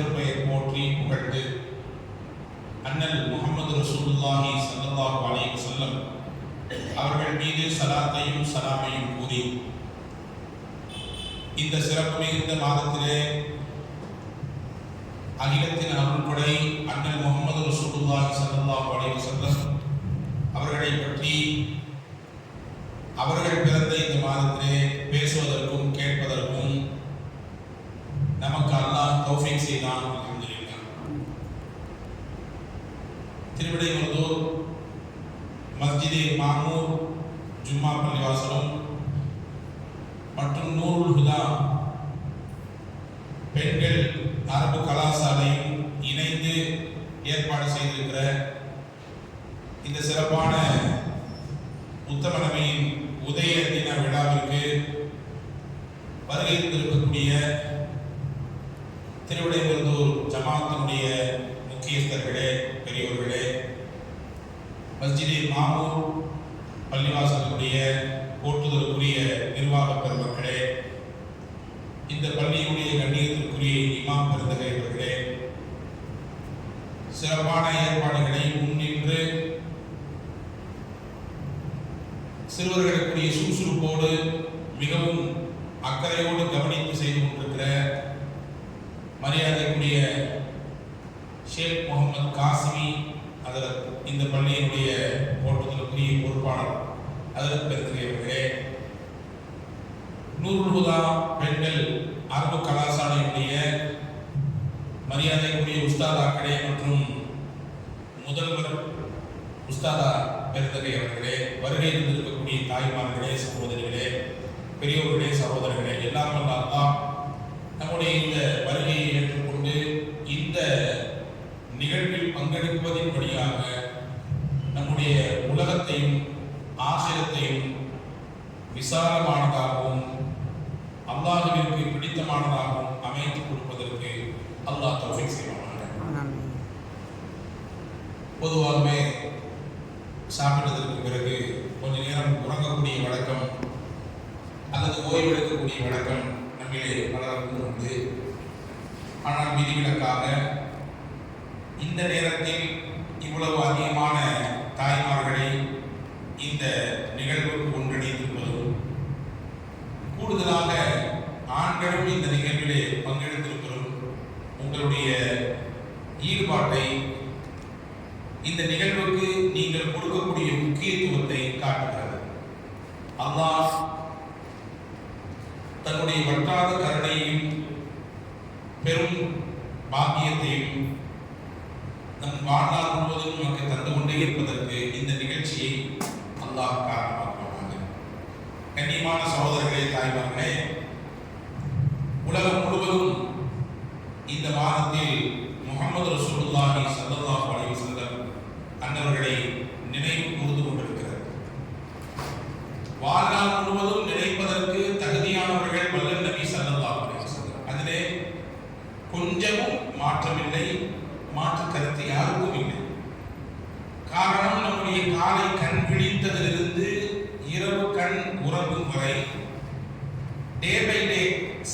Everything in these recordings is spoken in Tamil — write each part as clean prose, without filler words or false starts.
திருப்பெயர் போற்றி புகழ்ந்து அண்ணல் முஹம்மது ரசூலுல்லாஹி ஸல்லல்லாஹு அலைஹி வஸல்லம் அவர்கள் மீது ஸலாத்தையும் ஸலாமையும் கூறி இந்த சிறப்பு மிகுந்த மாதத்திலே அகிலத்தின் அருள்கொடை அண்ணல் முஹம்மது ரசூலுல்லாஹி ஸல்லல்லாஹு அலைஹி வஸல்லம் அவர்களை பற்றி அவர்கள் பிறந்த இந்த மாதத்திலே பேசுவதற்கும் கேட்பதற்கும் நமக்கு அல்லாஹ் தௌஃபீக் செய்தான். அல்ஹம்துலில்லாஹ். திருவிடைமருதூர் மஸ்ஜிதே மாமூர் ஜும்மா பள்ளிவாசலும் மற்றும் நூருல் ஹுதா பெண்கள் அரபு கலாசாலையும் இணைந்து ஏற்பாடு செய்திருக்கிற இந்த சிறப்பான உத்தமனமையின் உதய தின விழாவிற்கு வருகை தந்திருக்கக்கூடிய திருவிடைமருதூர் ஜமாத்தினுடைய முக்கியஸ்தர்களே, பெரியோர்களே, மஸ்ஜிதே மாமூர் பள்ளிவாசலுடைய போற்றுதலுக்குரிய நிர்வாக பெருமக்களே, இந்த பள்ளியுடைய கண்ணியத்திற்குரிய இமாம் பெருந்தகைவர்களே, சிறப்பான ஏற்பாடுகளை முன்னின்று சிறுவர்களுக்குரிய சுறுசுறுப்போடு மிகவும் அக்கறையோடு கவனித்து செய்து கொண்டிருக்கிற மரியாதைக்குரிய ஷேக் முகமது காசிமி அதில் இந்த பள்ளியினுடைய போற்றுதலுக்குரிய பொறுப்பாளர் அதில் பெருந்தகைவர்களே, நூருல் ஹுதா பெண்கள் அரபு கலாசாலையுடைய மரியாதைக்குரிய உஸ்தாதாக்களே மற்றும் முதல்வர் உஸ்தாதா பெருந்தகை அவர்களே, வருகை இருந்திருக்கக்கூடிய தாய்மார்களே, சகோதரிகளே, பெரியோர்களே, சகோதரர்களே, எல்லாம் வல்ல அல்லாஹ் நம்முடைய இந்த வருகையை ஏற்றுக்கொண்டு இந்த நிகழ்வில் பங்கெடுப்பதின் வழியாக நம்முடைய உலகத்தையும் ஆசிரத்தையும் விசாலமானதாகவும் அல்லாஹ்விற்கு பிடித்தமானதாகவும் அமைத்துக் கொடுப்பதற்கு அல்லாஹ் தௌஃபீக் செய்வானாக. பொதுவாகவே சாப்பிட்டதற்கு பிறகு கொஞ்ச நேரம் உறங்கக்கூடிய வழக்கம் அல்லது ஓய்வெடுக்கக்கூடிய வழக்கம் நம்மிலே பலருக்கு உண்டு. ஆனால் விதிவிலக்காக இந்த நேரத்தில் இவ்வளவு அதிகமான தாய்மார்களை இந்த நிகழ்வுக்கு ஒன்றிணைத்திருப்பதும், கூடுதலாக ஆண்களும் இந்த நிகழ்விலே பங்கெடுத்திருப்பதும் உங்களுடைய ஈடுபாட்டை, இந்த நிகழ்வுக்கு நீங்கள் கொடுக்கக்கூடிய முக்கியத்துவத்தை காட்டுகிறது. அல்லாஹ் தன்னுடைய வற்றாத கருணையையும் பெரும் பாக்கியத்தையும் நம் வாழ்நாள் முழுவதும் நமக்கு தந்து கொண்டே இருப்பதற்கு இந்த நிகழ்ச்சியை அல்லாஹ் காரணமாக்குவாங்க. கண்ணியமான சகோதரர்களே, தாய்மார்களே, உலகம் முழுவதும் இந்த மாதத்தில் முஹம்மது ரசூலுல்லாஹி ஸல்லல்லாஹு அலைஹி வஸல்லம் அன்னவர்களை நினைவு கூர்ந்து கொண்டிருக்கிறது. வாழ்நாள் முழுவதும் நினைப்பதற்கு தகுதியானவர்கள் வல்லல் நபி ஸல்லல்லாஹு அலைஹி வஸல்லம். அதிலே கொஞ்சமும் மாற்றமில்லை, மாற்று கருத்து யாருக்கும் இல்லை. காரணம், நம்முடைய காலை கண் விழித்ததிலிருந்து இரவு கண் உறங்கும் வரை day by day,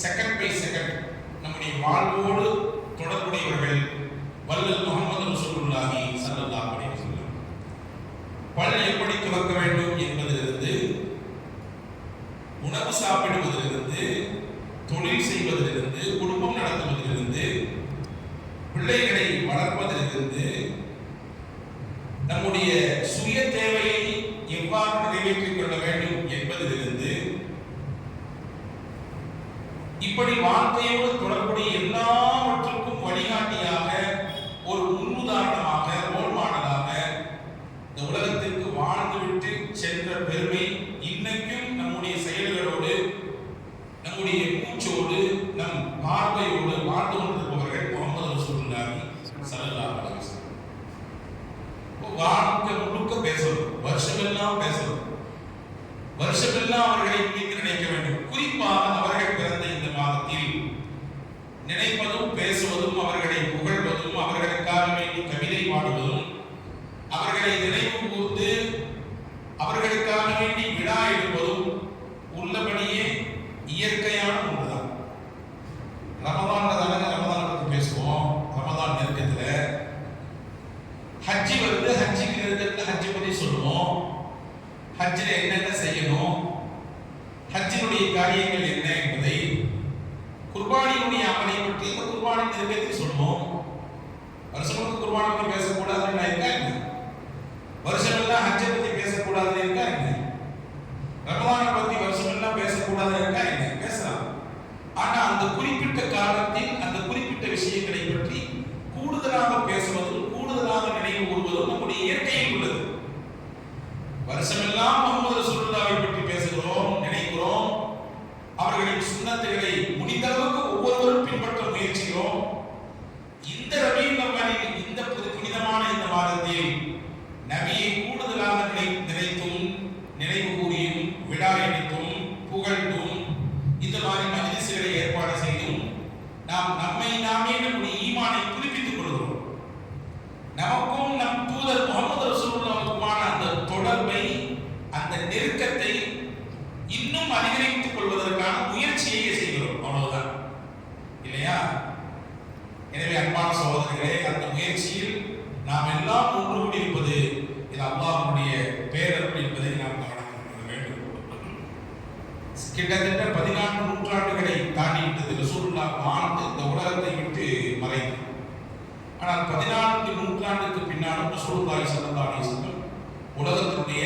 second by second நம்முடைய வாழ்வோடு தொடர்புடையவர்கள் வல்லல் முஹம்மது ரசூலுல்லாஹி ஸல்லல்லாஹு அலைஹி வஸல்லம். பல் எப்படி துலக்க வேண்டும் என்பதிலிருந்து, உணவு சாப்பிடுவதிலிருந்து, தொழில் செய்வதிலிருந்து, குடும்பம் நடத்துவதிலிருந்து, பிள்ளைகளை வளர்ப்பதிலிருந்து, நம்முடைய சுய தேவையை எவ்வாறு நிறைவேற்றிக் கொள்ள வேண்டும் என்பதிலிருந்து, இப்படி வாழ்க்கையோடு தொடர்புடைய எல்லாவற்றுக்கும் வழிகாட்டியாக, ஒரு முன்னுதாரணமாக, ரோல் மாடலாக இந்த உலகத்திற்கு வாழ்ந்துவிட்டு சென்ற பெருமை இன்னைக்கும் நம்முடைய செயல்களோடு, நம்முடைய மூச்சோடு, நம் பார்வையோடு வாழ்ந்து கொண்டிருப்பவர்கள் முஹம்மது ரசூலுல்லாஹி ஸல்லல்லாஹு அலைஹி வஸல்லம். வாழ்க்கை முழுக்க பேசணும், வருஷமெல்லாம் பேசணும், வருஷமெல்லாம் அவர்களை குறித்து நினைக்க வேண்டும். குறிப்பாக அவர்கள் பிறந்த இந்த மாதத்தில் நினைப்பதும் பேசுவதும், அவர்களை புகழ்வதும், அவர்களுக்காக வேண்டி கவிதை பாடுவதும், அவர்களை நினைவு கூர்ந்து அவர்களுக்காக வேண்டி விழா எடுப்பதும் உள்ளபடியே இயற்கையான ஒன்றுதான். ரமதான் பற்றி பேசுவோம். செய்யக்கூடிய காரியங்கள் என்ன என்பதை குர்பானியுடைய அமலை பற்றி இந்த குர்பானி நெருக்கத்தில் சொல்லுவோம். வருஷங்களுக்கு குர்பானை பற்றி பேசக்கூடாதுன்னு இருக்கா என்ன? வருஷமெல்லாம் ஹஜ்ஜை பற்றி பேசக்கூடாதுன்னு இருக்கா என்ன? ரமலானை பற்றி வருஷமெல்லாம் பேசக்கூடாதுன்னு இருக்கா என்ன? பேசலாம். ஆனா அந்த குறிப்பிட்ட காலத்தில் அந்த குறிப்பிட்ட விஷயங்களை பற்றி கூடுதலாக பேசுவதும் கூடுதலாக நினைவு கூறுவதும் நம்முடைய இயற்கையில் உள்ளது. வருஷமெல்லாம் முஹம்மது ரசூலுல்லாஹை பற்றி பேசுகிறோம், நினைக்கிறோம். அவர்களின் சுன்னத்துகளை முடிந்த அளவுக்கு ஒவ்வொருவரும் பின்பற்ற முயற்சிக்கிறோம். இந்த ரபீஉல் அவ்வலில் இந்த புனிதமான இந்த மாதத்தில் நபியை கூடுதலாக நினைத்தும் நினைவு கூறியும் விழா எடுத்தும் புகழ்ந்தும் இந்த மாதிரி மஜ்லிஸ்களை ஏற்பாடு செய்தும் நாம் நம்மை நாமே நம்முடைய ஈமானை புதுப்பித்துக் கொள்கிறோம். நமக்கும் நம் தூதர் முஹம்மது ரசூலுல்லாஹுக்குமான அந்த தொடர்பை, அந்த நெருக்கத்தை இன்னும் அதிகரித்துக் கொள்வதற்கான முயற்சியை செய்கிறோம். அவ்வளவுதான், இல்லையா? எனவே அன்பான சகோதரர்களே, அந்த முயற்சியில் நாம் எல்லாம் ஒன்று கூடியிருப்பது இது அல்லாஹ்வுடைய பேரருள் என்பதை நாம் கவனம் கொள்ள வேண்டும். கிட்டத்தட்ட 14 நூற்றாண்டுகளை தாண்டிவிட்டது ரசூலுல்லாஹ் வாழ்ந்து இந்த உலகத்தை விட்டு மறைந்தார். ஆனால் 14 நூற்றாண்டுக்கு பின்னாலும் ரசூலுல்லாஹி ஸல்லல்லாஹு அலைஹி வஸல்லம் உலகத்தினுடைய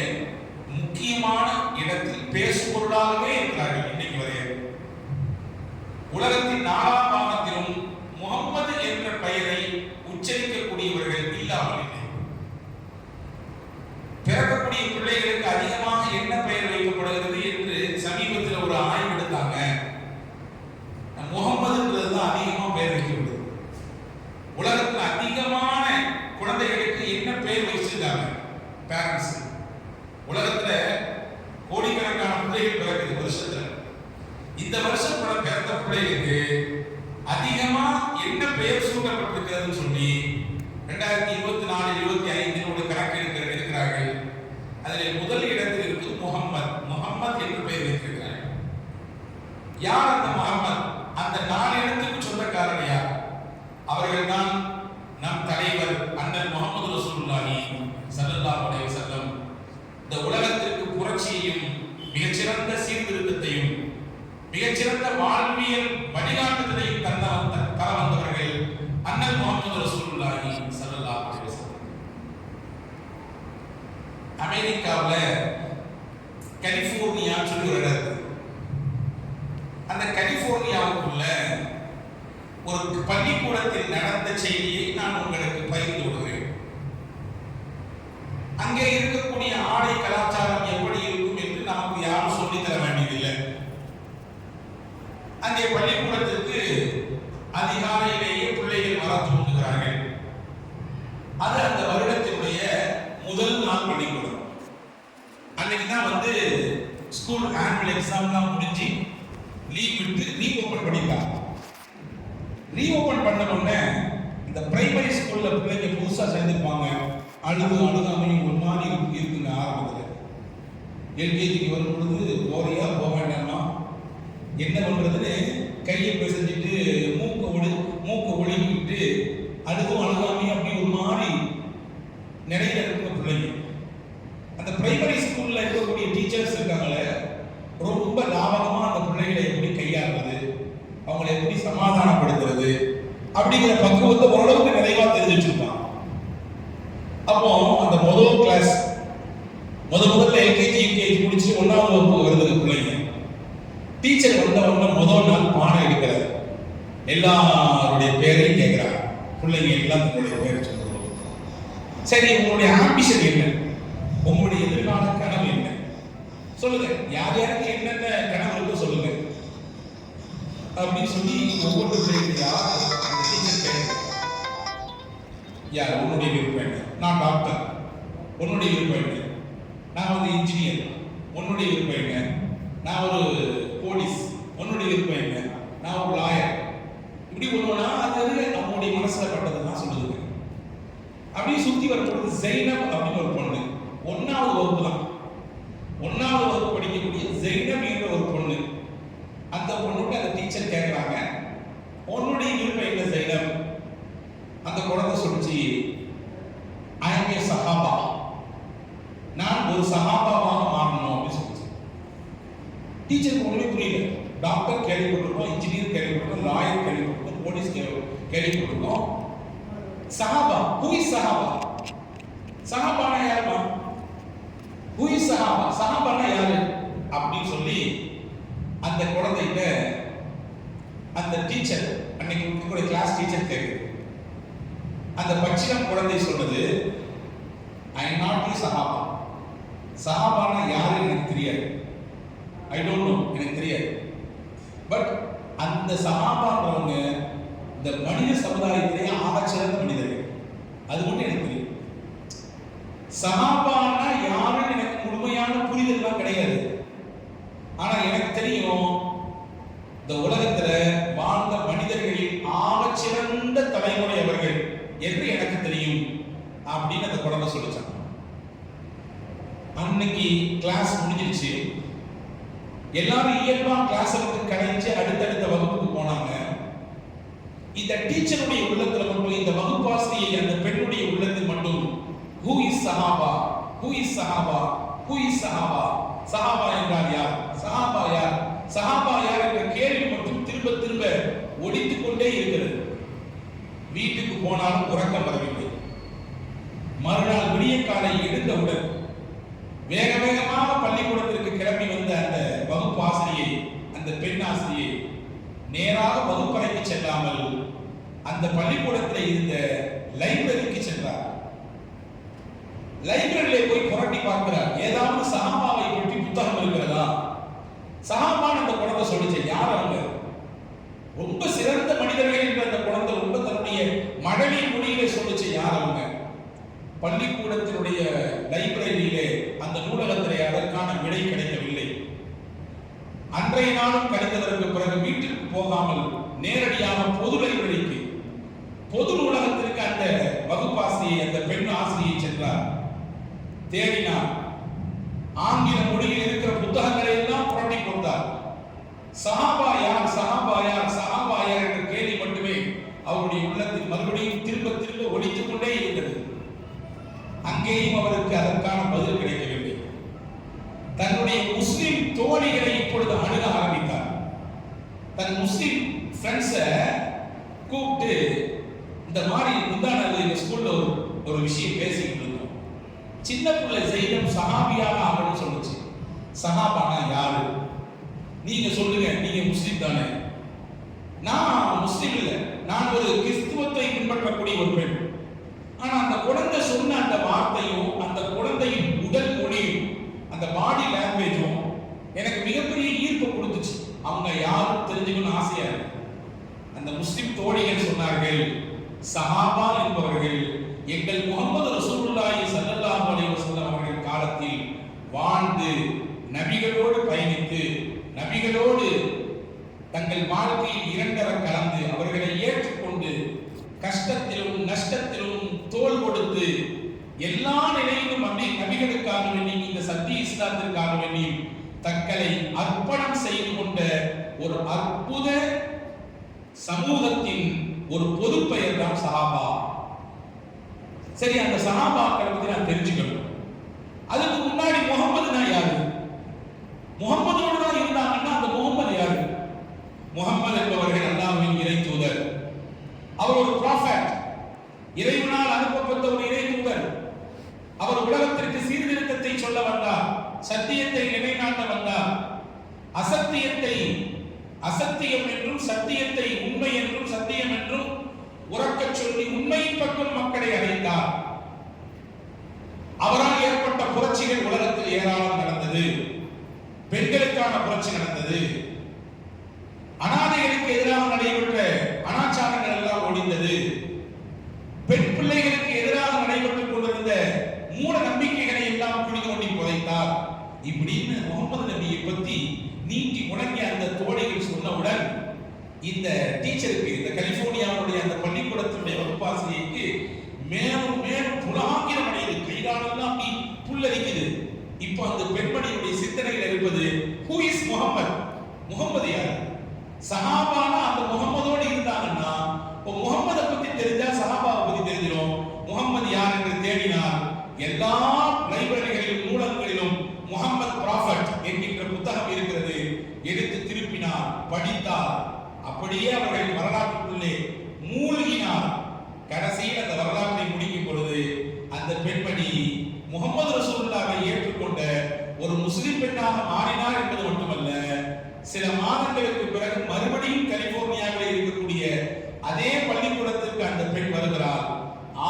முக்கியமான இடத்தில் பேசுபொருளாகவே இருக்கிறார்கள். இன்னைக்கு வரைய உலகத்தின் 4ஆம் பாகத்திலும் முஹம்மது என்ற பெயரை உச்சரிக்கக்கூடியவர்கள் இல்லாமல் இல்லை. பிறக்கக்கூடிய பிள்ளைகளுக்கு அதிகமாக என்ன பெயர் வைக்கப்படுகிறது என்று சமீபத்தில் ஒரு ஆய்வு எடுத்தாங்க. முகம்மதுன்றது தான் அதிகமா பெயர் வைக்கப்படுது. உலகத்தில் அதிகமான குழந்தைகளுக்கு என்ன பெயர் வச்சிருக்காங்க பேரண்ட்ஸ்? உலகத்துல கோடிக்கணக்கான பிள்ளைகள் பிறக்குது வருஷத்துல. இந்த வருஷம் பிறந்த பிள்ளைகளுக்கு அதிகமா என்ன பெயர் சூட்டப்பட்டிருக்கிறதுன்னு சொல்லி 2024-25 கணக்கு எடுக்கிறார்கள். அதில் முதல் இடத்தில் இருக்குது முஹம்மத் என்று பெயர் வைத்திருக்கிறார்கள். யார் அந்த முஹம்மத்? அந்த 4 இடத்துக்கு சொந்தக்காரர் யார்? அவர்கள் தான் நம் தலைவர் அண்ணல் முஹம்மது ரசூலுல்லாஹி ஸல்லல்லாஹு அலைஹி வஸல்லம். இந்த உலகத்திற்கு புரட்சியையும் மிகச்சிறந்த சீர்திருத்தத்தையும் மிகச்சிறந்த வாழ்வியல் வழிகாட்டுதலையும் தர வந்தவர்கள் அண்ணல் முஹம்மது ரசூலுல்லாஹி ஸல்லல்லாஹு அலைஹி வஸல்லம். அமெரிக்காவில் கலிபோர்னியா சொல்லி ஒரு இடம் இருக்கு. அந்த கலிபோர்னியாவுக்குள்ள ஒரு பள்ளிக்கூடத்தில் நடந்த செய்தியை நான் உங்களுக்கு பகிர்ந்து விடுகிறேன். அங்கே இருக்கக்கூடிய ஆடை கலாச்சாரம் எப்படி இருக்கும் என்று நமக்கு யாரும் சொல்லித் தர வேண்டியதில்லை. அங்கே பள்ளிக்கூடத்திற்கு அதிகாலையிலேயே பிள்ளைகள் வர தூங்குகிறார்கள். அது அந்த வருடத்தினுடைய முதல் நாள் பள்ளிக்கூடம். அன்னைக்கு தான் ஸ்கூல் ஆனுவல் எக்ஸாம்லாம் முடிஞ்சு லீவ் விட்டு ரீஓபன் பண்ணிட்டாங்க. ரீஓபன் பண்ண உடனே இந்த பிரைமரி ஸ்கூல்ல பிள்ளைங்க புதுசா சேர்ந்துருப்பாங்க. அழுகாமையும் ஒரு மாதிரி இருக்குங்க. ஆரம்பத்தில் எல்கேஜிக்கு வரும் பொழுது போறியா போக வேண்டாமா என்ன பண்றதுன்னு கையை பிசைஞ்சிட்டு மூக்க ஒழுங்கிட்டு அழுகாமையும் அப்படி ஒரு மாதிரி நிறைய இருக்கிற பிள்ளைங்க. அந்த பிரைமரி ஸ்கூல்ல இருக்கக்கூடிய டீச்சர்ஸ் இருக்காங்களே, ரொம்ப லாபகமா அந்த பிள்ளைகளை எப்படி கையாளுறது, அவங்களை எப்படி சமாதானப்படுத்துறது அப்படிங்கிற பக்குவத்தை ஓரளவுக்கு நிறைவா தெரிஞ்சு வச்சிருப்பாங்க. அப்போ அந்த முதல் கிளாஸ் முதல்ல எல்கேஜி யூகேஜி முடிச்சு 1ஆவது வகுப்பு வருது பிள்ளைங்க. டீச்சர் வந்த முதல் நாள் பாடம் எடுக்கிறார். எல்லாருடைய பேரையும் கேட்கிறார். பிள்ளைங்க எல்லாம் உங்களுடைய பேரை சொல்லுவோம். சரி, உங்களுடைய ஆம்பிஷன் என்ன, உங்களுடைய எதிர்கால கனவு என்ன சொல்லுங்க, யார் யாருக்கு என்னென்ன கனவு இருக்கோ சொல்லுங்க அப்படின்னு சொல்லி ஒவ்வொரு பிள்ளைங்க யார் உன்னுடைய விருப்பம் என்ன? நான் டாக்டர். உன்னுடைய விருப்பம் என்ன? நான் இன்ஜினியர். உன்னுடைய விருப்பம் என்ன? நான் ஒரு போலீஸ். உன்னுடைய விருப்பம் என்ன? நான் ஒரு லாயர். இப்படி ஒண்ணுனா அது நம்முடைய மனசுல பட்டதுதான் சொல்லுது. அப்படியே சுத்தி வரப்போது ஜெய்னப் அப்படின்னு ஒரு பொண்ணு. 1ஆவது வகுப்பு தான். 1ஆவது வகுப்பு படிக்கக்கூடிய ஜெய்னப் என்ற ஒரு பொண்ணு. அந்த பொண்ணுக்கு அந்த டீச்சர் கேட்கிறாங்க, உன்னுடைய விருப்பம் என்ன ஜெய்னப்? அந்த குழந்தை சொல்லிச்சு, ஐ அம் ஏ சஹாபா, நான் ஒரு சஹாபாவாக மாறணும் அப்படின்னு சொல்லிச்சு. டீச்சருக்கு ஒண்ணுமே புரியல. டாக்டர் கேள்விப்பட்டிருக்கோம், இன்ஜினியர் கேள்விப்பட்டிருக்கோம், லாயர் கேள்விப்பட்டிருக்கோம், போலீஸ் கேள்விப்பட்டிருக்கோம். சஹாபா, ஹூ இஸ் சஹாபா? சஹாபானா யாருமா? ஹூ இஸ் சஹாபா? சஹாபானா யாரு அப்படின்னு சொல்லி அந்த குழந்தைகிட்ட அந்த டீச்சர், அன்னைக்கு இருக்கக்கூடிய கிளாஸ் டீச்சர் கேட்குது. அந்த பச்சிலம் குழந்தை சொன்னது, ஐ எம் நாட் தி சஹாபா. சஹாபானா யாருன்னு எனக்கு தெரியாது. ஐ டோன்ட் நோ, எனக்கு தெரியாது. பட் அந்த சஹாபான்றவங்க இந்த மனித சமுதாயத்திலேயே ஆகச்சிறந்த மனிதர்கள், அது மட்டும் எனக்கு தெரியும். சஹாபானா யாருன்னு எனக்கு முழுமையான புரிதல்லாம் கிடையாது. ஆனா எனக்கு தெரியும், இந்த உலகத்துல வாழ்ந்த மனிதர்களில் ஆகச்சிறந்த தலைமுறை அவர்கள் என்று எனக்கு தெரியும் அப்படின்னு அந்த குழந்தை சொல்லிச்சான். அன்னைக்கு கிளாஸ் முடிஞ்சிருச்சு. எல்லாரும் இயல்பா கிளாஸ் விட்டு கலைஞ்சு அடுத்தடுத்த வகுப்புக்கு போனாங்க. இந்த டீச்சருடைய உள்ளத்துல மட்டும், இந்த வகுப்பாசிரியை அந்த பெண்ணுடைய உள்ளத்தில் மட்டும், ஹூ இஸ் சஹாபா, ஹூ இஸ் சஹாபா, ஹூ இஸ் சஹாபா, சஹாபா என்றால் யார், சஹாபா யார், சஹாபா யார் என்ற கேள்வி மட்டும் திரும்ப திரும்ப ஒலித்துக் கொண்டே இருக்கிறது. வீட்டுக்கு போனாலும் உறக்கம் வரவில்லை. மறுநாள் விடிய காலை எழுந்தவுடன் வேக வேகமாக பள்ளிக்கூடத்திற்கு கிளம்பி வந்த அந்த வகுப்பு ஆசிரியை, அந்த பெண் ஆசிரியை நேராக வகுப்பறைக்கு செல்லாமல் அந்த பள்ளிக்கூடத்தில் இருந்த லைப்ரரிக்கு சென்றார். லைப்ரரியிலே போய் புரட்டி பார்க்கிறார், ஏதாவது சஹாபாவை பற்றி புத்தகம் இருக்கிறதா? சஹாபான்னு அந்த குழந்தை சொல்லிச்சு. யார் அவங்க? ரொம்ப சிறந்த மனிதர்கள் என்று அந்த குழந்தை ரொம்ப தன்னுடைய மழலை மொழியிலே சொல்லிச்சு. யார் அவங்க? பள்ளிக்கூடத்தினுடைய லைப்ரரியிலே, அந்த நூலகத்திலே அதற்கான விடை கிடைக்கவில்லை. அன்றைய நாளும் கழிந்ததற்கு பிறகு வீட்டிற்கு போகாமல் நேரடியாக பொது லைப்ரரிக்கு, பொது நூலகத்திற்கு அந்த வகுப்பாசிரியை, அந்த பெண் ஆசிரியை சென்றார். தேடினார். ஆங்கில மொழியில் இருக்கிற புத்தகங்களை எல்லாம் புரட்டி கொடுத்தார். சஹாபா யார், சஹாபா யார், சஹாபா யார் என்ற கேள்வி மட்டுமே அவருடைய உள்ளத்தில் மறுபடியும் திரும்ப திரும்ப ஒலித்துக் கொண்டே இருந்தது. அங்கேயும் அவருக்கு அதற்கான பதில் கிடைக்கவில்லை. தன்னுடைய முஸ்லிம் தோழிகளை இப்பொழுது அணுக ஆரம்பித்தார். தன் முஸ்லிம் ஃப்ரெண்ட்ஸை கூப்பிட்டு, இந்த மாதிரி முந்தானது எங்க ஸ்கூல்ல ஒரு விஷயம் பேசிக்கிட்டு இருந்தோம். சின்ன பிள்ளை செய்தம் சஹாபியாக ஆகணும்னு சொல்லுச்சு. சஹாபானா யாரு? நீங்க சொல்லுங்க, நீங்க முஸ்லிம் தானே? நான் முஸ்லிம் இல்லை, நான் ஒரு கிறிஸ்துவத்தை பின்பற்றக்கூடிய ஒரு பெண். ஆனா அந்த குழந்தை சொன்ன அந்த வார்த்தையும், அந்த குழந்தையின் உடல் மொழியும், அந்த பாடி லாங்குவேஜும் எனக்கு மிகப்பெரிய ஈர்ப்பு கொடுத்துச்சு. அவங்க யாரும் தெரிஞ்சுக்கணும்னு ஆசையா இருக்கு. அந்த முஸ்லிம் தோழிகள் சொன்னார்கள், சஹாபா என்பவர்கள் எங்கள் முகமது ரசூலுல்லாஹி ஸல்லல்லாஹு அலைஹி வஸல்லம் அவர்கள் காலத்தில் வாழ்ந்து, நபிகளோடு பயணித்து, நபிகளோடு தங்கள் வாழ்க்கையில் இரண்டர கலந்து, அவர்களை ஏற்றுக்கொண்டு, கஷ்டத்திலும் நஷ்டத்திலும் தோள் கொடுத்து, எல்லா நிலையிலும் நபிகளுக்காக வேண்டி, இந்த சத்திய இஸ்லாத்திற்காக வேண்டி தங்களை அர்ப்பணம் செய்து கொண்ட ஒரு அற்புத சமூகத்தின் ஒரு பொது பெயர் தான் சஹாபா. சரி, அந்த சஹாபாக்களை பத்தி நான் தெரிஞ்சுக்கணும். அதுக்கு முன்னாடி முகமதுனா யாரு? முகமதோடு தான் இருந்தாங்கன்னா அந்த முகமது யாரு? முகமது என்பவர்கள் அல்லாஹ்வின் இறை தூதர். அவர் ஒரு ப்ராஃபட், இறைவனால் அனுப்பப்பட்ட ஒரு இறை தூதர். அவர் உலகத்திற்கு சீர்திருத்தத்தை சொல்ல வந்தார், சத்தியத்தை நிலைநாட்ட வந்தார். அசத்தியம் என்றும் சத்தியத்தை உண்மை என்றும் சத்தியம் என்றும் உறக்கச் சொல்லி உண்மையின் பக்கம் மக்களை அழைத்தார். அவரால் ஏற்பட்ட புரட்சிகள் உலகத்தில் ஏராளம் நடந்தது. பெண்களுக்கான புரட்சி நடந்தது. அனாதைகளுக்கு எதிராக நடைபெற்ற அனாச்சாரங்கள் எல்லாம் ஒழிந்தது. பெண் பிள்ளைகளுக்கு எதிராக நடைபெற்றுக் கொண்டிருந்த மூட நம்பிக்கைகளை எல்லாம் புனித கொண்டி புதைத்தார். இப்படின்னு முகமது நபியை பத்தி நீட்டி முழங்கிய அந்த தோழிகள் சொன்னவுடன், இந்த டீச்சருக்கு, இந்த கலிபோர்னியாவுடைய அந்த பள்ளிக்கூடத்தினுடைய வகுப்பாசிரியைக்கு மேலும் மேலும் புலாங்கிரம் அடையுது. கைகாலெல்லாம் புல்லரிக்குது. இப்போ அந்த பெண்மணியுடைய சிந்தனையில் இருப்பது, ஹூ இஸ் முகமது? முகமது யார்? சஹாபானா அந்த முகமதோடு இருந்தாங்கன்னா, இப்போ முகமதை பத்தி தெரிஞ்சா சஹாபாவை பத்தி தெரிஞ்சிடும். முகமது யார் என்று தேடினார். எல்லா லைப்ரரிகளிலும் நூலகங்களிலும் முகமது ப்ராஃபட் என்கின்ற புத்தகம் இருக்கிறது. அப்படியே அவர்கள் வரலாற்றுக்குள்ளே மூழ்கினார். கடைசியில் அந்த வரலாற்றை முடிக்கும் பொழுது அந்த பெண்மணி முகமது ரசூலுல்லாஹை ஏற்றுக்கொண்ட ஒரு முஸ்லிம் பெண்ணாக மாறினார் என்பது மட்டுமல்ல, சில மாதங்களுக்கு பிறகு மறுபடியும் கலிபோர்னியாவில் இருக்கக்கூடிய அதே பள்ளிக்கூடத்திற்கு அந்த பெண் வருகிறார்.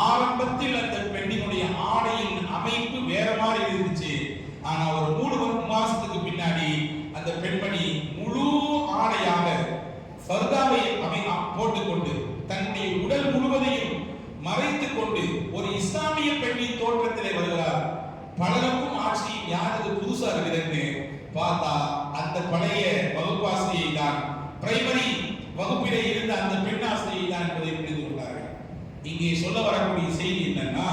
ஆரம்பத்தில் அந்த பெண்ணினுடைய ஆடையின் அமைப்பு வேற மாதிரி இருந்துச்சு. ஆனா ஒரு 3 மாசத்துக்கு பின்னாடி அந்த பெண்மணி முழு ஆடையாக ஃபர்தாவை போட்டுக்கொண்டு தன்னுடைய உடல் முழுவதையும் மறைத்துக் கொண்டு ஒரு இஸ்லாமிய பெண்ணின் தோற்றத்திலே வருகிறார். பலருக்கும் ஆட்சியும் யாருக்கு புதுசா இருக்குதுன்னு பார்த்தா அந்த பழைய வகுப்பாசிரியை தான், பிரைமரி வகுப்பிலே இருந்த அந்த பெண் ஆசிரியை தான் என்பதை புரிந்து கொண்டார்கள். இங்கே சொல்ல வரக்கூடிய செய்தி என்னன்னா,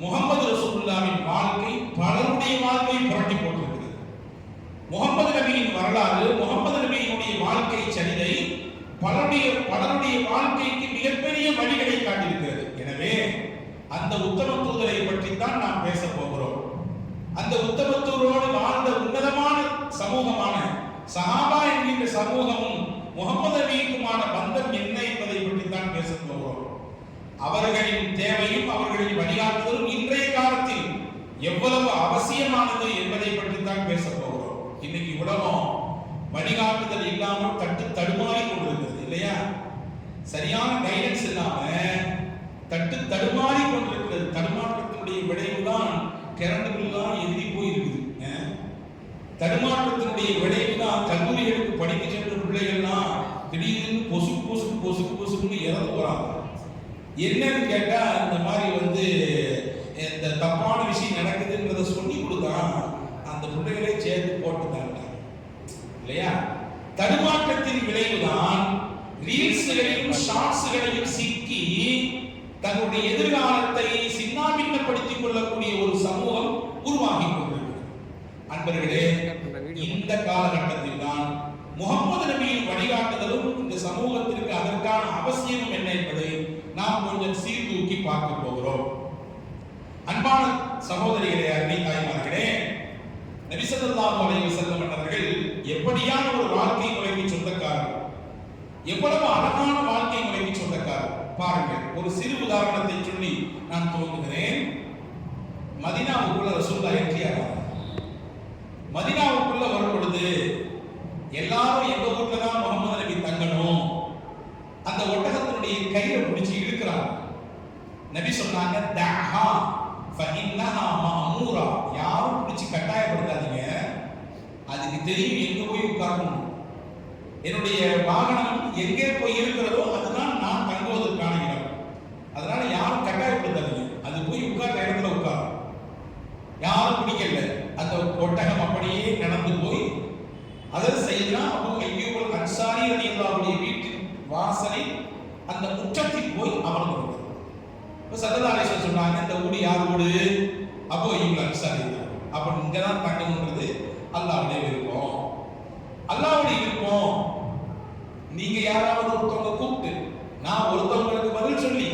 முகமது ரசூலுல்லாஹ்வின் வாழ்க்கை பலருடைய வாழ்க்கையை புரட்டி போட்டிருக்கிறது. முகமது நபியின் வரலாறு, முகமது நபியினுடைய வாழ்க்கை சரிதை பலருடைய வாழ்க்கைக்கு மிகப்பெரிய வழிகளை காட்டியிருக்கிறது. எனவே அந்த உத்தம தூதரை பற்றி தான் நாம் பேச போகிறோம். அந்த உத்தம தூதரோடு வாழ்ந்த உன்னதமான சமூகமான சஹாபா என்கின்ற சமூகமும் முகமது நபிக்குமான பந்தம் என்ன என்பதை பற்றி தான் பேச போகிறோம். அவர்களின் தேவையும் அவர்களின் வழிகாட்டுதலும் இன்றைய காலத்தில் எவ்வளவு அவசியமானது என்பதை பற்றி தான் பேச போகிறோம். இன்னைக்கு உலகம் வழிகாட்டுதல் இல்லாமல் தடுமாறி கொண்டிருக்கிறது இல்லையா? சரியான கைடன்ஸ் இல்லாம தடுமாறி கொண்டிருக்கிறது. தடுமாற்றத்தினுடைய விளைவுதான் கரண்ட் பில்லாம் எதிரி போயிருக்குது. தடுமாற்றத்தினுடைய விளைவுதான் கல்லூரிகளுக்கு படிக்க சென்ற பிள்ளைகள்லாம் திடீர்னு பொசுக்குன்னு இறந்து போறாங்க. என்னன்னு கேட்டா இந்த மாதிரி இந்த தப்பான விஷயம் நடக்குதுன்றத சொல்லி கொடுத்தா அந்த பிள்ளைகளே சேர்த்து போட்டுட்டாங்க இல்லையா? தடுமாற்றத்தின் விளைவுதான் ரீல்ஸ்களையும் ஷார்ட்ஸ்களையும் சிக்கி தன்னுடைய எதிர்காலத்தை சின்னாபின்னப்படுத்திக் கொள்ளக்கூடிய ஒரு சமூகம் உருவாகி கொண்டிருக்கிறது. அன்பர்களே, இந்த காலகட்டத்தில் தான் முகமது நபியின் வழிகாட்டுதலும் இந்த சமூகத்திற்கு அதற்கான அவசியம் என்ன என்பதை நாம் கொஞ்சம் சீர்தூக்கி பார்க்க போகிறோம். அன்பான சகோதரிகளே, அருமை தாய்மார்களே, நபி ஸல்லல்லாஹு அலைஹி வஸல்லம் அவர்கள் எப்படியான ஒரு வாழ்க்கை முறைக்கு சொந்தக்காரர், எவ்வளவு அழகான வாழ்க்கை முறைக்கு சொந்தக்காரர் பாருங்கள். ஒரு சிறு உதாரணத்தை சொல்லி நான் துவங்குகிறேன். மதீனாவுக்குள்ள ரசூலுல்லாஹ் என்ட்ரி ஆனார். மதீனாவுக்குள்ள வரும் பொழுது எல்லாரும் எங்க ஊர்ல தான் முகமது நபி தங்கணும், அந்த ஒட்டகத்தினுடைய கையை பிடிச்சி இழுக்கிறாங்க. நபி சொன்னாங்க, தஹா ஃபஇன்னஹா மஅமூரா, யாரும் பிடிச்சி கட்டாயப்படுத்தாதீங்க, அதுக்கு தெரியும் எங்க போய் உட்காரணும், என்னுடைய வாகனம் எங்கே போய் இருக்கிறதோ அதுதான் நான் தங்குவதற்கான இடம், அதனால யாரும் கட்டாயப்படுத்தாதீங்க, அது போய் உட்கார்ந்த இடத்துல உட்காரும். யாரும் பிடிக்கல. அந்த ஒட்டகம் அப்படியே நடந்து போய் அதர் செய்தா அபூ அய்யூப் அல் அன்சாரி ரலியல்லாஹு வீட்டின் வாசலில் அந்த முற்றத்தில் போய் அமர்ந்து கொண்டார். ஸல்லல்லாஹு அலைஹி வஸல்லம் சொன்னாங்க, இந்த ஊடி யார் ஊடு? அபூ அய்யூப் அல் அன்சாரி. அப்ப இங்க தான் தங்கணும்ன்றது அல்லாஹ்வுடைய விருப்பம். அல்லாஹ்வுடைய விருப்பம். நீங்க யாராவது ஒருத்தவங்க கூப்பிட்டு நான் ஒருத்தவங்களுக்கு பதில் சொல்லி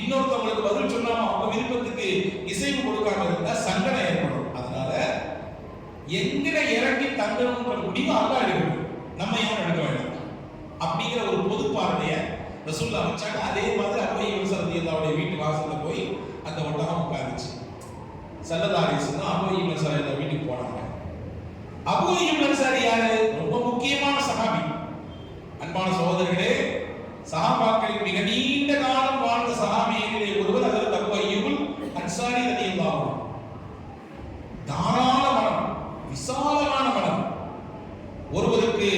இன்னொருத்தவங்களுக்கு பதில் சொல்லாம அவங்க விருப்பத்துக்கு இசைவு கொடுக்காம இருந்தா சங்கடம் ஏற்படும். அதனால எங்கட இறங்கி தங்கணும்ன்ற முடிவு அல்லாஹ் எடுக்கணும், நம்ம யாரும் எடுக்க வேண்டாம் அப்படிங்கிற ஒரு பொது பார்வையை ரசூலுல்லாஹ் வச்சாங்க. அதே மாதிரி அபூ அய்யூப் ரலியல்லாஹு வீட்டு வாசல்ல போய் அந்த ஒட்டகம் உட்கார்ந்துச்சு. ஸல்லல்லாஹு அலைஹி வஸல்லம் அபூ அய்யூப் ரலியல்லாஹு வீட்டுக்கு போனாங்க. அபூ அய்யூப் அன்சாரி யாரு? ரொம்ப முக்கியமான சஹாபி. அன்பான சகோதரர்களே, சஹாபாக்களின் மிக நீண்ட காலம் வாழ்ந்த சஹாபிகளிலே ஒருவர் ஹஜ்ரத் அபூ அய்யூப் அன்சாரி ரலியல்லாஹு அன்ஹு. தாராள மனம், விசாலமான மனம். ஒருவருக்கு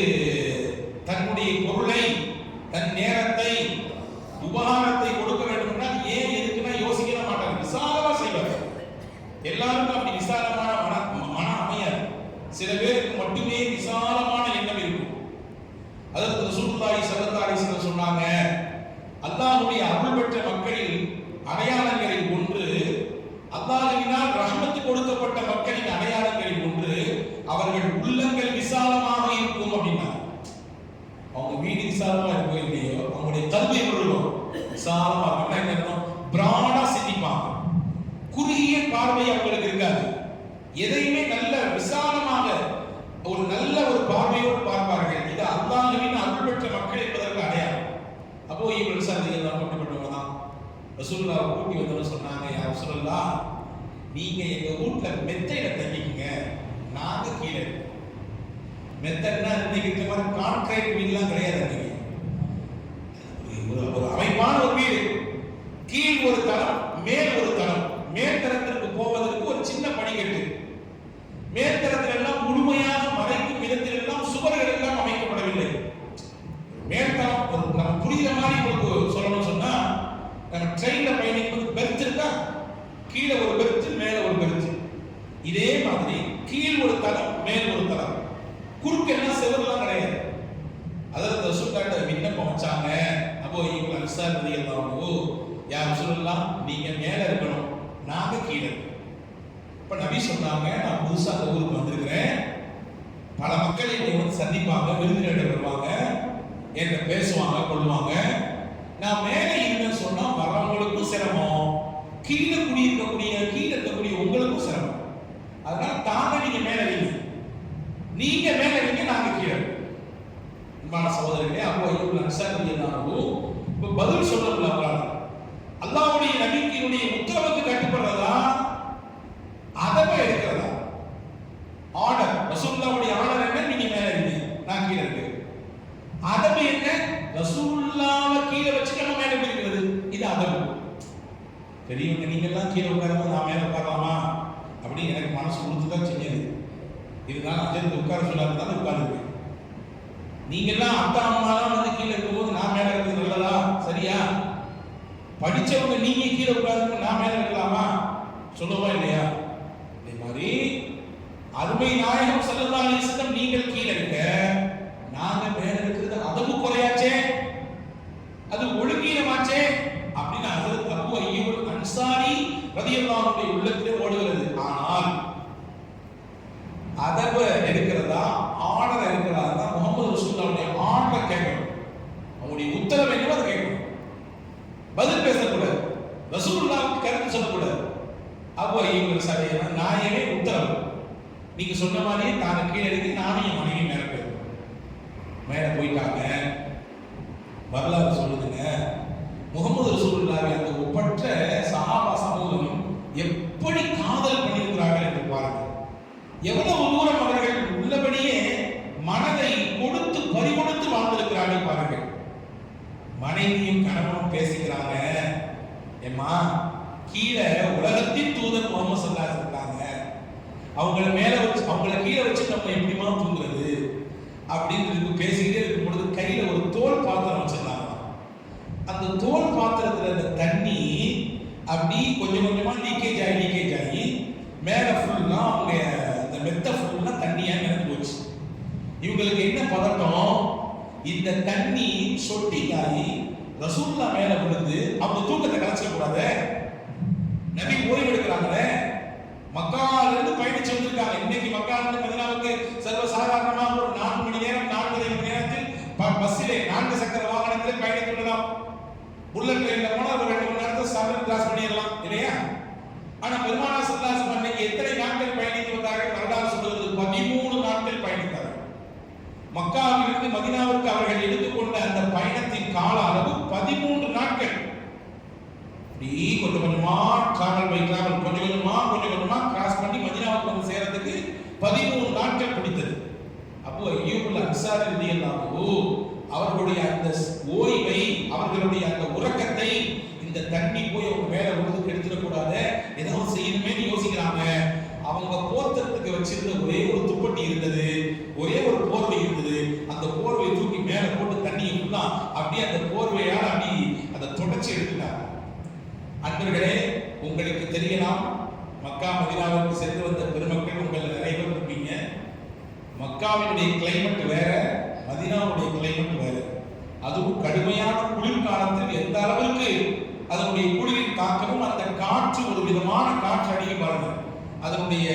தன்னுடைய பொருளை, தன் நேரத்தை, உபகாரத்தை கொடுக்க வேண்டும் என்றால் ஏன் எதுக்குன்னா யோசிக்க மாட்டாங்க, விசாலமா செய்வார். எல்லாருக்கும் அப்படி விசாலமான மனம் அமையாது. சில பேருக்கு மட்டுமே விசாலமான எண்ணம் இருக்கும். அதற்கு ரசூலுல்லாஹி ஸல்லல்லாஹு அலைஹி வஸல்லம் சொன்னாங்க, அல்லாஹ்வுடைய அருள் பெற்ற மக்களின் அடையாளங்களில் ஒன்று, அல்லாஹ்வினால் ரஹ்மத் கொடுக்கப்பட்ட மக்களின் அடையாளங்களில் ஒன்று, அவர்கள் உள்ளங்கள் விசாலமாக இருக்கும் அப்படின்னா. அவங்க வீடு விசாலமா இருக்கோ இல்லையோ, அவங்களுடைய கல்வி இருக்கும் விசாலமா இருக்கும். பிராடா சிந்திப்பாங்க, குறுகிய பார்வை அவங்களுக்கு இருக்காது. எதையுமே நல்ல விசாலமாக ஒரு நல்ல ஒரு பார்வையோடு பார்ப்பார்கள். இது அல்லாஹ்வின் அருள் பெற்ற மக்கள் என்பதற்கு அடையாளம். அப்போ இவர்கள் சாதிகள் அப்படிப்பட்டவங்க தான் ரசூலுல்லாஹ் கூட்டி வந்து சொன்னாங்க, யா ரசூலுல்லாஹ், நீங்க எங்க வீட்ல மெத்தையில தங்கிக்கங்க, நாங்க கீழே. மெத்தைன்னா இன்னைக்கு இந்த மாதிரி கான்கிரீட் வீடுலாம் கிடையாது. ஒரு அமைப்பான ஒரு வீடு, கீழ் ஒரு தளம், மேல் ஒரு தளம். மேல் தளத்திற்கு போவதற்கு ஒரு சின்ன படிக்கட்டு, மேல் தளத்தில் எல்லாம் முழுமையாக மறைக்கும் விதத்தில் எல்லாம் சுவர்கள் எல்லாம் அமைக்கப்படவில்லை. மேல் தளம் நம்ம புரியுற மாதிரி உங்களுக்கு சொல்லணும் சொன்னா, நம்ம ட்ரெயின்ல பயணிக்கும் பெர்த் இருக்கா, கீழே ஒரு பெர்த் மேல ஒரு பெர்த். இதே மாதிரி கீழ் ஒரு தளம் மேல் ஒரு தளம், குறுக்கு எல்லாம் செவரெல்லாம் கிடையாது. அதற்கு ரசூலுல்லாஹ் விண்ணப்பம் வச்சாங்க. அப்போ இவங்க அன்சார் ரலியல்லாஹு, யா ரசூலுல்லாஹ், நீங்க மேல இருக்கணும், நாங்க கீழே. இப்ப நபி சொன்னாங்க, நான் புதுசா அந்த ஊருக்கு வந்திருக்கிறேன், பல மக்கள் என்னை வந்து சந்திப்பாங்க, விருந்தினர் வருவாங்க, என்ன பேசுவாங்க கொள்வாங்க. நான் மேலே இருந்தேன்னு சொன்னா வரவங்களுக்கும் சிரமம், கீழே இருக்கக்கூடிய உங்களுக்கும் சிரமம். அதனால தாங்க நீங்க மேல இருங்க, நீங்க மேல இருங்க, நாங்க கீழே. அன்பான சகோதரர்களே, அப்போ இவங்க அன்சார் ரலியல்லாஹு இப்ப பதில் சொல்லல. அல்லாஹ்வுடைய நபியினுடைய உத்தரவுக்கு கட்டுப்படுறதா, அதவே இருக்கிறதா? ஆர்டர், ரசூலுல்லாஹ்வுடைய ஆர்டர் என்ன? நீங்க மேல இருங்க, நான் கீழே இருக்கேன். அதவு என்ன? ரசூலுல்லாஹ்வை கீழே வச்சு நம்ம மேல இருக்கிறது, இது அதவு. பெரியவங்க நீங்க எல்லாம் கீழே உட்காரும்போது நான் மேல உட்காரலாமா அப்படின்னு எனக்கு மனசு கொடுத்துதான் செஞ்சது. இதுதான் அஜெண்ட் உட்கார சொல்லாதான் உட்கார்ந்துருக்கேன். நீங்க எல்லாம் அப்பா அம்மாலாம் வந்து கீழே இருக்கும்போது நான் மேல இருக்கிறது நல்லதா? சரியா? படிச்சவங்க நீங்க கீழே உட்கார்ந்து நான் மேல இருக்கலாமா? சொல்லுவா இல்லையா? இதே மாதிரி அருமை நாயகம் ஸல்லல்லாஹு அலைஹி வஸல்லம் நீங்கள் கீழே இருக்க, நாங்க மேல இருக்கிறது அதவு குறையாச்சே, அது ஒழுங்கீனமாச்சே அப்படின்னு ஹஜ்ரத் அபூ அய்யூப் அன்சாரி ரலியல்லாஹு அன்ஹு உள்ளத்திலே ஓடுகிறது. ஆனால் அதவு இருக்கிறதா, ஆர்டர் இருக்கிறதா தான் முஹம்மது ரசூலுல்லாஹ்வுடைய ஆர்டர் கேட்கணும். அவங்களுடைய உத்தரவு என்னவோ அதை கேட்கணும். பதில் பேசக்கூடாது, ரசூலுல்லாஹ்வுக்கு கருத்து சொல்லக்கூடாது. அபூ அய்யூப் அன்சாரி நாயகமே உத்தரவு, நீங்க சொன்ன மாதிரியே தாங்க கீழே இருக்கு, நானும் என் மனைவி மேல போயிருக்கேன். மேல போயிட்டாங்க. வரலாறு சொல்லுதுங்க, முகமது ரசூலுல்லாஹி அந்த ஒப்பற்ற சஹாபா சமூகம் எப்படி காதல் பண்ணியிருக்கிறார்கள் என்று பாருங்கள். எவ்வளவு தூரம் அவர்கள் உள்ளபடியே மனதை கொடுத்து பறிகொடுத்து வாழ்ந்திருக்கிறார்கள் பாருங்கள். மனைவியும் கணவனும் பேசிக்கிறாங்க, ஏம்மா கீழே உலகத்தின் தூதர் முகமது ஸல்லல்லாஹு அலைஹி வஸல்லம் இருக்காங்க, அவங்கள மேல வச்சு அவங்கள கீழே வச்சு நம்ம எப்படிமா தூங்குறது அப்படின்னு பேசிக்கிட்டே இருக்கும் பொழுது கையில ஒரு தோல் பாத்திரம் வச்சிருந்தாங்க. அந்த தோல் பாத்திரத்துல இந்த தண்ணி அப்படி கொஞ்சம் கொஞ்சமா லீக்கேஜ் ஆகி மேல ஃபுல்லா அவங்க இந்த மெத்த ஃபுல்லா தண்ணியா நிரம்பி போச்சு. இவங்களுக்கு என்ன பதட்டம், இந்த தண்ணி சொட்டி ஆகி ரசூலுல்லாஹ் மேல விழுந்து அவங்க தூக்கத்தை கலைச்சிட கூடாது. நபி ஓய்வு எடுக்கிறாங்களே, மக்கால இருந்து பயணிச்சு வந்திருக்காங்க. இன்னைக்கு மக்கால இருந்து மதீனாவுக்கு சர்வ சாதாரணமாக ஒரு 4 மணி நேரம் 4.5 மணி நேரத்தில் பஸ்ஸிலே 4 சக்கர வாகனத்தில் பயணித்து விடலாம். புல்லட் ட்ரெயின்ல போனா ஒரு 2 மணி நேரத்துல சாதனை கிராஸ் பண்ணிடலாம் இல்லையா? ஆனா பெருமானார் ஸல்லல்லாஹு அலைஹி வஸல்லம் அன்னைக்கு எத்தனை நாட்கள் பயணித்து வந்தார்கள்? வரலாறு சொல்கிறது 13 நாட்கள் பயணித்தார்கள். மக்காவில் இருந்து மதீனாவுக்கு அவர்கள் எடுத்துக்கொண்ட அந்த பயணத்தின் கால அளவு 13 நாட்கள். கொஞ்சம் கொஞ்சமா டிராவல் பை டிராவல் கொஞ்சம் கொஞ்சமா கிராஸ் பண்ணி மதீனாவுக்கு வந்து சேரத்துக்கு 13 நாட்கள் பிடித்தது. அப்போ அய்யூப் அன்சாரி ரலியல்லாஹு அவர்களுடைய அந்த ஓய்வை, அவர்களுடைய அந்த உறக்கத்தை இந்த தண்ணி போய் அவங்க மேல விழுந்து கெடுத்துடக்கூடாது, ஏதாவது செய்யணுமேன்னு யோசிக்கிறாங்க. அவங்க போர்த்தத்துக்கு வச்சிருந்த ஒரே ஒரு துப்பட்டி இருந்தது, ஒரே ஒரு போர்வை இருந்தது. அந்த போர்வையை தூக்கி மேல போட்டு தண்ணியை ஃபுல்லா அப்படியே அந்த போர்வையால் அப்படி அதை தொடச்சி எடுத்துட்டாங்க. அன்பர்களே, உங்களுக்கு தெரியலாம், மக்கா மதீனாவுக்கு சென்று வந்த பெருமக்கள் உங்கள் நிறைய பேர் இருப்பீங்க. மக்காவினுடைய கிளைமேட் வேற, மதீனாவுடைய கிளைமேட் வேற. அதுவும் கடுமையான குளிர் காலத்தில் எந்த அளவுக்கு அதனுடைய குளிரின் தாக்கமும், அந்த காற்று ஒரு விதமான காற்று அடிக்க பாருங்க, அதனுடைய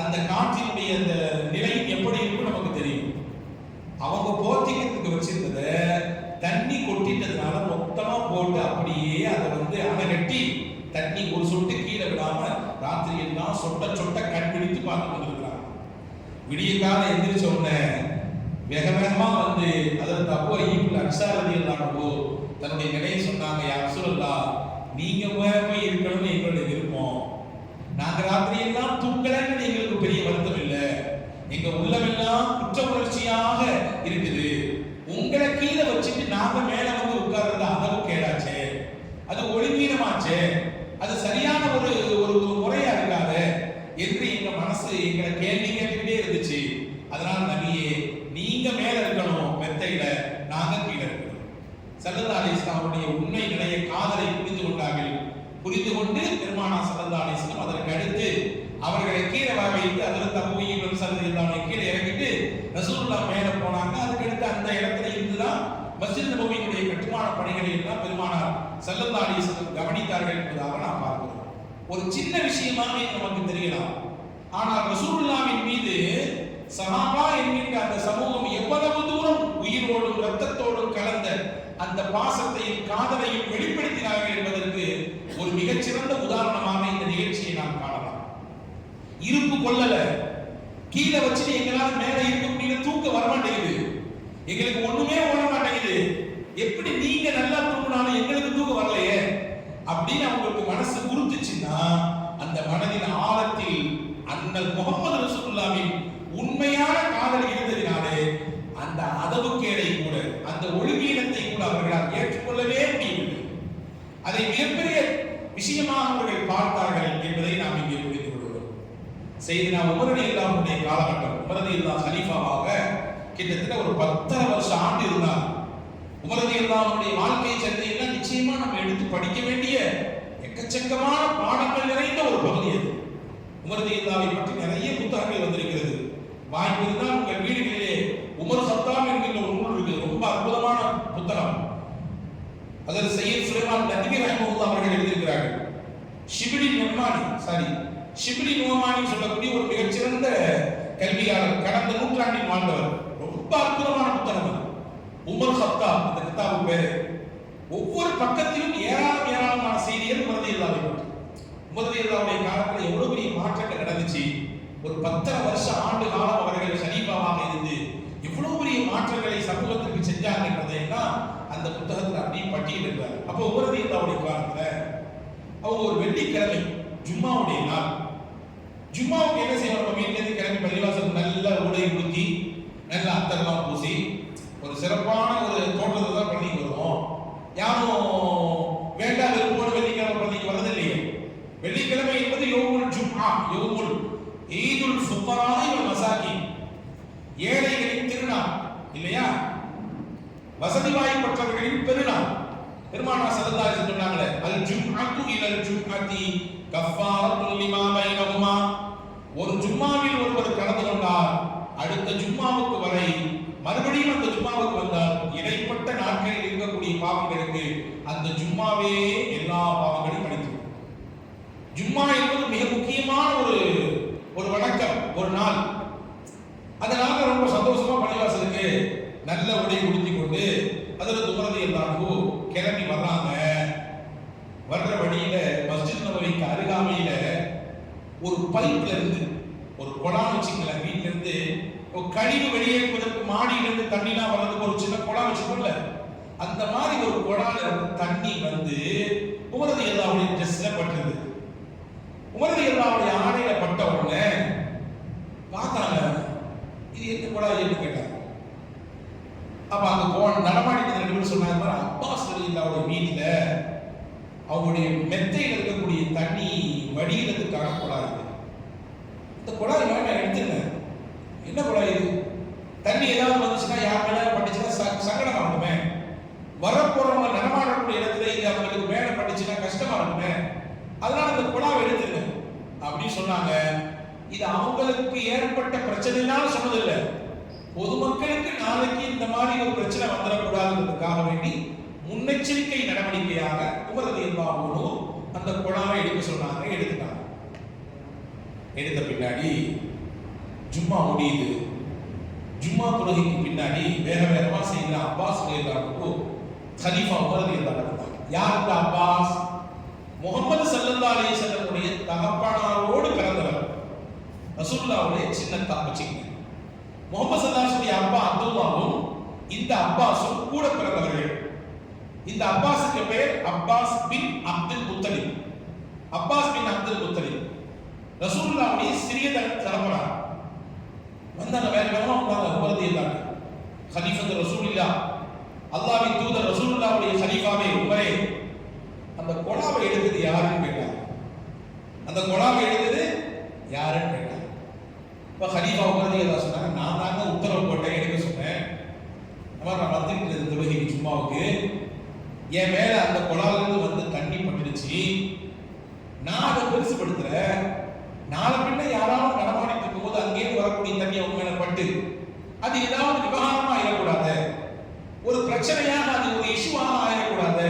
அந்த காற்றினுடைய அந்த நிலையும் எப்படி இருக்கும் நமக்கு தெரியும். அவங்க போர்த்திக்கிறதுக்கு வச்சிருந்தத தண்ணி கொட்டிட்டதுனால மொத்தமா போட்டு அப்படியே அதை வந்து அணைகட்டி தண்ணி ஒரு சொட்டு கீழே விடாம ராத்திரி எல்லாம் சொட்ட சொட்ட கண் பிடித்து பார்த்து கொண்டிருக்கிறாங்க. விடிய காலம் எந்திரிச்ச உடனே வேக வேகமா வந்து அதற்கு அப்போ ஈப்புல அன்சாரதி இல்லாமோ தன்னுடைய நிலையை சொன்னாங்க, யா ரசூலல்லாஹ், நீங்க போய் இருக்கணும்னு எங்களுடைய விருப்பம். நாங்க ராத்திரி எல்லாம் தூங்கலன்னு எங்களுக்கு பெரிய வருத்தம் இல்லை. எங்க உள்ளமெல்லாம் குற்ற உணர்ச்சியாக இருக்குது. உங்களை கீழே வச்சுட்டு நாங்க மேல வந்து உட்கார்றது அதவு கேடாச்சே, அது ஒழுங்கீனமாச்சே, அது சரியான ஒரு ஒரு முறையா இருக்காது என்று எங்க மனசு எங்களை கேள்வி கேட்டுக்கிட்டே இருந்துச்சு. அதனால நபியே, நீங்க மேல இருக்கணும் மெத்தையில, நாங்க கீழே இருக்கணும். ஸல்லல்லாஹு அலைஹி வஸல்லம் அவருடைய உண்மை நிலைய காதலை புரிந்து கொண்டார்கள். புரிந்து கொண்டு பெருமானார் ஸல்லல்லாஹு அலைஹி வஸல்லம் அதற்கு அடுத்து அவர்களை கீழே வர வைத்து அதற்கு அபூ ஈமன் ஸல்லல்லாஹு கீழே இறங்கிட்டு ரசூலுல்லாஹ் மேல போனாங்க. அதுக்கு அடுத்து அந்த இடத்துல இருந்துதான் மஸ்ஜித் நபவியினுடைய கட்டுமான பணிகளை எல்லாம் பெருமானார் ஸல்லல்லாஹு அலைஹி வஸல்லம் கவனித்தார்கள் என்பதாக நாம் பார்க்கிறோம். ஒரு சின்ன விஷயமாக நமக்கு தெரியலாம். ஆனால் ரசூலுல்லாஹ்வின் மீது சஹாபா என்கின்ற அந்த சமூகம் எவ்வளவு தூரம் உயிரோடும் இரத்தத்தோடும் கலந்த அந்த பாசத்தையும் காதலையும் வெளிப்படுத்தினார்கள் என்பதற்கு ஒரு மிகச்சிறந்த உதாரணமாக இந்த நிகழ்ச்சியை நாம் காணலாம். இருப்பு கொள்ளல, கீழே வச்சுட்டு எங்களால மேல இருக்க முடியல, தூக்க வர மாட்டேங்குது, எங்களுக்கு ஒண்ணுமே ஓட மாட்டேங்குது, எப்படி நீங்க நல்லா தூங்கினாலும் எங்களுக்கு தூக்கம் வரலையே அப்படின்னு அவங்களுக்கு மனசு உறுத்துச்சுன்னா, அந்த மனதின் ஆழத்தில் அண்ணல் முகமது ரசூலுல்லாஹ்வின் உண்மையான காதல் இருந்ததினாலே அந்த அதவுக்கேடை கூட, அந்த ஒழுங்கீனத்தை கூட அவர்களால் ஏற்றுக்கொள்ளவே முடியவில்லை. அதை மிகப்பெரிய விஷயமாக அவர்கள் பார்த்தார்கள் என்பதை நாம் இங்கே புரிந்து கொள்கிறோம். செய்தினா உமர் ரலியல்லாஹு அன்ஹுடைய காலகட்டம், உமர் ரலியல்லாஹு கலீஃபாவாக கிட்டத்தட்ட ஒரு 10 வருஷ ஆண்டு இருந்தார். உமர் ரலியல்லாஹு அன்ஹுடைய வாழ்க்கை சரிதையெல்லாம் நிச்சயமா நம்ம எடுத்து படிக்க வேண்டிய எக்கச்சக்கமான பாடங்கள் நிறைந்த ஒரு பகுதி அது. உமர் ரலியல்லாஹுவை பற்றி நிறைய புத்தகங்கள் வந்திருக்கிறது. வாய்ப்பு இருந்தால் உங்கள் வீடுகளிலே உமர் சத்தாம் என்கின்ற ஒரு நூல் இருக்குது, ரொம்ப அற்புதமான புத்தகம். அதில் சையத் சுலைமான் நத்வி ரஹ்மத்துல்லாஹி அவர்கள் எழுதியிருக்கிறார்கள். ஷிப்லி நுஅமானி சொல்லக்கூடிய ஒரு மிகச்சிறந்த கல்வியாளர், கடந்த நூற்றாண்டில் வாழ்ந்தவர். ரொம்ப அற்புதமான புத்தகம் அது. உமர் சத்தாம் அந்த கிதாபு பேரு. ஒவ்வொரு பக்கத்திலும் ஏராளமான செய்திகள் உமர் ரலியல்லாஹு அன்ஹு. உமர் ரலியல்லாஹுடைய காலத்தில் எவ்வளவு பெரிய மாற்றங்கள் நடந்துச்சு. ஒரு 10 வருஷ ஆண்டு காலம் அவர்கள் கலீஃபாவாக இருந்து எவ்வளவு பெரிய மாற்றங்களை சமூகத்திற்கு செஞ்சாங்க என்பதையெல்லாம் அந்த புத்தகத்தில் அப்படியே பட்டியலிடுறார். அப்போ உமர் ரலியல்லாஹுடைய காலத்துல அவங்க ஒரு வெள்ளிக்கிழமை ஜும்மாவுடைய நாள், ஜும்மாவுக்கு என்ன செய்வாங்க, வீட்டுல இருந்து கிளம்பி பள்ளிவாசல் நல்ல உடை உடுத்தி நல்ல அத்தர்லாம் பூசி ஒரு சிறப்பான ஒரு தோற்றத்தை தான் பள்ளிக்கு வருவோம். யாரும் வேண்டாம் விருப்போடு வெள்ளிக்கிழமை பள்ளிக்கு வரதில்லையே. வெள்ளிக்கிழமை என்பது யௌமுல் ஜும்ஆ, யௌமுல் ஈதுல் ஃபுகராஇ வல் மசாகின், ஏழைகளின் திருநாள் இல்லையா, வசதி வாய்ப்பற்றவர்களின் பெருநாள். பெருமானார் ஸல்லல்லாஹு அலைஹி வஸல்லம் சொன்னாங்களே, அல் ஜும்அத்து இலல் ஜும்அத்தி கஃபாரத்துல் லிமா பைனஹுமா. ஒரு ஜும்மாவில் ஒருவர் கலந்து கொண்டார், அடுத்த ஜும்மாவுக்கு வரை மறுபடியும் அந்த ஜும்மாவுக்கு வந்தால் இடைப்பட்ட நாட்களில் இருக்கக்கூடிய பாவங்களுக்கு அந்த ஜும்மாவே எல்லா பாவங்களையும் மன்னித்து. ஜும்மா என்பது மிக முக்கியமான ஒரு வணக்கம், ஒரு நாள். அதனால ரொம்ப சந்தோஷமா பள்ளிவாசலுக்கு நல்ல உடை உடுத்தி கொண்டு அதில் துமரதி எல்லாருக்கும் கிளம்பி வர்றாங்க. வர்ற வழியில மஸ்ஜித் நபவிக்கு அருகாமையில ஒரு பைப்ல இருந்து ஒரு குழாம் வச்சுக்கல, வீட்டுல இருந்து கழிவு வெளியேறுவதற்கு மாடியிலிருந்து தண்ணிலாம் வர்றதுக்கு ஒரு சின்ன குழாம் வச்சுக்கோல, அந்த மாதிரி ஒரு குழால இருந்து தண்ணி வந்து உமரதி எல்லாருடைய ட்ரெஸ்ல பட்டது. உமரதி எல்லாருடைய ஆடையில பட்ட உடனே பார்த்தாங்க, இது என்ன குழாய்னு கேட்டாங்க. அப்ப அங்க நடமாடிட்டு 2 பேர் சொன்னாங்க, அப்பாஸ் ரலியல்லாஹு வீட்டுல அவங்களுடைய மெத்தையில் இருக்கக்கூடிய தண்ணி வடிகிறதுக்காக குழாய், இந்த குழாய் வேண்டாம் எடுத்துங்க. என்ன குழாய் இது? தண்ணி ஏதாவது வந்துச்சுன்னா யார் மேல பட்டுச்சுன்னா சங்கடமா இருக்குமே, வரப்போறவங்க நடமாடக்கூடிய இடத்துல இது அவங்களுக்கு மேல பட்டுச்சுன்னா கஷ்டமா இருக்குமே, அதனால இந்த குழாவை எடுத்துங்க அப்படின்னு சொன்னாங்க. இது அவங்களுக்கு ஏற்பட்ட பிரச்சனைனால சொன்னதில்லை, பொதுமக்களுக்கு நாளைக்கு இந்த மாதிரி ஒரு பிரச்சனை வந்துடக்கூடாதுன்றதுக்காக வேண்டி முன்னெச்சரிக்கை நடவடிக்கையாக உமர் ரலியல்லாஹு அன்ஹு அந்த குழாவை எடுக்க சொன்னாங்க. எடுத்துட்டாங்க. எடுத்த பின்னாடி ஜும்மா முடியுது. ஜும்மா தொழுகைக்கு பின்னாடி வேக வேகமா செய்யற அப்பாஸ் ரலியல்லாஹு அன்ஹு கலீஃபா உமர் ரலியல்லாஹு அன்ஹு. யார் இந்த அப்பாஸ்? முஹம்மது ஸல்லல்லாஹு அலைஹி வஸல்லம் உடைய தகப்பனாரோடு பிறந்தவர், ரசூலுல்லாஹ்வுடைய சின்ன தங்கச்சி. முகமது ஸல்லல்லாஹு அப்பா அப்துல்லாவும் இந்த அப்பாஸும் கூட பிறந்தவர்கள். இந்த அப்பாஸுக்கு பெயர் அப்பாஸ் பின் அப்துல் முத்தலிப். அப்பாஸ் பின் அப்துல் முத்தலிப் ரசூலுல்லாஹ்வுடைய சிறிய தரப்படா வந்தாங்க. வேற வேறமா வந்தாங்க. உமரது இல்லாம கலீஃபத்து ரசூலுல்லாஹ், அல்லாஹ்வின் தூதர் ரசூலுல்லாஹ்வுடைய கலீஃபாவே உமரே, அந்த கொலாவை எடுத்தது யாருன்னு கேட்டாங்க. அந்த கொலாவை எடுத்தது யாருன்னு கேட்டாங்க. இப்ப கலீஃபா உமரது எல்லாம் சொன்னாங்க, நான் தாங்க உத்தரவு போட்டேன், எடுக்க சொன்னேன். நான் வந்துட்டு தொழுகைக்கு சும்மாவுக்கு என் மேல அந்த கொலாவில இருந்து வந்து தண்ணி பட்டுடுச்சு. நான் அதை பெருசுபடுத்துறேன். நாளை பின்ன யாராவது நடமாடிட்டு இருக்கும் போது அங்கேயிருந்து வரக்கூடிய தண்ணி அவங்க மேல பட்டு அது ஏதாவது விவகாரமா ஆயிடக்கூடாது, ஒரு பிரச்சனையாக அது ஒரு இஷ்யூவாக ஆயிடக்கூடாது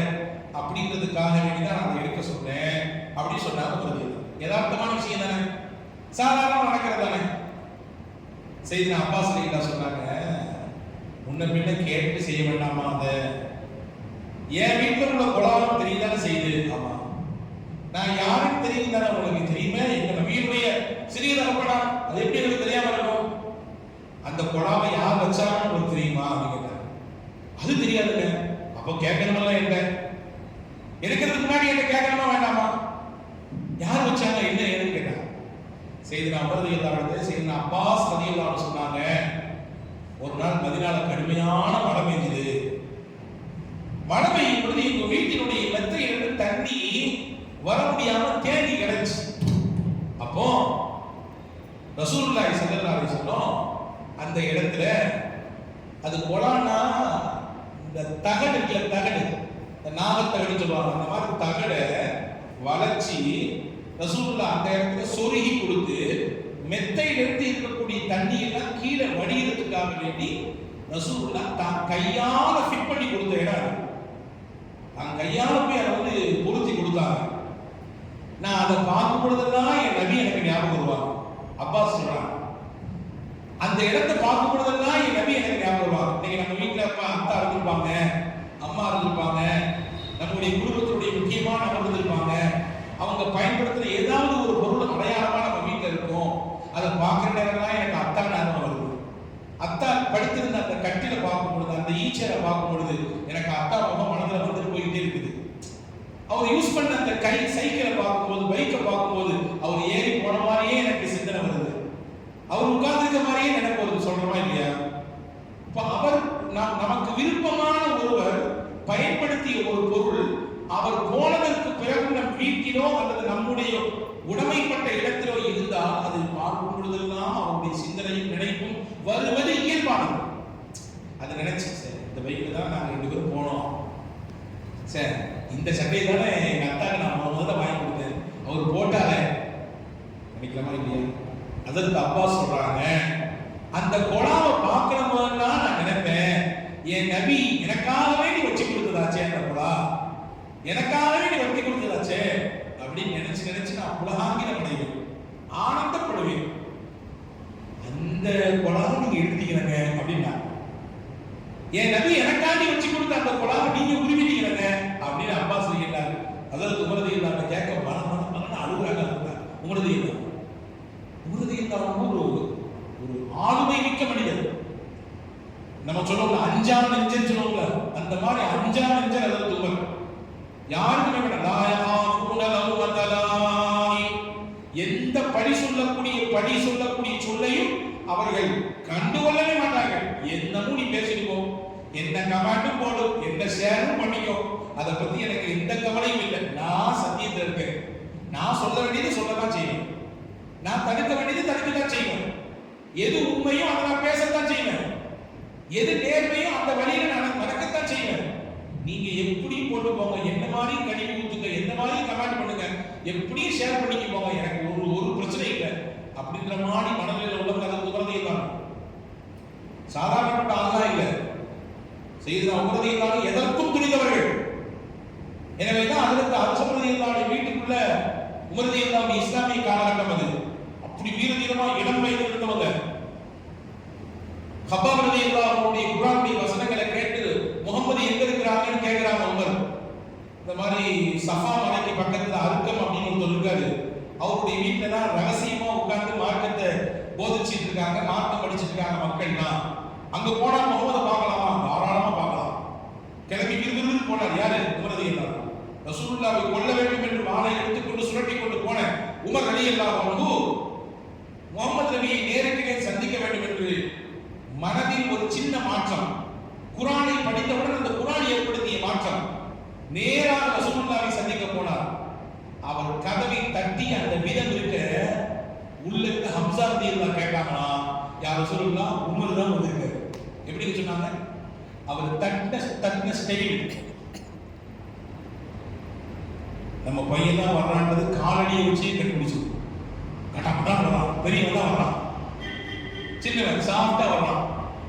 அப்படின்றதுக்காக வேண்டிதான் நான் எடுக்க சொன்னேன் அப்படின்னு சொன்னாங்க. யதார்த்தமான விஷயம் தானே, சாதாரண நடக்கிறது தானே. செய்தினா அப்பாஸ் ரலியல்லாஹு சொன்னாங்க, முன்ன பின்ன கேட்டு செய்ய வேண்டாமா? அதை என் வீட்டில் உள்ள கொலாவும் தெரியுதானே செய்து? ஆமா. நான் யாருன்னு தெரியும் தானே உங்களுக்கு தெரியுமே, எங்க நபியுடைய சிறிய தகப்பனா, அது எப்படி எனக்கு தெரியாம இருக்கும்? அந்த கொலாவை யார் வச்சாங்கன்னு உங்களுக்கு தெரியுமா அப்படிங்கிற. அது தெரியாதுங்க. அப்போ கேட்கணும்ல, என்ன எடுக்கிறதுக்கு முன்னாடி என்ன கேட்கணுமா வேண்டாமா? யார் வச்சாங்க என்ன ஏன்னு கேட்டாங்க. செய்தினா உமர் ரலியல்லாஹு அன்ஹு செய்தினா அப்பாஸ் ரலியல்லாஹு அன்ஹு சொன்னாங்க, ஒரு நாள் மதீனால கடுமையான மழை பெய்யுது. மழை பெய்யும் பொழுது எங்க வீட்டினுடைய மெத்தையிலிருந்து தண்ணி வர முடியாம தேங்கி கிடச்சு. அப்போ ரசூலுல்லாஹி ஸல்லல்லாஹு அலைஹி வஸல்லம் அந்த இடத்துல, அது கொலான்னா இந்த தகடு இருக்குல்ல, தகடு, இந்த நாகத்தகடு சொல்லுவாங்க, அந்த மாதிரி தகடை வளைச்சி ரசூலுல்லாஹ் அந்த இடத்துல சொருகி கொடுத்து மெத்தையிலிருந்து இருக்கக்கூடிய தண்ணி எல்லாம் கீழே வடிகிறதுக்காக வேண்டி ரசூலுல்லாஹ் தான் கையால ஃபிட் பண்ணி கொடுத்த இடம். தான் கையால போய் அதை வந்து பொருத்தி கொடுத்தாங்க. நான் அதை பார்க்கும் பொழுதெல்லாம் என் நபி எனக்கு ஞாபகம் வருவாங்க. அப்பாஸ் சொல்றாங்க, அந்த இடத்தை பார்க்கும் பொழுதெல்லாம் என் நபி எனக்கு ஞாபகம் வருவாங்க. இன்னைக்கு நம்ம வீட்டுல அப்பா அத்தா இருந்திருப்பாங்க, அம்மா இருந்திருப்பாங்க, நம்முடைய குடும்பத்தினுடைய முக்கியமான நபர் இருந்திருப்பாங்க. அவங்க பயன்படுத்துற ஏதாவது ஒரு பொருள் அடையாளமா நம்ம வீட்டுல இருக்கும். அதை பார்க்கிற நேரம்லாம் எனக்கு அத்தா ஞாபகம் வருது. அத்தா படுத்திருந்த அந்த கட்டில பார்க்கும் பொழுது, அந்த ஈச்சரை பார்க்கும் பொழுது எனக்கு அத்தா முகம் மனதில் வந்துட்டு போயிட்டே இருக்குது. அவர் யூஸ் பண்ண அந்த கை சைக்கிளை பார்க்கும்போது, பைக்கை பார்க்கும்போது அவர் ஏறி போன மாதிரியே எனக்கு சிந்தனை வருது. அவர் உட்கார்ந்துருக்க மாதிரியே எனக்கு வருது. சொல்றமா இல்லையா? இப்ப அவர் நமக்கு விருப்பமான ஒருவர் பயன்படுத்திய ஒரு பொருள் அவர் போனதற்கு பிறகு நம் வீட்டிலோ அல்லது நம்முடைய உடைமைப்பட்ட இடத்திலோ இருந்தால் அதை பார்க்கும் பொழுதெல்லாம் அவருடைய சிந்தனையும் நினைப்பும் வருவது இயல்பானது. அதை நினைச்சு, சரி இந்த பைக்கில் தான் நாங்கள் 2 பேரும் போனோம், சரி இந்த சட்டையை தானே எங்க அத்தாக்கு நான் முதல்ல வாங்கி கொடுத்தேன், அவர் போட்டாரே நினைக்கலாமா இல்லையா? அதற்கு அப்பா சொல்றாங்க, அந்த கொலாவை பார்க்கிற போதெல்லாம் நான் நினைப்பேன், என் நபி எனக்காகவே நீ வச்சு கொடுத்ததாச்சே, அந்த கொலா எனக்காகவே நீ வச்சு கொடுத்ததாச்சே அப்படின்னு நினைச்சு நினைச்சு நான் உலகாங்கிலம் அடைவேன், ஆனந்தப்படுவேன். அந்த கொலாவை நீங்க எடுத்துக்கிறங்க அப்படின்னா, என் நபி எனக்காண்டி வச்சு கொடுத்த அந்த கொலாவை நீங்க உருவிட்டீங்க அப்படின்னு அப்பா சொல்லிட்டாங்க. அதற்கு உமரது இல்லாம கேட்க மன அழுகுறாங்க. உமரது இல்லாம ஒரு ஆளுமை மிக்க மனிதர். நம்ம சொல்லுவோம்ல அஞ்சா நெஞ்சன்னு சொல்லுவோம்ல, அந்த மாதிரி அஞ்சா நெஞ்சன் அதற்கு உமர். யாருக்குமே எந்த பழி சொல்லக்கூடிய சொல்லையும் அவர்கள் கண்டுகொள்ளவே மாட்டாங்க. என்னமும் நீ பேசிக்கோ, என்ன கமாண்டும் போடு, என்ன ஷேரும் பண்ணிக்கோ, அதை பத்தி எனக்கு எந்த கவலையும் இல்லை. நான் சத்தியத்தில் இருக்கேன். நான் சொல்ல வேண்டியது சொல்லதான் செய்வேன், நான் தடுக்க வேண்டியது தடுக்கத்தான் செய்வேன். எது உண்மையோ அதை நான் பேசத்தான் செய்வேன், எது நேர்மையோ அந்த வழியில நான் நடக்கத்தான் செய்வேன். நீங்க எப்படியும் போட்டு போங்க, என்ன மாதிரி கழிவு ஊத்துங்க, என்ன மாதிரி கமெண்ட் பண்ணுங்க, எப்படியும் ஷேர் பண்ணிக்க போங்க, எனக்கு ஒரு பிரச்சனை இல்லை அப்படின்ற மாதிரி மனநிலையில் உள்ள கதை உமரது தான். சாதாரணப்பட்ட ஆள்லாம் இல்லை. செய்தா உமரது தான் எதற்கும் துணிந்தவர்கள். எனவேதான் அதற்கு அரசமரதியல்லாவுடைய வீட்டுக்குள்ள உமரதியல்லாவுடைய இஸ்லாமிய காலகட்டம் அது. அப்படி வீரதீரமா இளம் வயதில் இருந்தவங்க. கப்பாப் ரலியல்லாஹுடைய குர்ஆனுடைய வசனங்களை கேட்டு முகமது எங்க இருக்கிறாங்கன்னு கேட்கிறாங்க உமர். இந்த மாதிரி சஃபா மலைக்கு பக்கத்துல அர்க்கம் அப்படின்னு ஒருத்தர் இருக்காரு. அவருடைய வீட்டுல தான் ரகசியமா உட்கார்ந்து மார்க்கத்தை போதிச்சிட்டு இருக்காங்க, மார்க்கம் படிச்சிட்டு இருக்காங்க மக்கள்னா, அங்க போனா முகமதை பார்க்கலாமா? தாராளமா பார்க்கலாம். கிளம்பி விருது போனார். யாரு? உமர் ரலியல்லாஹு அன்ஹு. ரசூலுல்லாஹை கொல்ல வேண்டும் என்று வாளை எடுத்துக்கொண்டு சுரட்டி கொண்டு போன உமர் ரலியல்லாஹு அன்ஹு முகமது நபியை நேரடியாக சந்திக்க வேண்டும் என்று மனதில் ஒரு சின்ன மாற்றம், குர்ஆனை படித்தவுடன் அந்த குர்ஆன் ஏற்படுத்திய மாற்றம், நேராக ரசூலுல்லாஹை சந்திக்க போனார். அவர் கதவை தட்டி அந்த விதம் இருக்க உள்ள இருக்க ஹம்சா ரலியல்லாஹு கேட்டாங்களா, யா ரசூலுல்லாஹ் உமர் தான் வந்திருக்காரு. எப்படி சொன்னாங்க? அவர் தட்டின ஸ்டைல், நம்ம பையன் தான் வர்றான்றது காலடியை வச்சு கண்டுபிடிச்சு, கட்டாமதான் வர்றான், பெரியவன் தான் வர்றான், சின்னவன் சாஃப்டா வர்றான்,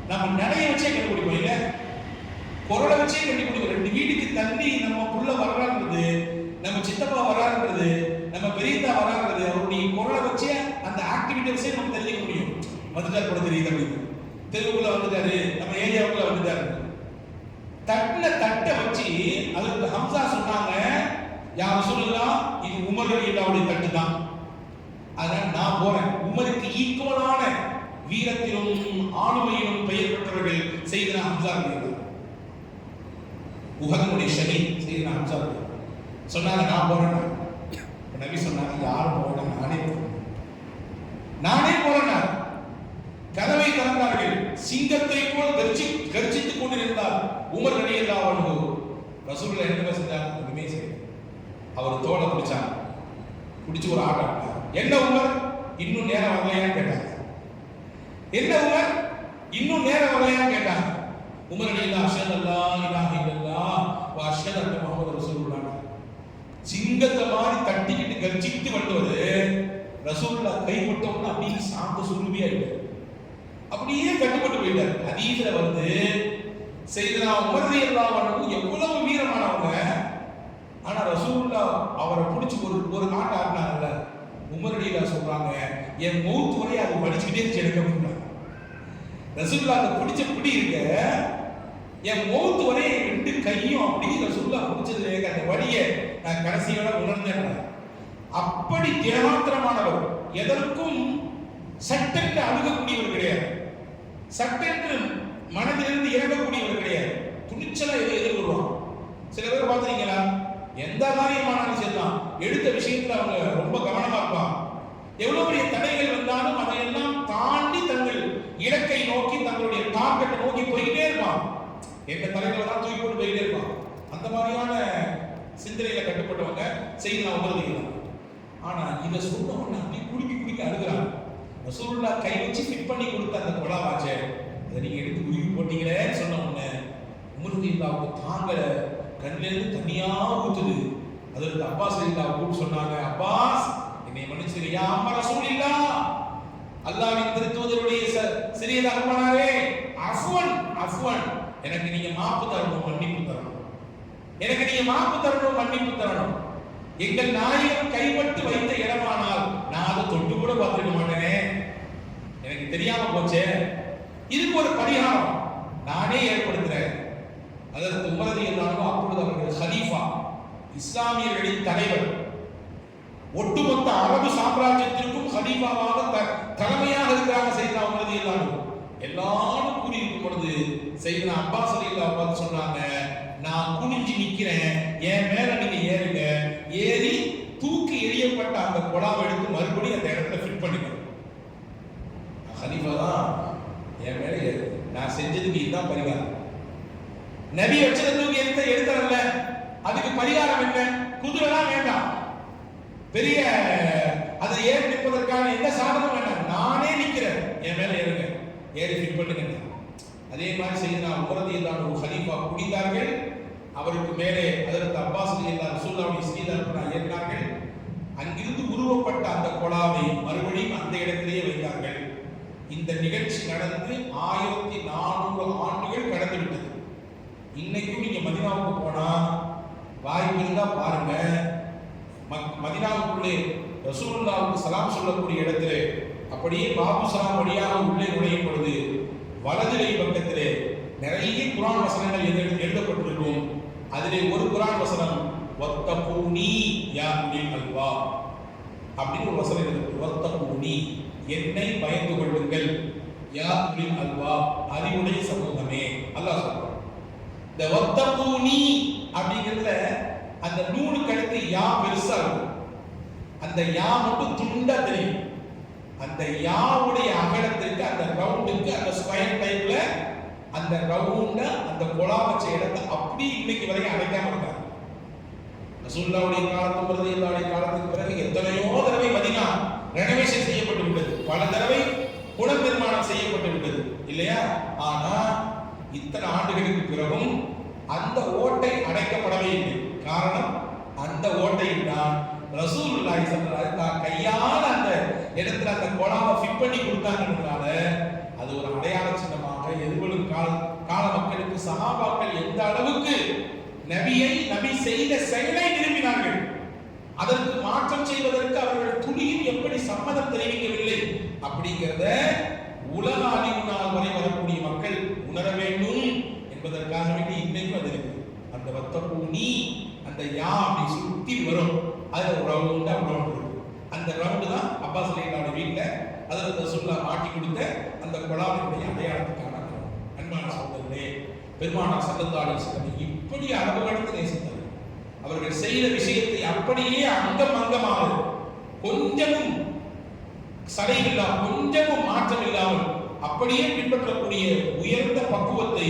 நம்ம நடைய வச்சே கண்டுபிடிப்போம் இல்ல, குரலை வச்சே கண்டுபிடிப்போம். 2 வீட்டுக்கு தள்ளி நம்ம புள்ள வர்றான்றது, நம்ம சித்தப்பா வர்றான்றது, நம்ம பெரியதா வர்றான்றது, அவருடைய குரலை வச்சே அந்த ஆக்டிவிட்டி வச்சே நம்ம தெரிஞ்சுக்க முடியும். வந்துட்டார் கூட தெரியுது அப்படின்னு, தெருவுக்குள்ள வந்துட்டாரு, நம்ம ஏரியாவுக்குள்ள வந்துட்டாரு. தட்டை வச்சு அதுக்கு ஹம்சா சொன்னாங்க, யா ரசூலுல்லாஹ் இது உமர் ரலியல்லாஹுடைய தட்டு தான், அதனால நான் போறேன். உமருக்கு ஈக்குவலான வீரத்திலும் ஆளுமையிலும் பெயர் பெற்றவர்கள் செய்தனா ஹம்சா ரலியல்லாஹு, உஹதுடைய ஷஹீத் செய்தனா ஹம்சா சொன்னாங்க, நான் போறேன். நபி சொன்னாங்க, யார் போறேன்? நானே போறேன். கதவை திறந்தார்கள். சிங்கத்தை போல் கர்ஜித்துக் கொண்டிருந்தார் உமர் ரலியல்லாஹு அன்ஹு. ரசூலுல்லாஹ் என்ன செஞ்சாங்க? ஒண்ணுமே செய்யல. அவர் தோளை பிடிச்சாங்க, பிடிச்சு ஒரு ஆட்டம். என்ன உமர் இன்னும் நேரம் வரலையான்னு கேட்டாங்க. என்ன உமர் இன்னும் நேரம் வரலையான்னு கேட்டாங்க. உமர் ரலியல்லாஹு அஷ்ஹது அல்லா இலாஹ இல்லல்லாஹ் வ அஷ்ஹது அன்ன முஹம்மது ரசூலுல்லாஹ். சிங்கத்தை மாதிரி தட்டிக்கிட்டு கர்ஜித்து வந்தவர் ரசூலுல்லாஹ் கைப்பட்டவங்க அப்படியே சாந்த சுருபியாயிட்டார், அப்படியே கட்டுப்பட்டு போயிட்டார். ஹதீஸ்ல வந்து செய்தனா உமர் ரலியல்லாஹு அன்ஹு எவ்வளவு வீரமானவங்க, ஆனா ரசூலுல்லாஹ் அவரை பிடிச்சி ஒரு நாட்டை ஆடினாங்கல்ல, உமர் ரலியல்லாஹு சொல்றாங்க, என் மௌத் வரை அது வலிச்சுக்கிட்டே இருந்துச்சு எனக்கு அப்படின்னா. ரசூலுல்லாஹ் அந்த பிடிச்ச பிடி இருக்க, என் மௌத் வரை 2 கையும் அப்படி ரசூலுல்லாஹ் பிடிச்சது அந்த வலியை நான் கடைசியோட உணர்ந்தேன். அப்படி தியாகமானவர், எதற்கும் சட்டென்று அணுகக்கூடியவர் கிடையாது, சட்டென்று மனதிலிருந்து இறங்கக்கூடியவர் கிடையாது, துணிச்சலா எதிர்கொள்வான். சில பேர் பாத்தீங்களா, எந்த காரியமானாலும் சரிதான், எடுத்த விஷயத்துல அவங்க ரொம்ப கவனமா இருப்பாங்க. எவ்வளவு பெரிய தடைகள் வந்தாலும் அதையெல்லாம் தாண்டி தங்கள் இலக்கை நோக்கி, தங்களுடைய டார்கெட்டை நோக்கி போய்கிட்டே இருப்பான். எந்த தலைகளை தான் தூக்கி போட்டு போயிட்டே இருப்பான். அந்த மாதிரியான சிந்தனையில கட்டுப்பட்டவங்க செய்யலாம் உமர்திக்கலாம். ஆனா இதை சொன்ன உடனே அப்படி குடிக்க அழுகிறாங்க. ரசூலுல்லாஹ் கை வச்சு ஃபிட் பண்ணி கொடுத்த அந்த கொலாவாச்சே, அதை நீங்க எடுத்து உருவி போட்டீங்களே சொன்ன உடனே உமர்தில்லாவுக்கு தாங்கல, கண்ணிலிருந்து தனியா ஊத்துது. அதற்கு அப்பாஸ் ரலியல்லாஹு கூப்பிட்டு சொன்னாங்க, அப்பாஸ் என்னை மன்னிச்சிரு, யா அம்மா ரசூலில்லாஹ், அல்லாஹ்வின் திருத்தூதருடைய சிறிய தகப்பனாரே, அஃப்வன் எனக்கு நீங்க மாப்பு தரணும், மன்னிப்பு தரணும், எனக்கு நீங்க மாப்பு தரணும், மன்னிப்பு தரணும். எங்கள் நாயகம் கைப்பட்டு வைத்த இடமானால் நான் அதை தொட்டு கூட பார்த்துக்க மாட்டேனே, எனக்கு தெரியாம போச்சே, இதுக்கு ஒரு பரிகாரம் நானே ஏற்படுத்துறேன். அதற்கு உமர் ரலியல்லாஹு அன்ஹு அப்பொழுது அவர்கள் ஹலீஃபா, இஸ்லாமியர்களின் தலைவர், ஒட்டுமொத்த அரபு சாம்ராஜ்யத்திற்கும் ஹலீஃபாவாக தலைமையாக இருக்கிறாங்க செய்தனா உமர் ரலியல்லாஹு அன்ஹு. எல்லாரும் கூடி இருக்கும் பொழுது செய்தனா அப்பாஸ் ரலியல்லாஹு அன்ஹு சொன்னாங்க, நான் குனிஞ்சு நிக்கிறேன், என் மேல நீங்க ஏறுங்க, ஏறி தூக்கி எறியப்பட்ட அந்த கொலாவை எடுத்து மறுபடியும் அந்த இடத்துல ஃபிட் பண்ணிக்கணும். ஹலீஃபா தான் என் மேல ஏறு, நான் செஞ்சதுக்கு இதுதான் பரிகாரம். நபி வச்சத தூக்கி எடுத்தறல்ல, அதுக்கு பரிகாரம் என்ன? குதிரைலாம் வேண்டாம், பெரிய அதை ஏறி நிற்பதற்கான எந்த சாதனம் வேண்டாம், நானே நிக்கிறேன், என் மேல ஏறுங்க, ஏறி ஃபிட் பண்ணுங்க. அதே மாதிரி செய்தனா உமர் ரலியல்லாஹு அன்ஹு ஹலீஃபா குடித்தார்கள். அவருக்கு மேலே ஹஜ்ரத் அப்பாஸ் ரலியல்லாஹு ரசூலுல்லாஹ்வுடைய ஸ்ரீதர்ப்பண ஏற்றார்கள். அங்கிருந்து உருவப்பட்ட அந்த கொலாவை மறுபடியும் அந்த இடத்திலேயே வைத்தார்கள். இந்த நிகழ்ச்சி நடந்து 1400 ஆண்டுகள் கடந்து விட்டது. இன்னைக்கும் நீங்க மதீனாவுக்கு போனா வாய்ப்பு இருந்தா பாருங்க, மதீனாவுக்குள்ளே ரசூலுல்லாஹ்வுக்கு சலாம் சொல்லக்கூடிய இடத்திலே அப்படியே பாபு சலாம் வழியாக உள்ளே நுழையும் பொழுது வலதுகை பக்கத்திலே நிறைய குர்ஆன் வசனங்கள் எழுதப்பட்டிருக்கும். அதிலே ஒரு குர்ஆன் வசனம் வத்தகூனி யா உலில் அல்பாப் அப்படின்னு ஒரு வசனம் இருக்கு. வத்தகூனி என்னை பயந்து கொள்ளுங்கள் யா உலில் அல்பாப் அறிவுடைய சமூகமே. அல்லாஹ் சொல்றான். இந்த வத்தகூனி அப்படிங்கிறதுல அந்த நூனுக்கு அடுத்து யா பெருசா இருக்கும். அந்த யா மட்டும் துண்டா தெரியும். அந்த யாவுடைய அகலத்திற்கு, அந்த ரவுண்டுக்கு, அந்த ஸ்கொயர் டைப்ல அந்த ரவுண்ட, அந்த கொலா வச்ச இடத்தை அப்படி இன்னைக்கு வரைக்கும் அடைக்காம இருக்காங்க. ரசூலுல்லாஹ்வுடைய காலத்துக்கு ரலியல்லாஹு காலத்துக்கு பிறகு எத்தனையோ தடவை மதீனா ரெனோவேஷன் செய்யப்பட்டு விட்டது, பல தடவை புனர்நிர்மாணம் செய்யப்பட்டு விட்டது இல்லையா? ஆனா இத்தனை ஆண்டுகளுக்கு பிறகும் அந்த ஓட்டை அடைக்கப்படவே இல்லை. காரணம், அந்த ஓட்டையில் தான் ரசூலுல்லாஹி ஸல்லல்லாஹு அலைஹி வஸல்லம் கையால அந்த இடத்துல அந்த கொலாவை ஃபிட் பண்ணி கொடுத்தாங்கன்றதால அது ஒரு அடையாள சின்னமாக எதிர்வரும் கால மக்களுக்கு சஹாபாக்கள் எந்த அளவுக்கு நபி செய்த செயலை விரும்பினார்கள், அதற்கு மாற்றம் செய்வதற்கு அவர்கள் துளியில் எப்படி சம்மதம் தெரிவிக்கவில்லை அப்படிங்கிறத உலக அழிவு நாள் வரை வரக்கூடிய மக்கள் உணர வேண்டும் என்பதற்காக வேண்டி இன்னைக்கும் அது இருக்கு. அந்த வத்தகூனி, அந்த யா அப்படி சுத்தி வரும், அதுல ஒரு ரவுண்டா ரவுண்ட் இருக்கு. அந்த ரவுண்டு தான் அப்பாஸ் ரலியல்லாஹு வீட்டுல அதில் ரசூலுல்லாஹ் மாட்டி கொடுத்த அந்த கொலாவினுடைய அடையாளத்துக்கான அன்பான சகோதரர்களே, பெருமானார் ஸல்லல்லாஹு அலைஹி வஸல்லம் இப்படி அளவு கடந்து நேசித்தார்கள். அவர்கள் செய்த விஷயத்தை அப்படியே அங்கமாக கொஞ்சமும் சடையில்லாமல், கொஞ்சமும் மாற்றம் இல்லாமல் அப்படியே பின்பற்றக்கூடிய உயர்ந்த பக்குவத்தை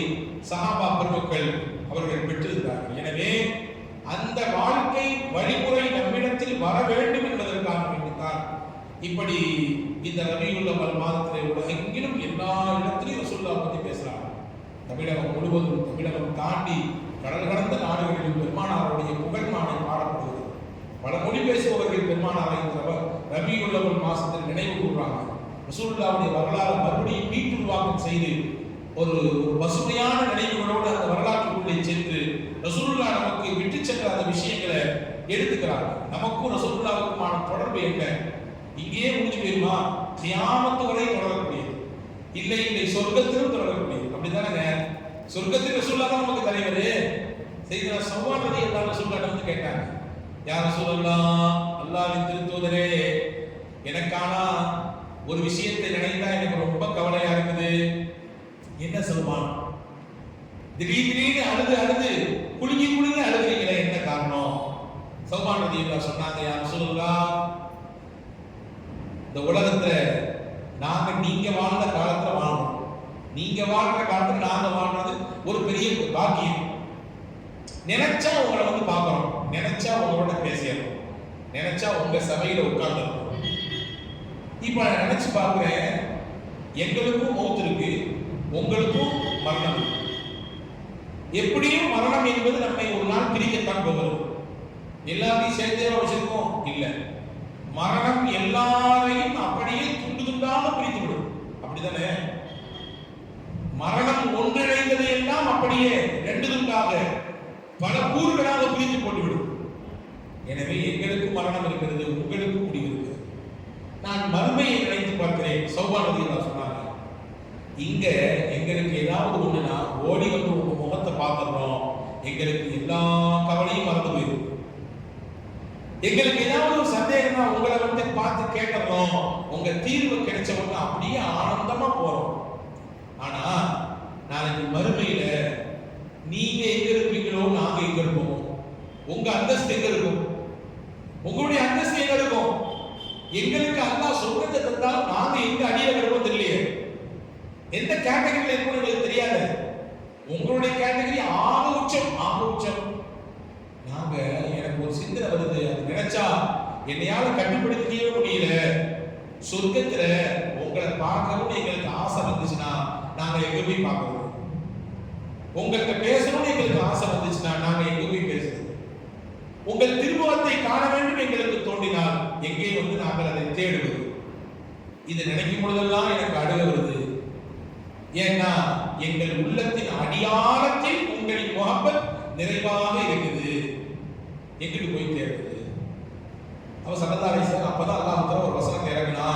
சஹாபா பெருமக்கள் அவர்கள் பெற்றிருந்தார்கள். எனவே அந்த வாழ்க்கை வழிமுறை நம்மிடத்தில் வர வேண்டும் என்பதற்காக வேண்டித்தான் இப்படி இந்த ரபியுல் அவ்வல் மாதத்திலே உலகெங்கிலும் எல்லா இடத்திலையும் ரசூலுல்லாஹ் பற்றி பேசுறாங்க. தமிழகம் முழுவதும், தமிழகம் தாண்டி கடல் கடந்த நாடுகளிலும் பெருமானாருடைய புகழ் மாலை பாடப்படுகிறது. பல மொழி பேசுபவர்கள் பெருமானாரை ரபியுல் அவ்வல் மாசத்தில் நினைவு கூறுறாங்க. ரசூலுல்லாஹ்வுடைய வரலாறு மறுபடியும் மீட்டுருவாக்கம் செய்து ஒரு பசுமையான நினைவுகளோடு அந்த வரலாற்றுக்குள்ளே சென்று ரசூலுல்லாஹ் நமக்கு விட்டு சென்ற அந்த விஷயங்களை எடுத்துக்கிறாங்க. நமக்கும் ரசூலுல்லாஹ்வுக்குமான தொடர்பு என்ன? இங்கேயே முடிஞ்சு போயிருமா? கியாமத்து வரை தொடரக்கூடியது, இல்லை சொர்க்கத்திலும் தொடரக்கூடியது. அப்படித்தானங்க? சொர்க்கத்தில் ரசூலுல்லாஹ் தான் நமக்கு தலைவர். செய்த சௌவான் ரலியல்லாஹு ரசூலுல்லாஹ் வந்து கேட்டாங்க, யா ரசூலல்லாஹ், அல்லாஹ்வின் திருத்தூதரே, எனக்கான ஒரு விஷயத்தை நினைத்தா எனக்கு ரொம்ப கவலையா இருக்குது. என்ன சொல்லுவான்? திடீர்னு அழுது குலுங்கி அழுகிறீங்களே, என்ன காரணம்? சௌபான் ரலியல்லாஹு சொன்னாங்க, யா ரசூலல்லாஹ், இந்த உலகத்துல நாங்க நீங்க வாழ்ந்த காலத்துல வாழ்றோம், நீங்க வாழ்ற காலத்துல நாங்க வாழ்றது ஒரு பெரிய பாக்கியம். நினைச்சா உங்களை வந்து பார்க்கிறோம், நினைச்சா உங்களோட பேசிடுறோம், நினைச்சா உங்க சபையில உட்கார்ந்துருக்கோம். இப்ப நான் நினைச்சு பார்க்கிறேன், எங்களுக்கும் மௌத் இருக்கு, உங்களுக்கும் மரணம். எப்படியும் மரணம் என்பது நம்மை ஒரு நாள் பிரிக்கத்தான் போகிறது. எல்லாத்தையும் சேர்த்தே வச்சிருக்கோம் இல்ல, மரணம் எல்லாரையும் அப்படியே துண்டு துண்டாக பிரித்து விடும். அப்படித்தானே? மரணம் ஒன்றிணைந்ததை எல்லாம் அப்படியே ரெண்டு துண்டாக பல கூறுகளாக பிரித்து போட்டுவிடும். எனவே எங்களுக்கு மரணம் இருக்கிறது, உங்களுக்கு முடிவு இருக்கிறது. நான் மறுமையை நினைத்து பார்க்கிறேன். சௌபான் ரலியல்லாஹு சொன்னாங்க, இங்க எங்களுக்கு ஏதாவது ஒண்ணுனா ஓடி வந்து உங்க முகத்தை பார்த்துறோம், எங்களுக்கு எல்லா கவலையும் மறந்து போயிடும். எங்களுக்கு ஏதாவது ஒரு சந்தேகம்னா உங்களை வந்து பார்த்து கேட்கறோம், உங்க தீர்வு கிடைச்ச உடனே அப்படியே ஆனந்தமா போறோம். ஆனா நாளைக்கு மறுமையில நீங்க எங்க இருப்பீங்களோ நாங்க எங்க இருப்போம், உங்க அந்தஸ்து எங்க இருக்கும், உங்களுடைய அந்தஸ்து எங்க இருக்கும், எங்களுக்கு அல்லாஹ் சொர்க்கத்தை தந்தாலும் நாங்க எங்க அடியில கிடப்போம் தெரியலையே, எந்த கேட்டகரியில இருக்கும் எங்களுக்கு தெரியாது. உங்களுடைய கேட்டகரி ஆக உச்சம். நாங்க எனக்கு ஒரு சிந்தனை வருது, அது நினைச்சா என்னையால கட்டுப்படுத்திக்கவே முடியல. சொர்க்கத்துல உங்களை பார்க்கணும்னு எங்களுக்கு ஆசை வந்துச்சுன்னா நாங்க எங்க போய் பார்க்கறது, உங்களுக்கு பேசணும்னு எங்களுக்கு ஆசை வந்துச்சுன்னா நாங்க எங்க போய் பேசுறது, உங்கள் திருமுகத்தை காண வேண்டும் எங்களுக்கு தோன்றினால் எங்கே வந்து நாங்கள் அதை தேடுவது. இதை நினைக்கும் பொழுதெல்லாம் எனக்கு அழுக வருது. ஏன்னா எங்கள் உள்ளத்தின் அடியாளத்தில் உங்களின் முகப்பத் நிறைவாக இருக்குது. எங்கிட்டு போய் தேடுறது? அவ ஸல்லல்லாஹு அலைஹி வஸல்லம் அப்பதான் அல்லாஹ் தஆலா ஒரு வசனம் இறங்கினா,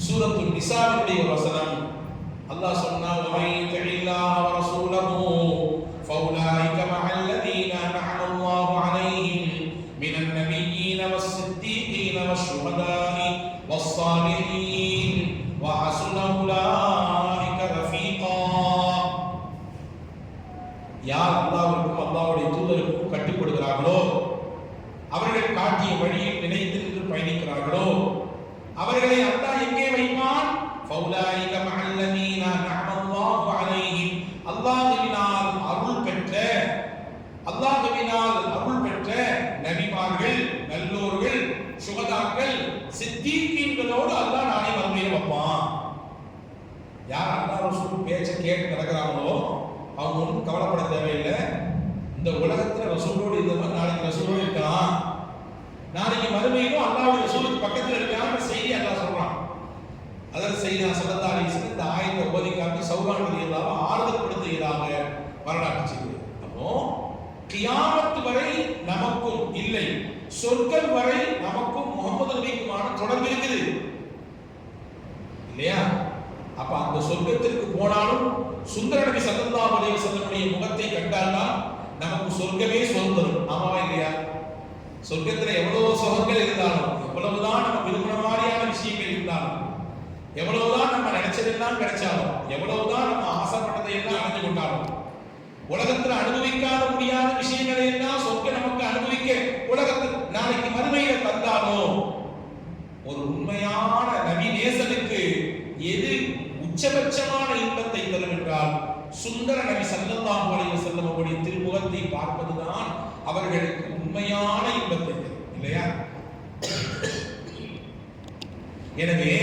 சூரத்துல் நிசாவுடைய ஒரு வசனம். அல்லாஹ் சொன்னா, வமை யுதில்லாஹ வ ரசூலஹு ஃபௌலாயிக மஅல்லதீன அன்அம அல்லாஹு அலைஹிம் மினன் நபிய்யீன வஸ்-சித்தீகீன வஷ்-ஷுஹதாஇ வஸ் கட்டுப்படுகிறார்களோ, அவர்கள் காட்டிய வழியில் நினைத்து நின்று பயணிக்கிறார்களோ, அவர்களை அல்லாஹ் எங்கே வைப்பான்? ஃபௌலாயிக மஅல்லதீன நஅமல்லாஹு அலைஹிம், அல்லாஹ்வினால் அருள் பெற்ற நபிமார்கள், நல்லோர்கள், சுஹதாக்கள், சித்தீகீன்களோடு அல்லாஹ் நாளை மறுமையில் வைப்பான். யார் அல்லாஹ் ரசூல் பேச்சை கேட்டு நடக்கிறாங்களோ அவங்க ஒன்றும் கவலைப்பட தேவையில்லை. இந்த உலகத்துல ரசூலோடு இருந்த மாதிரி நாளைக்கு ரசூலோடு இருக்கலாம், நாளைக்கு மறுமையிலும் அல்லாஹ்வுடைய ரசூலுக்கு பக்கத்தில் இருக்கான்ற செய்தி அல்லாஹ் சொல்றான். அதற்கு செய்தி ஸல்லல்லாஹு அலைஹி வஸல்லம் இந்த ஆயத்தை ஓதி காட்டி சௌபான் ரலியல்லாஹு ஆறுதல் படுத்துகிறாங்க வரலாற்று செய்தி. அப்போ கியாமத் வரை நமக்கும் இல்லை, சொர்க்கம் வரை நமக்கும் முகமது நபிக்குமான தொடர்பு இருக்குது இல்லையா? அப்ப அந்த சொர்க்கத்திற்கு போனாலும் சுந்தர நபி ஸல்லல்லாஹு அலைஹி வஸல்லமுடைய முகத்தை கண்டால்தான் நமக்கு சொர்க்கமே சொந்தம். ஆமாவா இல்லையா? சொர்க்கத்துல எவ்வளவு சுகங்கள் இருந்தாலும், எவ்வளவுதான் நம்ம விரும்பின மாதிரியான விஷயங்கள் இருந்தாலும், எவ்வளவுதான் நம்ம நினைச்சதெல்லாம் கிடைச்சாலும், எவ்வளவுதான் நம்ம ஆசைப்பட்டதை எல்லாம் அடைஞ்சு கொண்டாலும், உலகத்துல அனுபவிக்காத முடியாத விஷயங்களை எல்லாம் சொர்க்க நமக்கு அனுபவிக்க உலகத்தில் நாளைக்கு மறுமையில தந்தாலும், ஒரு உண்மையான நபி நேசனுக்கு எது உச்சபட்சமான இன்பத்தை தரும் என்றால் சுந்தர நபி ஸல்லல்லாஹு அலைஹி வஸல்லம் அவருடைய திருமுகத்தை பார்ப்பதுதான் அவர்களுக்கு உண்மையான இன்பத்தை தரும் இல்லையா? எனவே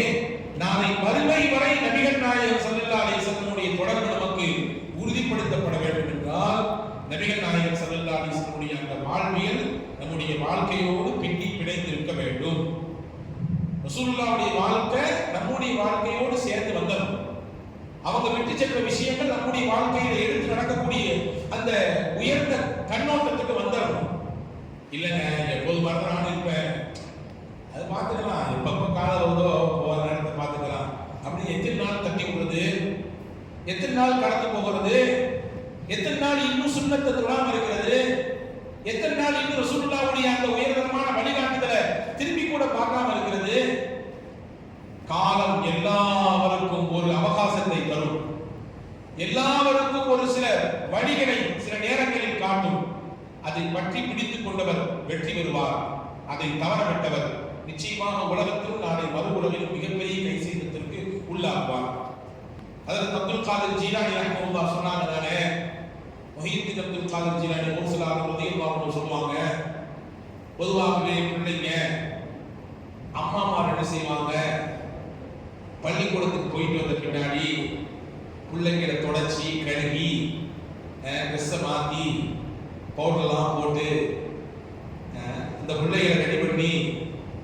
நாளை மறுமை வரை நபிகள் நாயகம் ஸல்லல்லாஹு அலைஹி வஸல்லமுடைய தொடர்பு நமக்கு உறுதிப்படுத்தப்பட வேண்டும் என்றால் நபிகள் நாயகம் ஸல்லல்லாஹு அலைஹி வஸல்லமுடைய அந்த வாழ்வியல் நம்முடைய வாழ்க்கையோடு பின்னி பிணைந்து இருக்க வேண்டும். ரசூலுல்லாஹ்வுடைய வாழ்க்கை நம்முடைய வாழ்க்கையோடு சேர்ந்து வந்தது. அவங்க விட்டு சென்ற விஷயங்கள் நம்முடைய வாழ்க்கையில எடுத்து நடக்கக்கூடிய அந்த உயர்ந்த கண்ணோட்டத்துக்கு வந்துடணும். இல்லைங்க எப்போது மறந்து நான் இருப்பேன், அது பார்த்துக்கலாம், எப்பப்போ காலம் வருதோ போகிற நேரத்தை பார்த்துக்கலாம் அப்படின்னு எத்தனை நாள் தட்டி விடுறது, எத்தனை நாள் கடந்து போகிறது, எத்தனை நாள் இன்னும் சுன்னத்தை தொடாம இருக்கிறது, எத்தனை நாள் இன்னும் ரசூலுல்லாஹ்வுடைய அந்த உயர்தரமான வழிகாட்டுதலை திரும்பி கூட பார்க்காம இருக்கிறது. காலம் எல்லாருக்கும் ஒரு அவகாசத்தை தரும், எல்லாருக்கும் ஒரு சில வழிகளை சில நேரங்களில் காட்டும். அதை பற்றி பிடித்துக் கொண்டவர் வெற்றி பெறுவார், அதை தவறவிட்டவர் நிச்சயமாக உலகத்திலும் நாளை மறு உலகிலும் மிகப்பெரிய கை செய்ததற்கு உள்ளாக்குவார். அதற்கு அப்துல் காதர் ஜீலானி ரஹ்மத்துல்லாஹ் சொன்னாங்க தானே, முஹித்தீன் அப்துல் காதர் ஜீலானி ரலியல்லாஹு அன்ஹு சொல்லுவாங்க, பொதுவாகவே பிள்ளைங்க அம்மாமார் என்ன செய்வாங்க, பள்ளிக்கூடத்துக்கு போயிட்டு வந்த பின்னாடி பிள்ளைங்களை தொடச்சி கழுவி ட்ரெஸ்ஸை மாற்றி பவுடர்லாம் போட்டு அந்த பிள்ளைகளை ரெடி பண்ணி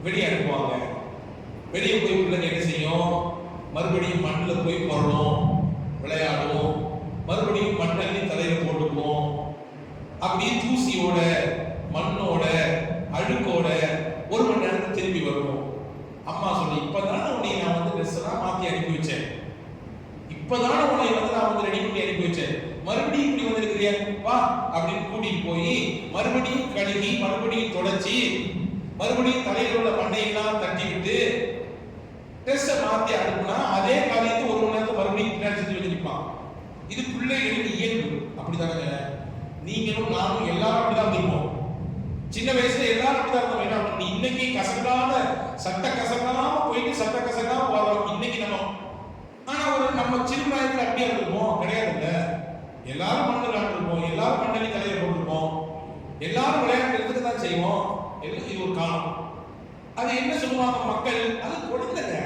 வெளியே அனுப்புவாங்க. வெளியே போய் பிள்ளைங்க என்ன செய்யும், மறுபடியும் மண்ணில் போய் போடணும், விளையாடும், மறுபடியும் மண்ணள்ளி தலையில போட்டுக்குவோம். அப்படியே தூசியோட மண்ணோட அழுக்கோட ஒரு மணி நேரத்துக்கு திரும்பி வருவோம். அம்மா சொல்லி, இப்பதானே உன்னை நான் வந்து ட்ரெஸ் எல்லாம் மாற்றி அனுப்பி வச்சேன், இப்பதானே உன்னை வந்து நான் வந்து ரெடி பண்ணி அனுப்பி வச்சேன், மறுபடியும் இப்படி வந்திருக்கிறியா வா அப்படின்னு கூட்டிட்டு போய் மறுபடியும் கழுகி மறுபடியும் தொடச்சி மறுபடியும் தலையில் உள்ள மண்ணையெல்லாம் தட்டி விட்டு ட்ரெஸ்ஸை மாற்றி அனுப்புனா அதே காரியத்தை ஒரு மணி நேரத்தை மறுபடியும் பின்னாடி செஞ்சு வச்சிருப்பான். இது பிள்ளைகளுக்கு இயல்பு. அப்படிதானங்க நீங்களும் நானும் எல்லாரும் அப்படிதான் இருப்போம். சின்ன வயசுல எல்லாரும் அப்படிதான் இருந்தோம். என்ன நீ இன்னைக்கு கசங்காம சட்ட கசங்காம போயிட்டு சட்ட கசங்காம வரோம் இன்னைக்கு நம்ம. ஆனா ஒரு நம்ம சிறு வயசுல அப்படியே இருப்போம் கிடையாது. இல்ல எல்லாரும் மண்ணு விளையாண்டுருப்போம், எல்லாரும் மண்ணலி தலையை போட்டிருப்போம், எல்லாரும் விளையாண்டுறதுக்கு தான் செய்வோம். எல்லாம் இது ஒரு காலம். அது என்ன சொல்லுவாங்க மக்கள், அது குழந்தைங்க,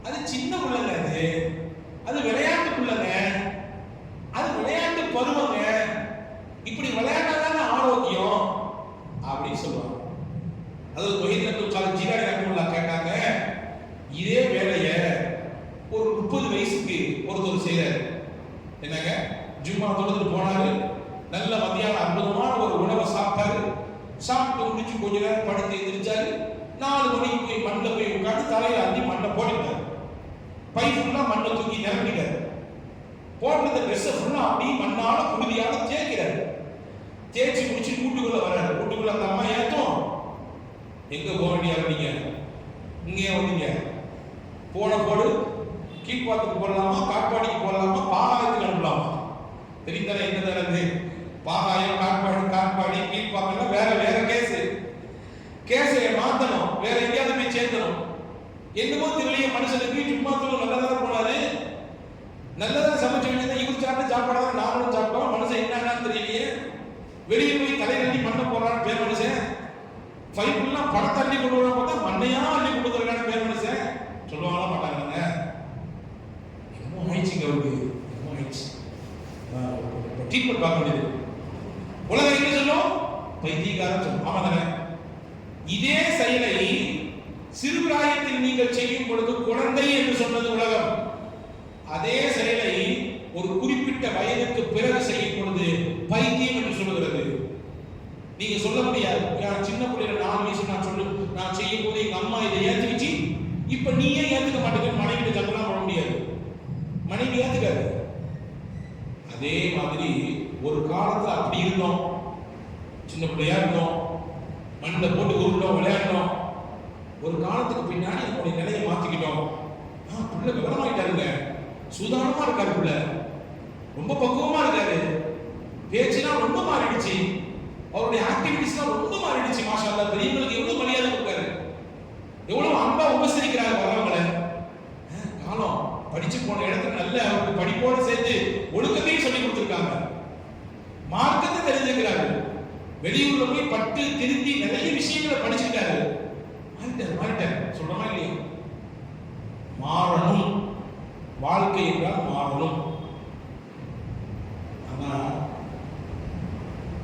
அது சின்ன பிள்ளைங்க, அது விளையாட்டு பிள்ளைங்க, அது விளையாட்டு பருவங்க, இப்படி விளையாட்டாதான ஆரோக்கியம் அப்படின்னு சொல்லுவாங்க. அது முஹித்தீன் அப்துல் காதர் ஜீலானி ரஹ்மத்துல்லாஹ் கேட்டாங்க, இதே வேலையை ஒரு 30 வயசுக்கு ஒருத்தர் செய்யறாரு. என்னங்க ஜும்மா தொழுது போனாரு, நல்ல மத்தியான அற்புதமான ஒரு உணவை சாப்பிட்டாரு, சாப்பிட்டு முடிச்சு கொஞ்ச நேரம் படுத்து எந்திரிச்சாரு, 4 மணிக்கு போய் மண்ணில் போய் உட்காந்து தலையில அள்ளி மண்ணை போட்டுட்டாரு, பை ஃபுல்லா மண்ணை தூக்கி நிரப்பிட்டாரு, போட்டு ட்ரெஸ்ஸை ஃபுல்லா அப்படியே மண்ணால புழுதியால தேய்க்கிறாரு. தேய்ச்சி முடிச்சு வீட்டுக்குள்ள வர்றாரு. வீட்டுக்குள்ள அந்த அம்மா ஏத்தோம், எங்க போக வேண்டியா நீங்க, இங்கே வந்தீங்க, போன போடு கீழ்பாத்துக்கு போடலாமா, காட்பாடிக்கு போடலாமா, பாகாயத்துக்கு அனுப்பலாமா, தெரிந்தானே என்ன தரது, பாகாயம் காட்பாடி, காட்பாடி வேற எங்கேயாவது போய் சேர்ந்துடும். என்னமோ தெரியலையே மனுஷனுக்கு சும்மா நல்லதா போனாரு, நல்லதா சமைச்சு வேண்டியதை இவர் சாப்பிட்டு சாப்பாடு நாமளும் சாப்பிட்டோம். மனுஷன் என்னன்னு தெரியலையே, வெளியே போய் தலை தண்ணி பண்ண போறான்னு பேர் மனுஷன். பைப்புலாம் பணத்தை அள்ளி கொண்டு வர பார்த்தா மண்ணையா அள்ளி கொடுத்துருக்கான பேர் மனுஷன். சொல்லுவாங்களா மாட்டாங்க. என்னமோ ஆயிடுச்சுங்க அவருக்கு, என்னமோ ஆயிடுச்சு. ட்ரீட்மெண்ட் பார்க்க வேண்டியது. உலகம் என்ன சொல்லும்? பைத்தியக்காரன் சொல்லும். ஆமா தானே? இதே செயலை சிறுபிராயத்தில் நீங்கள் செய்யும் பொழுது குழந்தை என்று சொன்னது உலகம். அதே செயலை ஒரு குறிப்பிட்ட வயதுக்கு பிறகு செய்யும் பொழுது பைத்தியம் என்று சொல்லுகிறது. நீங்க சொல்ல முடியாது, சின்ன பிள்ளைல 4 வயசு நான் செய்யும் போது எங்க அம்மா இதை ஏத்துக்கிச்சு, இப்ப நீ ஏன் ஏத்துக்க மாட்டேங்க? மனைவி சத்தம் போட முடியாது, மனைவி ஏத்துக்காது. அதே மாதிரி ஒரு காலத்துல அப்படி இருந்தோம், சின்ன பிள்ளையா இருந்தோம், மண்ணில் போட்டு உருண்டோம், விளையாடணும். ஒரு காலத்துக்கு பின்னாடி நம்முடைய நிலையை மாத்திக்கிட்டோம். பிள்ளை விவரமாயிட்டாருங்க, சூதானமா இருக்காரு, பிள்ளை ரொம்ப பக்குவமா இருக்காரு, பேச்சுலாம் ரொம்ப மாறிடுச்சு, அவருடைய ஆக்டிவிட்டிஸ்லாம் ரொம்ப மாறிடுச்சு. மாஷா அல்லாஹ், பெரியவங்களுக்கு எவ்வளவு மரியாதை கொடுக்காரு, எவ்வளவு அன்பா உபசரிக்கிறாரு வரவங்களை. காலம் படிச்சு போன இடத்துல நல்ல அவருக்கு படிப்போடு சேர்த்து ஒழுக்கத்தையும் சொல்லி கொடுத்துருக்காங்க, மார்க்கத்தை தெரிஞ்சுக்கிறாரு, வெளியூர்ல போய் பட்டு திருத்தி நிறைய விஷயங்களை படிச்சுட்டாரு. மாறிட்டார் சொல்றமா இல்லையா? மாறணும், வாழ்க்கை என்றால் மாறணும். ஆனா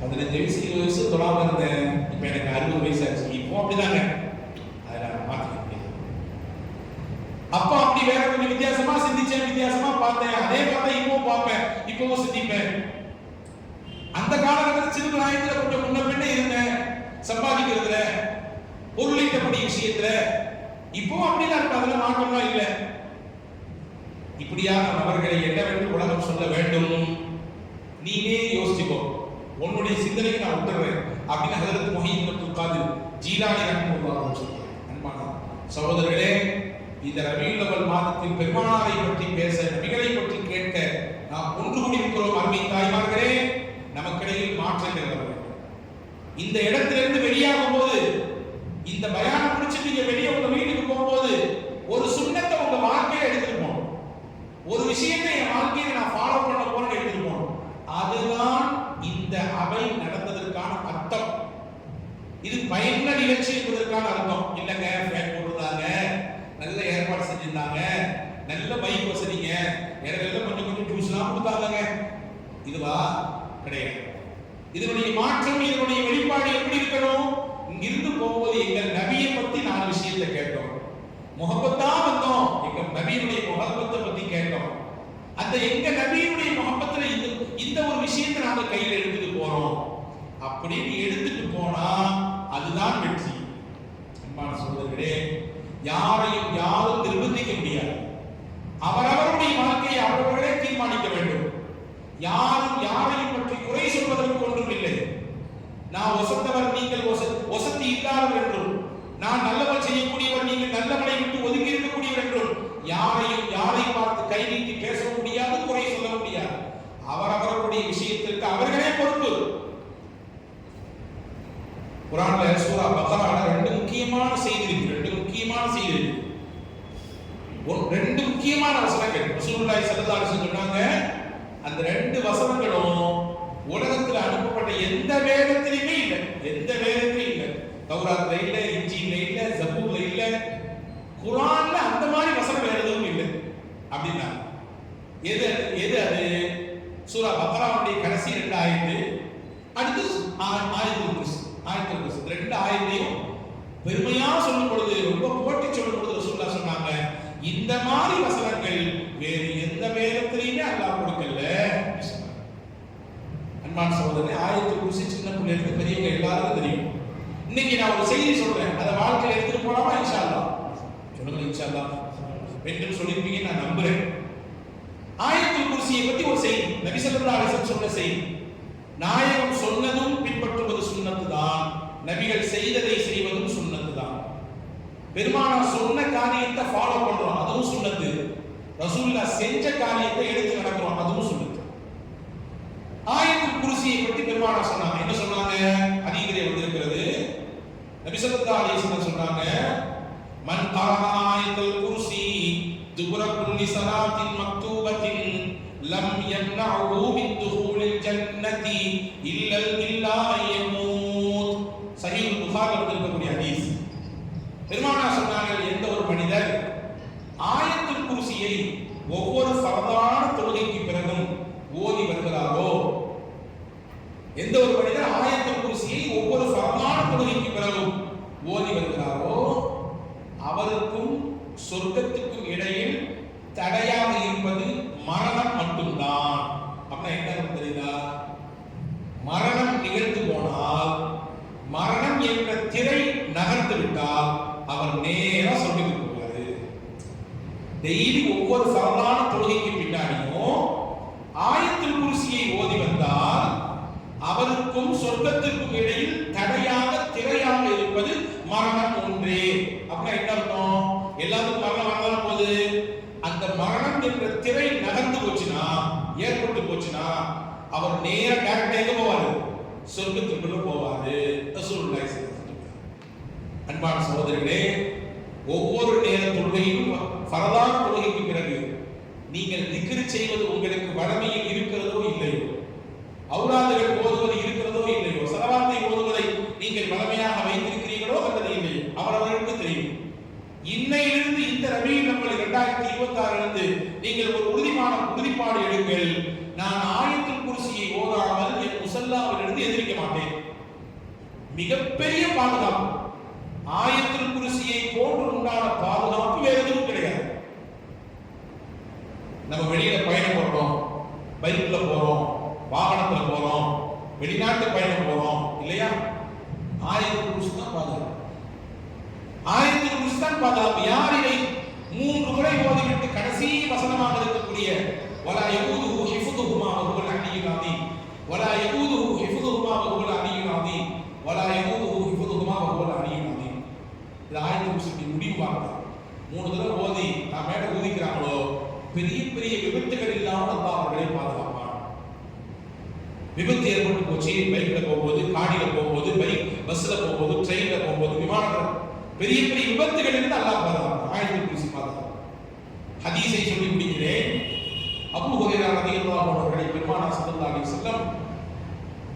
15 வயசு 20 வயசு தொடாம இருந்தேன், இப்ப எனக்கு 60 வயசு ஆச்சு, இப்போ அப்படிதாங்க. அதெல்லாம் மாத்திக்க முடியாது. அப்ப அப்படி வேற கொஞ்சம் வித்தியாசமா சிந்திச்சேன், வித்தியாசமா பார்த்தேன், அதே பார்த்தா இப்பவும் பார்ப்பேன், இப்பவும் சிந்திப்பேன். அந்த காலகட்டத்தில் சிறு பிராயத்துல கொஞ்சம் முன்ன பின்ன இருந்தேன், சம்பாதிக்கிறதுல பொருளீட்டப்படி விஷயத்துல. இப்பவும் அப்படிதான் இருக்கு, அதுல மாற்றம்லாம் இல்லை. இப்படியான நபர்களை என்னவென்று உலகம் சொல்ல வேண்டும்? நீனே யோசிச்சுக்கோ, உன்னுடைய சிந்தனைக்கு நான் விட்டுறேன் அப்படின்னு ஹஜ்ரத் முஹய்யித் அப்துல் காதிர் ஜீலானி ரஹ்மத்துல்லாஹி சொல்றாங்க. அன்பான சகோதரர்களே, இந்த ரபியுல் அவல் மாதத்தில் பெருமானாரை பற்றி பேச, நபிகளை பற்றி கேட்க நாம் ஒன்று கூடியிருக்கிறோம். அருமை தாய்மார்களே, நமக்கிடையில் மாற்றங்கள் வர வேண்டும். இந்த இடத்திலிருந்து வெளியாகும் போது, இந்த பயானம் முடிச்சு நீங்க வெளியே உங்க வீட்டுக்கு போகும்போது ஒரு சுண்ணத்தை உங்க வாழ்க்கையில எடுத்துட்டு போகணும். ஒரு விஷயத்தை என் வாழ்க்கையில நான் ஃபாலோ பண்ண போறேன்னு எடுத்துட்டு போகணும். அதுதான் இந்த அவை நடந்ததற்கான அர்த்தம். இது பயனுள்ள நிகழ்ச்சி என்பதற்கான அர்த்தம் இல்லைங்க. ஃபேன் போட்டுருந்தாங்க, நல்ல ஏற்பாடு செஞ்சிருந்தாங்க, நல்ல பைக் வசதிங்க, எனக்கு கொஞ்சம் கொஞ்சம் ஜூஸ்லாம் கொடுத்தாங்க, இதுவா? கிடையாது. இதனுடைய மாற்றம், இதனுடைய வெளிப்பாடு எப்படி இருக்கணும்? இங்கிருந்து போகும்போது எங்கள் நபியை பத்தி 4 விஷயத்தை கேட்டோம், முகப்பத்தா வந்தோம், எங்க நபியினுடைய முகப்பத்தை பத்தி கேட்டோம். அந்த எங்க நபியினுடைய முகப்பத்துல இந்த ஒரு விஷயத்தை நாங்க கையில் எடுத்துட்டு போறோம். அப்படின்னு எடுத்துட்டு போனா அதுதான் வெற்றி. அன்பான சகோதரர்களே, யாரையும் யாரும் நிர்பந்திக்க முடியாது. அவரவருடைய வாழ்க்கையை அவரவர்களே தீர்மானிக்க வேண்டும். யாரும் யாரையும் பற்றி குறை சொல்வதற்கு ஒன்றும் இல்லை. நான் ஒசத்தவர், நீங்கள் ஒசத்தி இல்லாதவர் என்றும், நான் நல்லவர் செய்யக்கூடியவர், நீங்கள் நல்லவனை விட்டு ஒதுக்கி இருக்கக்கூடியவர் என்றும் யாரை பார்த்து கை நீட்டி பேச முடியாது, குறை சொல்ல முடியாது. அவரவர்களுடைய விஷயத்திற்கு அவர்களே பொறுப்பு. குர்ஆன்ல சூரா பக்ரால 2 முக்கியமான செய்தி இருக்கு. 2 முக்கியமான செய்தி இருக்கு. 2 முக்கியமான வசனங்கள் ரசூலுல்லாஹி ஸல்லல்லாஹு அலைஹி வஸல்லம் சொன்னாங்க. அந்த 2 வசனங்களும் உலகத்தில் அனுப்பப்பட்ட எந்த வேதத்திலுமே இல்லை, எந்த வேதத்திலும் இல்லை. தௌராத்ல இல்ல, இன்ஜீல்ல இல்ல, ஜபூர்ல இல்ல, குர்ஆன்ல அந்த மாதிரி வசனம் வேற எதுவும் இல்லை. அப்படின்னா எது அது? சூரா பக்ராவுடைய கடைசி 2 ஆயத்து, அடுத்து ஆயத்துல் குர்சி. 2 ஆயத்தையும் பெருமையா சொல்லும் பொழுது, ரொம்ப போட்டி சொல்லும் பொழுது ரசூலுல்லாஹ் சொன்னாங்க, இந்த மாதிரி வசனங்கள் வேறு எந்த வேதத்திலையுமே அல்லாஹ் கொடுக்கல. அன்பான சகோதரனே, ஆயத்துல் குர்சி சின்ன பிள்ளைகளுக்கு பெரியவங்க எல்லாருக்கும் தெரியும். இன்னைக்கு நான் ஒரு செய்தி சொல்றேன், அதை வாழ்க்கையில எடுத்துட்டு போலாமா? இன்ஷா அல்லாஹ் சொல்லுங்க, இன்ஷா அல்லாஹ் என்று சொல்லிருப்பீங்க நான் நம்புறேன். ஆயத்துல் குர்சியை பத்தி ஒரு செய்தி, நபி ஸல்லல்லாஹு அலைஹி வஸல்லம் சொன்ன செய்தி. நாயகம் சொன்னதும் பின்பற்றுவது சுன்னத்து தான், நபிகள் செய்ததை செய்வதும் சுன்னத்து தான். பெருமானார் சொன்ன காரியத்தை ஃபாலோ பண்றோம், அதுவும் சுன்னத்து. ரசூலுல்லாஹ் செஞ்ச காரியத்தை எடுத்து நடக்கிறோம், அதுவும் சுன்னத்து. ஆயத்துல் குர்சியை பத்தி பெருமானார் சொன்னாங்க. என்ன சொன்னாங்க? ஹதீஸிலே வந்திருக்கிறது. நபி ஸல்லல்லாஹு அலைஹி வஸல்லம் சொன்னாங்க, قرأ آية الكرسي دبر كل صلاة مكتوبة لم يمنعه من دخول الجنة إلا أن يموت. صحيح البخاري இருக்கக்கூடிய ஹதீஸ். பெருமானார் சொன்னார்கள், எந்த ஒரு மனிதர் ஆயத்துல் குர்சியை ஒவ்வொரு ஃபர்தான தொழுகைக்கு பிறகும் ஓதி வருகிறாரோ, எந்த ஒரு மனிதர் ஆயத்துல் குர்சியை ஒவ்வொரு ஃபர்தான தொழுகைக்கு பிறகும் ஓதி வருகிறாரோ, அவருக்கும் சொர்க்கத்துக்கும் இடையில் தடையாக இருப்பது மரணம் மட்டும்தான். அப்படின்னா என்ன தெரியுதா? மரணம் நிகழ்ந்து போனால், மரணம் என்ற திரை நகர்ந்து விட்டால் அவர் நேரா சொர்க்கத்துக்கு போவாரு. டெய்லி ஒவ்வொரு ஃபர்தான தொழுகைக்கு பின்னாடியும் ஆயத்துல் குர்சியை ஓதி வந்தால் அவருக்கும் சொர்க்கத்திற்கும் இடையில் தடையாக திரையாக இருப்பது மரணம் ஒன்றே. அப்படின்னா என்ன அர்த்தம்? எல்லாத்துக்கும் மரணம் வரதான் போகுது. அந்த மரணம் என்ற திரை நகர்ந்து போச்சுன்னா, ஏற்பட்டு போச்சுன்னா, அவர் நேர டைரக்டா எங்க போவாரு? சொர்க்கத்துக்குள்ள போவாரு. ரசூலுல்லாஹி ஸல்லல்லாஹு அலைஹி வஸல்லம். அன்பான சகோதரர்களே, ஒவ்வொரு நேர தொழுகையும் ஃபர்தான தொழுகைக்கு பிறகு நீங்கள் திக்ர் செய்வது உங்களுக்கு வழமையில் இருக்கிறதோ இல்லையோ, அவுராதுகள் ஓதுவது இருக்கிறதோ இல்லையோ, ஸலவாத்தை ஓதுவதை நீங்கள் வழமையாக வைத்திருக்கிறீர்களோ அல்லது இல்லையோ, அவரவர்களுக்கு தெரியும். இன்னையிலிருந்து இந்த ரபியுல் அவ்வல் 2026 நீங்கள் ஒரு உறுதிப்பாடு எடுங்கள். நான் ஆயத்துல் குர்சியை ஓதாமல் என் முஸல்லாவிலிருந்து எந்திரிக்க மாட்டேன். மிகப்பெரிய பாதுகாப்பு. ஆயத்துல் குர்சியை போன்று உண்டான பாதுகாப்பு வேற எதுவும் கிடையாது. நம்ம வெளியில பயணம் போறோம், பைக்ல போறோம், வாகனத்துல போறோம், வெளிநாட்டு பயணம் போறோம் இல்லையா? ஆயத்துல் குர்சி தான் பாதுகாப்பு. ஆயத்துல் குர்சி தான் பாதுகாப்பு. யார் இதை 3 முறை ஓதிவிட்டு கடைசி வசனமாக இருக்கக்கூடிய வலா யகூதுஹு ஹிஃபுதுஹுமா வஹுவல் அலியுல் அஸீம், வலா யகூதுஹு ஹிஃபுதுஹுமா வஹுவல் அலியுல் அஸீம், வலா யகூதுஹு ஹிஃபுதுஹுமா வஹுவல் அலியுல் அஸீம். இது ஆயத்துல் குர்சி முடிவு வார்த்தை. 3 தடவை ஓதி நான் மேல ஊதிக்கிறாங்களோ, பெரிய பெரிய விபத்துகள் இல்லாமல் அல்லாஹ் அவர்களை பாதுகாப்பான். விபத்து ஏற்பட்டு போச்சு, பைக்ல போகும்போது, காடியில போகும்போது, பஸ்ல போகும்போது, ட்ரெயின்ல போகும்போது, விமானத்துல பெரிய பெரிய விபத்துகள் இருந்து அல்லாஹ் பாதுகாப்பான். ஆயத்துல் குர்சி பாதுகாப்பான். ஹதீஸை சொல்லி முடிக்கிறேன். அபூ ஹுரைரா ரலியல்லாஹு அன்ஹு அவர்களை பெருமானார் ஸல்லல்லாஹு அலைஹி வஸல்லம்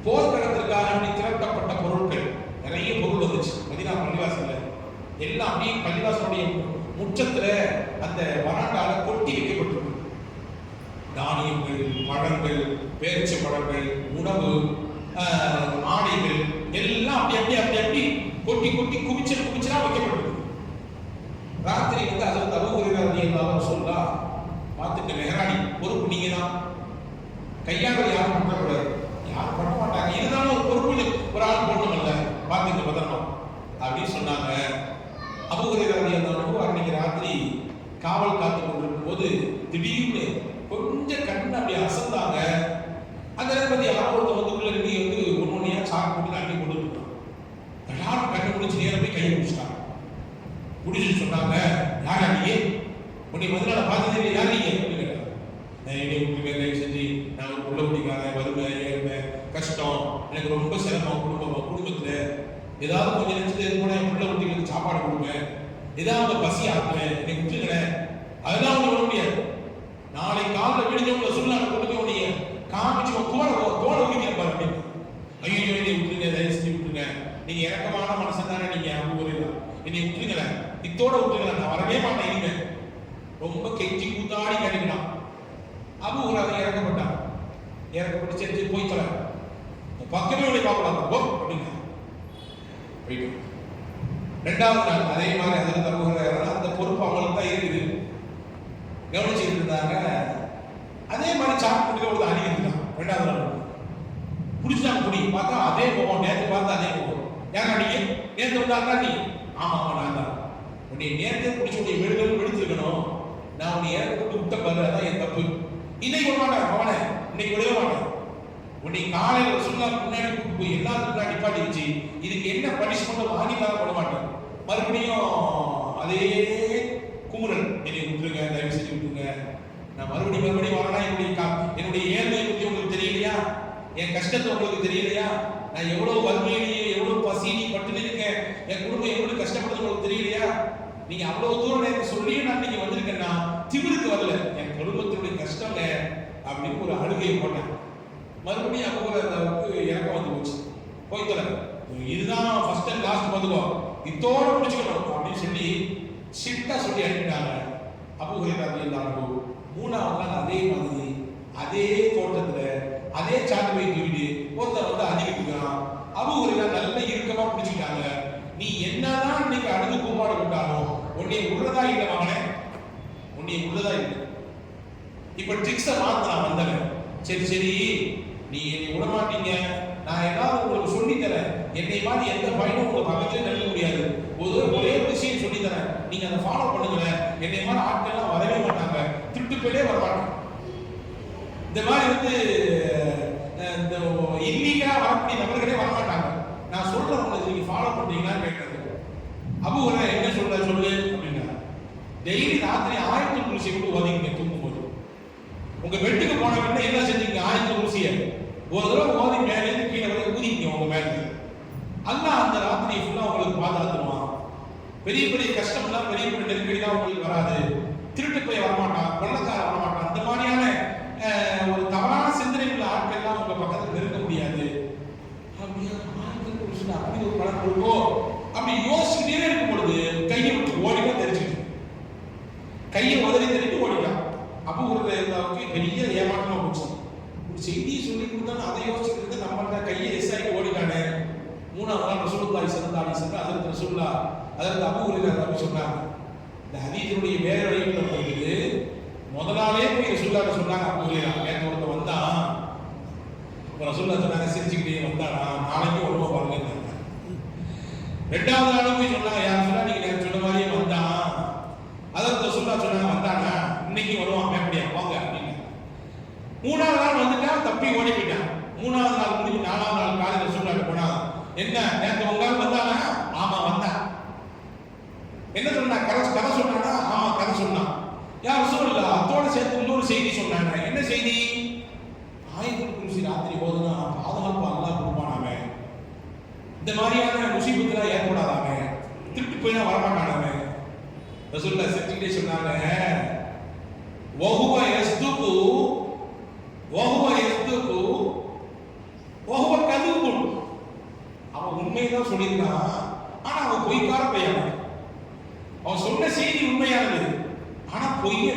போர்க்களத்திற்காக திரட்டப்பட்ட பொருட்கள், நிறைய பொருள் வந்துச்சு மதீனா பள்ளிவாசல்ல. எல்லாம் அப்படியே பள்ளிவாசலுடைய முற்றத்துல அந்த வராண்டால கொட்டி வைக்கப்பட்டிருக்கு. தானியங்கள், பழங்கள், பேரிச்சை பழங்கள், உணவு, ஆடைகள் எல்லாம் அப்படி கொட்டி குவிச்சலா வைக்கப்பட்டிருக்கு. ராத்திரி ஹஜ்ரத் அபூ ஹுரைரா ரலியல்லாஹு அன்ஹு சொல்லலாம், பார்த்துட்டு மெஹரானி பொறுப்பு நீங்க தான், கையாளர் யாரும் பண்ணக்கூடாது, யாரும் பண்ண மாட்டாங்க, இருந்தாலும் ஒரு பொறுப்பு ஒரு ஆள் போடணும்ல, பார்த்துக்க பத்திரமா அப்படின்னு சொன்னாங்க. அபூ ஹுரைரா ரலியல்லாஹு அன்ஹு அன்னைக்கு ராத்திரி காவல் காத்து கொண்டிருக்கும் போது திடீர்னு கொஞ்சம் கண்ணு அப்படி அசந்தாங்க. அந்த நேரத்தில் யாரோ ஒருத்தர் வந்துக்குள்ள நீ ஒன்னொன்னையா சாக்கு போட்டு அள்ளி கொண்டு விட்டான். எல்லாரும் கண்ணு முடிச்சு நேரம் போய் கையை முடிச்சிட்டாங்க. முடிச்சுட்டு சொன்னாங்க, யார் அண்ணியே உன்னை முதல்ல பார்த்ததே இல்லை, யார் நீங்க அப்படின்னு கேட்டாங்க. நான் தயவு செஞ்சு நான் உள்ள குடிக்காரன், வறுமை, ஏழ்மை, கஷ்டம், எனக்கு ரொம்ப சிரமம், குடும்பத்துல ஏதாவது கொஞ்சம் நினைச்சது கூட என் பிள்ளை குட்டிகளுக்கு சாப்பாடு கொடுப்பேன், ஏதாவது பசி ஆக்குவேன், என்னை விட்டுக்கிறேன், அதெல்லாம் ஒண்ணு பண்ண முடியாது. நாளை காலில் விடுஞ்சவங்களை சொல்ல கொண்டு போய் உடைய காமிச்சு தோலை ஊதி இருப்பாரு அப்படின்னு. ஐயோ என்னை விட்டுருங்க, தயவு செஞ்சு விட்டுருங்க, நீங்க இறக்கமான மனுஷன் தானே, நீங்க அனுபவம் என்னை விட்டுருங்களேன், இத்தோட விட்டுருங்களேன், நான் வரவே மாட்டேன் இனிமே. ரொம்ப கெஞ்சி கூத்தாடி கேட்டுக்கிட்டான். அபூ ஹுரைரா இறக்கப்பட்டு சரி போய் தொலை, பக்கமே உடைய பார்க்கலாம் போ அப்படிங்க போயிட்டு. 2வது நாள் அதே மாதிரி ஹஜ்ரத் அபூ ஹுரைரா அந்த பொறுப்பு அவங்களுக்கு தான் இருக்குது, கவனிச்சுட்டு இருந்தாங்க. அதே மாதிரி சாப்பிட்டு ஒரு அணி இருந்தான். 2வது நாள் பிடிச்சாங்க, குடி பார்த்தா அதே போவோம், நேற்று பார்த்தா அதே போவோம். ஏன் அடிக்க நேற்று வந்தாங்க நீ? ஆமா நான் தான் உன்னை நேரத்தை பிடிச்ச உடைய வெளுத்திருக்கணும், நான் உன்னை இறக்கப்பட்டு விட்ட பாரு, அதான் என் தப்பு. இன்னைக்கு விட மாட்டேன் பவனை, இன்னைக்கு விடவே மாட்டேன். உன்னை காலையில சொல்ல முன்னாடி கூட்டு போய் எல்லாத்துக்கும் நிப்பாட்டி வச்சு இதுக்கு என்ன பனிஷ்மெண்ட் வாங்கி தர போட மாட்டேன். மறுபடியும் அதே குமுறல், என்னை விட்டுருங்க, தயவு செஞ்சு விட்டுருங்க, நான் மறுபடியும் வரனா என்னுடைய ஏழ்மை பற்றி உங்களுக்கு தெரியலையா, என் கஷ்டத்தை உங்களுக்கு தெரியலையா, நான் எவ்வளவு வறுமையிலேயே எவ்வளவு பசினி பட்டு இருக்கேன், என் குடும்பம் எவ்வளவு கஷ்டப்படுறது உங்களுக்கு தெரியலையா, நீங்க அவ்வளவு தூரம் எனக்கு சொல்லியும் நான் நீங்க வந்திருக்கேன்னா திமிருக்கு வரல, என் குடும்பத்தினுடைய கஷ்டங்க அப்படின்னு ஒரு அழுகையை போட்டேன். மறுபடியும் அபூஹுரைராவுக்கு இறக்கம் வந்து போச்சு. போய் தர இதுதான் ஃபர்ஸ்ட் அண்ட் லாஸ்ட் பார்த்துக்கோ, இதோட முடிச்சுக்கணும் அப்படின்னு சொல்லி சிட்டா சொல்லி அனுப்பிட்டாங்க. அபூஹுரைரா ரலியல்லாஹு மூணாவது நாள் அதே மாதிரி அதே தோட்டத்துல அதே சாட்டுவை தூக்கிட்டு ஒருத்தர் வந்து அடிக்கிட்டுருக்கான். அபூஹுரைரா நல்ல இறுக்கமா பிடிச்சிட்டாங்க. நீ என்னதான் இன்னைக்கு அழுது கூப்பாடு விட்டாலும் உன்னை உள்ளதா இல்லை மகனே, உன்னை உள்ளதா இல்லை. இப்ப ட்ரிக்ஸை மாத்தினா வந்தவன், சரி சரி நீ என்னை விட மாட்டீங்க, நான் ஏதாவது உங்களுக்கு சொல்லி தரேன், என்னை மாதிரி எந்த பயனும் உங்க பக்கத்துல நிற்க முடியாது, ஒரே ஒரு விஷயம் சொல்லி தரேன், நீங்க அதை ஃபாலோ பண்ணுங்க, என்னை மாதிரி ஆட்கள்லாம் வரவே மாட்டாங்க, திருட்டு போயிட்டே வர மாட்டாங்க. இந்த மாதிரி வந்து இந்த இல்லீகலா வரக்கூடிய நபர்களே வரமாட்டாங்க. நான் சொல்றவங்களை நீங்க ஃபாலோ பண்றீங்களான்னு கேட்கறது. அபூஹுரைரா என்ன சொல்ற சொல்லு அப்படின்னா, டெய்லி ராத்திரி ஆயத்துல் குர்சி விட்டு ஓதிங்க தூங்கும்போது. உங்க பெட்டுக்கு போன உடனே என்ன செஞ்சீங்க, ஆயத்துல் குர்சியை ஒரு தடவை ஓதி மேலே இருந்து கீழே வரை ஊதிங்க உங்க மேல. அல்லாஹ் அந்த ராத்திரி ஃபுல்லா உங்களுக்கு பாதுகாத்துருவான். பெரிய பெரிய கஷ்டம் எல்லாம் பெரிய பெரிய நெருக்கடிலாம் உங்களுக்கு வராது. திருட்டு போய் வரமாட்டான், கொள்ளக்கார வரமாட்டான். அந்த மாதிரியான ஒரு தவறான சிந்தனை உள்ள ஆட்கள்லாம் உங்க பக்கத்துல நெருங்க முடியாது. அப்படியே ஆயத்துல் குர்சி அப்படி ஒரு பலன் கொடுக்கும். அப்படி யோசிச்சுட்டே இருக்கும் பொழுது கையை விட்டு ஓடிதான் தெரிஞ்சுட்டு, கையை உதறி தெரிவித்து ஓடிட்டான். அபூஹுரைராவுக்கு பெரிய ஏமாற்றமா போச்சு. ஒரு செய்தியை சொல்லி கொடுத்தாலும் அதை யோசிச்சுட்டு நம்மள்ட்ட கையை எஸ்ஆகி ஓடிட்டானே. மூணாவது நாள் ரசூலுல்லாஹி ஸல்லல்லாஹு அலைஹி வஸல்லம் ஹஜ்ரத் ரசூலுல்லாஹ் ஹஜ்ரத் அபூஹுரைரா அப்படி சொன்னாங்க. இந்த ஹதீஸுடைய வேற வழியில் போகுது. முதலாலே போய் ரசூலுல்லாஹ் சொன்னாங்க, அபூஹுரைரா நேற்று ஒருத்தர் வந்தான், இப்போ ரசூலுல்லாஹ் சொன்னாங்க சிரிச்சுக்கிட்டே வந்தானா, நாளைக்கு ஒழுங்கா பாருங்க. ரெண்டாவது நாளும் போய் சொன்னாங்க, யார் சொன்னா நீங்க நேற்று சொன்ன மாதிரியே வந்தான். அதற்கு ரசூலுல்லாஹ் சொன்னாங்க, வந்தானா இன்னைக்கு வருவான் அப்படியா வாங்க அப்படின்னு. மூணாவது நாள் வந்துட்டா தப்பி ஓடி போயிட்டான். மூணாவது நாள் முடிஞ்சு நாலாவது நாள் காலையில் ரசூலுல்லாஹ் போனா, என்ன நேற்று உங்களால் வந்தானா? ஆமா வந்தான். என்ன சொன்னா, கதை சொன்னானா? ஆமா கதை சொன்னான். யார் ரசூலுல்லாஹ் அதோட சேர்த்து இன்னொரு செய்தி சொன்னாங்க. என்ன செய்தி? ஆயத்துல் குர்சி ராத்திரி ஓதுனா பாதுகாப்பு அல்லாஹ் கொடுப்பானாமே, இந்த மாதிரியான முசீபத்துலாம் ஏற்படாதாமே, திருட்டு போயினா வரமாட்டானாமே. ரசூலுல்லாஹ் சிரிச்சுட்டே சொன்னாங்க, வஹுவ யஸ்துகு வஹுவ கதுபுன். அவன் உண்மைதான் சொல்லியிருக்கான், ஆனா அவன் பொய்க்கார பையன். அவன் சொன்ன செய்தி உண்மையானது, ஆனா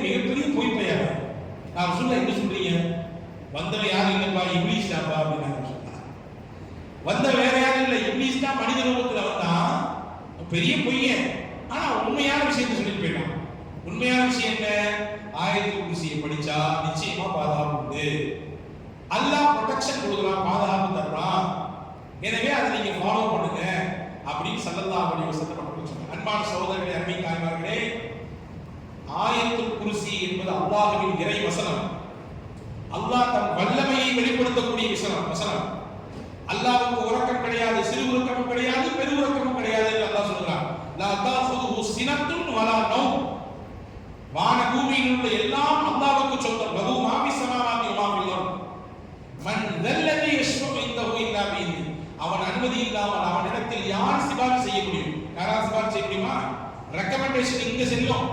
மிகப்பெரிய பொய் பையன். நான் ரசூலுல்லாஹ் என்ன சொல்றீங்க, வந்தவன் யாரும் இல்லப்பா, இப்லீஸ் தான்ப்பா அப்படின்னு சொன்னான். வந்த வேற யாரும் இல்லை, இப்லீஸ் தான் மனித ரூபத்துல வந்தான், பெரிய பொய்யன், ஆனா உண்மையான விஷயத்தை சொல்லிட்டு போயிட்டான். உண்மையான விஷயம் என்ன? ஆயத்துல் குர்சியை படிச்சா நிச்சயமா பாதுகாப்பு உண்டு, அல்லாஹ் ப்ரொடெக்ஷன் கொடுக்குறான், பாதுகாப்பு தர்றான், எனவே அதை நீங்க ஃபாலோ பண்ணுங்க அப்படின்னு ஸல்லல்லாஹு அலைஹி வஸல்லம் சொன்னாங்க. அன்பான சகோதரர்களே, அருமை தாய்மார்களே, ஆயத்துல் குர்சி என்பது அல்லாஹ்வின் இறை வசனம். அல்லாஹ் தன் வல்லமையை வெளிப்படுத்தக்கூடிய வசனம். அல்லாஹ்வுக்கு உறக்கம் கிடையாது, சிறு உறக்கமும் கிடையாது, பெரு உறக்கமும் கிடையாது என்று அல்லாஹ் சொல்றான். லா தஅஃபுதுஹு சினத்துன் வலா நௌம். வான பூமியில் உள்ள எல்லாம் அல்லாஹ்வுக்கு சொந்தம். லஹு மா ஃபிஸ் ஸமாவாதி வ மா ஃபில் அர்த். மன் தல்லதி யஷ்ஃபஉ இன்தஹு இல்லா பிஇذنஹு. அவன் அனுமதி இல்லாமல் அவனிடத்தில் யார் சிபாரிசு செய்ய முடியும்? யாராவது சிபாரிசு செய்ய முடியுமா? ரெக்கமெண்டேஷன் இங்க செல்லும்.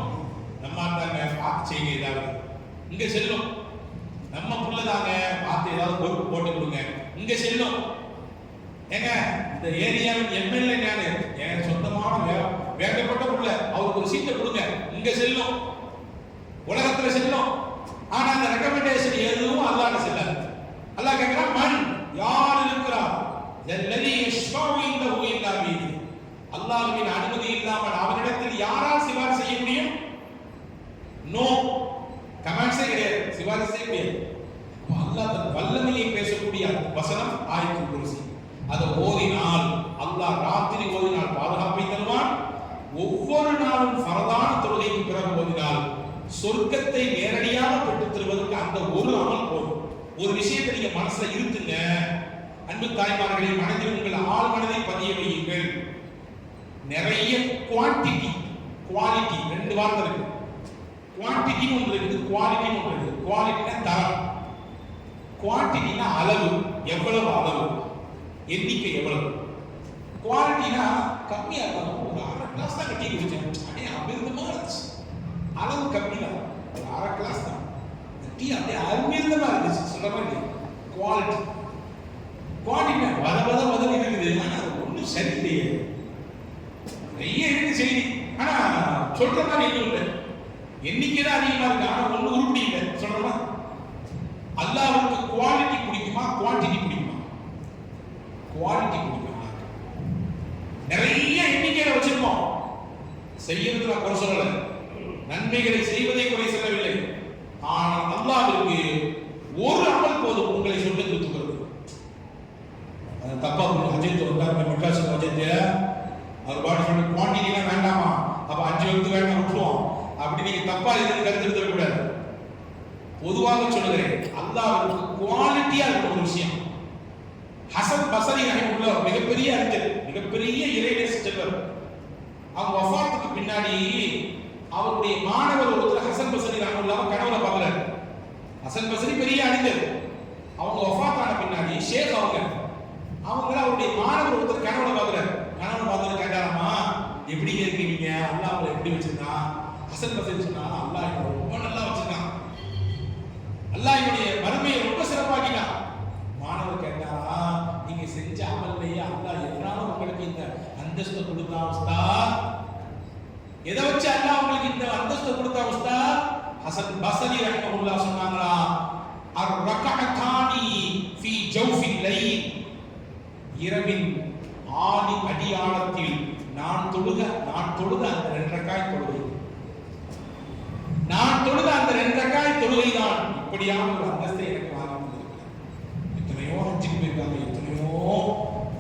நம்ம தாங்க பார்த்து செய்யுங்க, ஏதாவது இங்க செல்லும். நம்ம புள்ளதாங்க பார்த்து ஏதாவது பொறுப்பு போட்டு கொடுங்க, இங்க செல்லும். ஏங்க இந்த ஏரியாவின் எம்எல்ஏ நானு, என் சொந்தமான வேண்டப்பட்ட புள்ள, அவருக்கு ஒரு சீட்டை கொடுங்க, இங்க செல்லும், உலகத்துல செல்லும். ஆனா அந்த ரெக்கமெண்டேஷன் எதுவும் அல்லாஹ்ட்ட செல்லாது. அல்லாஹ் கேட்கிறான், மன் யார் இருக்கிறார், அல்லதி யஷ்ஃபஉ இன்தஹு இல்லா பிஇذنஹு. அல்லாஹ்வின் அனுமதி இல்லாமல் அவனிடத்தில் யாரால் சிபாரிசு செய்ய முடியும்? நோ, கமெண்ட்ஸே கிடையாது, சிபாரிசே கிடையாது. அல்லாஹ் தன் வல்லமையை பேசக்கூடிய வசனம் ஆயத்துல் குர்சி. அதை ஓதினால் அல்லாஹ் ராத்திரி ஓதினால் பாதுகாப்பை தருவான். ஒவ்வொரு நாளும் ஃபரதான தொழுகைக்கு பிறகு ஓதினால் சொர்க்கத்தை நேரடியாக பெற்றுத் தருவதற்கு அந்த ஒரு அமல் போதும். ஒரு விஷயத்தை நீங்க மனசுல இருத்துங்க. அன்பு தாய்மார்களே, மனதில் உங்கள் ஆள் மனதை பதிய வையுங்கள். நிறைய குவான்டிட்டி குவாலிட்டி ரெண்டு வார்த்தை இருக்கு. குவான்டிட்டின்னு ஒன்று இருக்குது, குவாலிட்டின்னு ஒன்று இருக்குது. குவாலிட்டினா தரம், குவான்டிட்டினா அளவு, எவ்வளவு அளவு, எண்ணிக்கை எவ்வளவு. குவாலிட்டினா கம்மியா இருக்கும். ஒரு 1/2 கிளாஸ் தான் டீ குடிச்சேன், அப்படியே அமிர்தமா இருந்துச்சு. அளவு கம்மி தான், ஒரு 1/2 கிளாஸ் தான். டீ அப்படியே அமிர்தமா இருந்துச்சு. சொல்ல மாதிரி குவாலிட்டி குவாலிட்டி வத வத வதம் இருக்குது. ஆனா அது ஒன்றும் சரியில்லையே. நிறைய இருக்கு செய்தி, ஆனா சொல்ற மாதிரி எதுவும் இல்லை. எண்ணிக்கை தான் அதிகமா இருக்கு, ஆனா ஒண்ணு உருப்படி இல்லை. சொல்றமா அல்லாஹ்வுக்கு குவாலிட்டி பிடிக்குமா குவான்டிட்டி பிடிக்குமா? குவாலிட்டி பிடிக்கும். நிறைய எண்ணிக்கையில வச்சிருக்கோம், செய்யறது நான் குறை சொல்லல, நன்மைகளை செய்வதை குறை சொல்லவில்லை. ஆனால் அல்லாஹ்விற்கு ஒரு அமல் போதும் உங்களை சொல்லித் தூக்குறது. தப்பா அஜித் வந்தார் மெட்ராஸ் அஜித், அவர் பாட்டு சொல்லி குவான்டிட்டிலாம் வேண்டாமா, அப்ப 5 வகுத்து வேண்டாம் விட்டுருவோம் அப்படி நீங்க தப்பா எதுவும் கருத்து எடுத்துக்கூடாது. பொதுவாக சொல்லுகிறேன், அல்லாஹ்வுக்கு குவாலிட்டியா இருக்கிற ஒரு விஷயம். ஹசன் பஸரி ரஹிமஹுல்லாஹ் மிகப்பெரிய அறிஞர், மிகப்பெரிய இறைநேச செல்வர். அவங்க வஃபாத்துக்கு பின்னாடி அவருடைய மாணவர் ஒருத்தர் ஹசன் பஸரி ரஹிமஹுல்லாஹ் கனவுல பார்க்கறாரு. ஹசன் பஸரி பெரிய அறிஞர். அவங்க வஃபாத்தான பின்னாடி ஷேக் அவங்கள அவருடைய மாணவர் ஒருத்தர் கனவுல பார்க்கறாரு. கனவுல பார்த்துட்டு கேட்டாராமா, எப்படி இருக்கீங்க, அல்லாஹ் உங்களை எப்படி வச்சிருக்கான்? ஹசன் பஸரி சொன்னாங்க, அல்லாஹ் என்னை ரொம்ப நல்லா வச்சிருக்கான், அல்லாஹ் என்னுடைய மறுமையை ரொம்ப சிறப்பாக்கினான். மாணவர் கேட்டாரா, நீங்க செஞ்ச அமல்லையே அல்லாஹ் எதனால உங்களுக்கு இந்த அந்தஸ்தை கொடுத்தா உஸ்தாத்? எதை வச்சு அல்லாஹ் உங்களுக்கு இந்த அந்தஸ்தை கொடுத்தா உஸ்தாத்? ஹசன் பஸரி ரஹிமஹுல்லாஹ் சொன்னாங்களா, அர்-ரக்அத்தானி ஃபீ ஜௌஃபில் லைல், இரவின் ஆதி அடியாளத்தில் நான் தொழுத அந்த 2 ரக்காய் தொழுகை, நான் தொழுத அந்த 2 ரக்காய் தொழுகை தான் இப்படியான ஒரு அந்தஸ்தை எனக்கு வாங்கி வந்திருக்கிறது. எத்தனையோ ஹஜ்ஜுக்கு போயிருக்காங்க, எத்தனையோ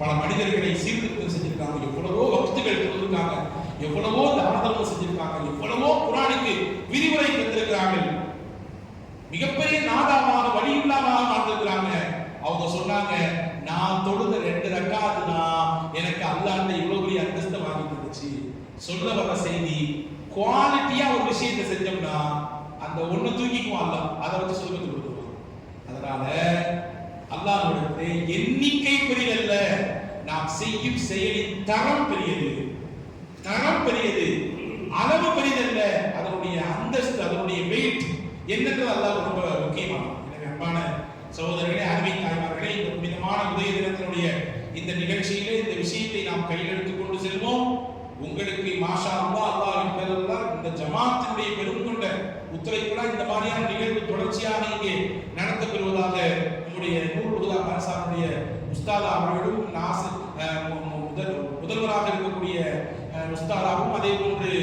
பல மனிதர்களை சீர்திருத்தம் செஞ்சிருக்காங்க, எவ்வளவோ வக்துகள் தொழுதுருக்காங்க, எவ்வளவோ தான தர்மம் செஞ்சிருக்காங்க, எவ்வளவோ குர்ஆனுக்கு விரிவுரை தந்திருக்கிறார்கள், மிகப்பெரிய நாதாவாக வலியுல்லாவாக வாழ்ந்திருக்கிறாங்க. அவங்க சொன்னாங்க, நான் தொழுத 2 ரக்காத் தான் எனக்கு அல்லாஹ் இவ்வளவு பெரிய அந்தஸ்தை வாங்கி தந்துச்சு. சொல்ல வர செய்தி, குவாலிட்டியா ஒரு விஷயத்தை செஞ்சோம்னா அந்த ஒண்ணு தூக்கிக்குவோம் அல்லாஹ், அதை வச்சு சொல்லிட்டு கொடுத்துருவான். அதனால அல்லாஹ்வுடைய எண்ணிக்கை பெரியதல்ல, நாம் செய்யும் செயலின் தரம் பெரியது. தரம் பெரியது, அளவு பெரியதல்ல, அதனுடைய அந்தஸ்து, அதனுடைய வெயிட் என்னன்றது அல்லாஹ் ரொம்ப முக்கியமானது. எனவே அன்பான சகோதரர்களே, அருமை தாய்மார்களே, இந்த புனிதமான உதய தினத்தினுடைய இந்த நிகழ்ச்சியிலே இந்த விஷயத்தை நாம் கையில் எடுத்துக் கொண்டு செல்வோம். உங்களுக்கு மாஷா அல்லாஹ், அல்லாஹ்வின் பேரல்லாஹ் இந்த ஜமாத்தினுடைய பெருங்கொண்ட ஒத்துழைப்புடன் இந்த மாதிரியான நிகழ்வு தொடர்ச்சியாக இங்கே நடத்தப்பெறுவதாக நம்முடைய நூல் உதா அரசானுடைய உஸ்தாதா அவர்களும் முதல்வராக இருக்கக்கூடிய உஸ்தாதாவும், அதே போன்று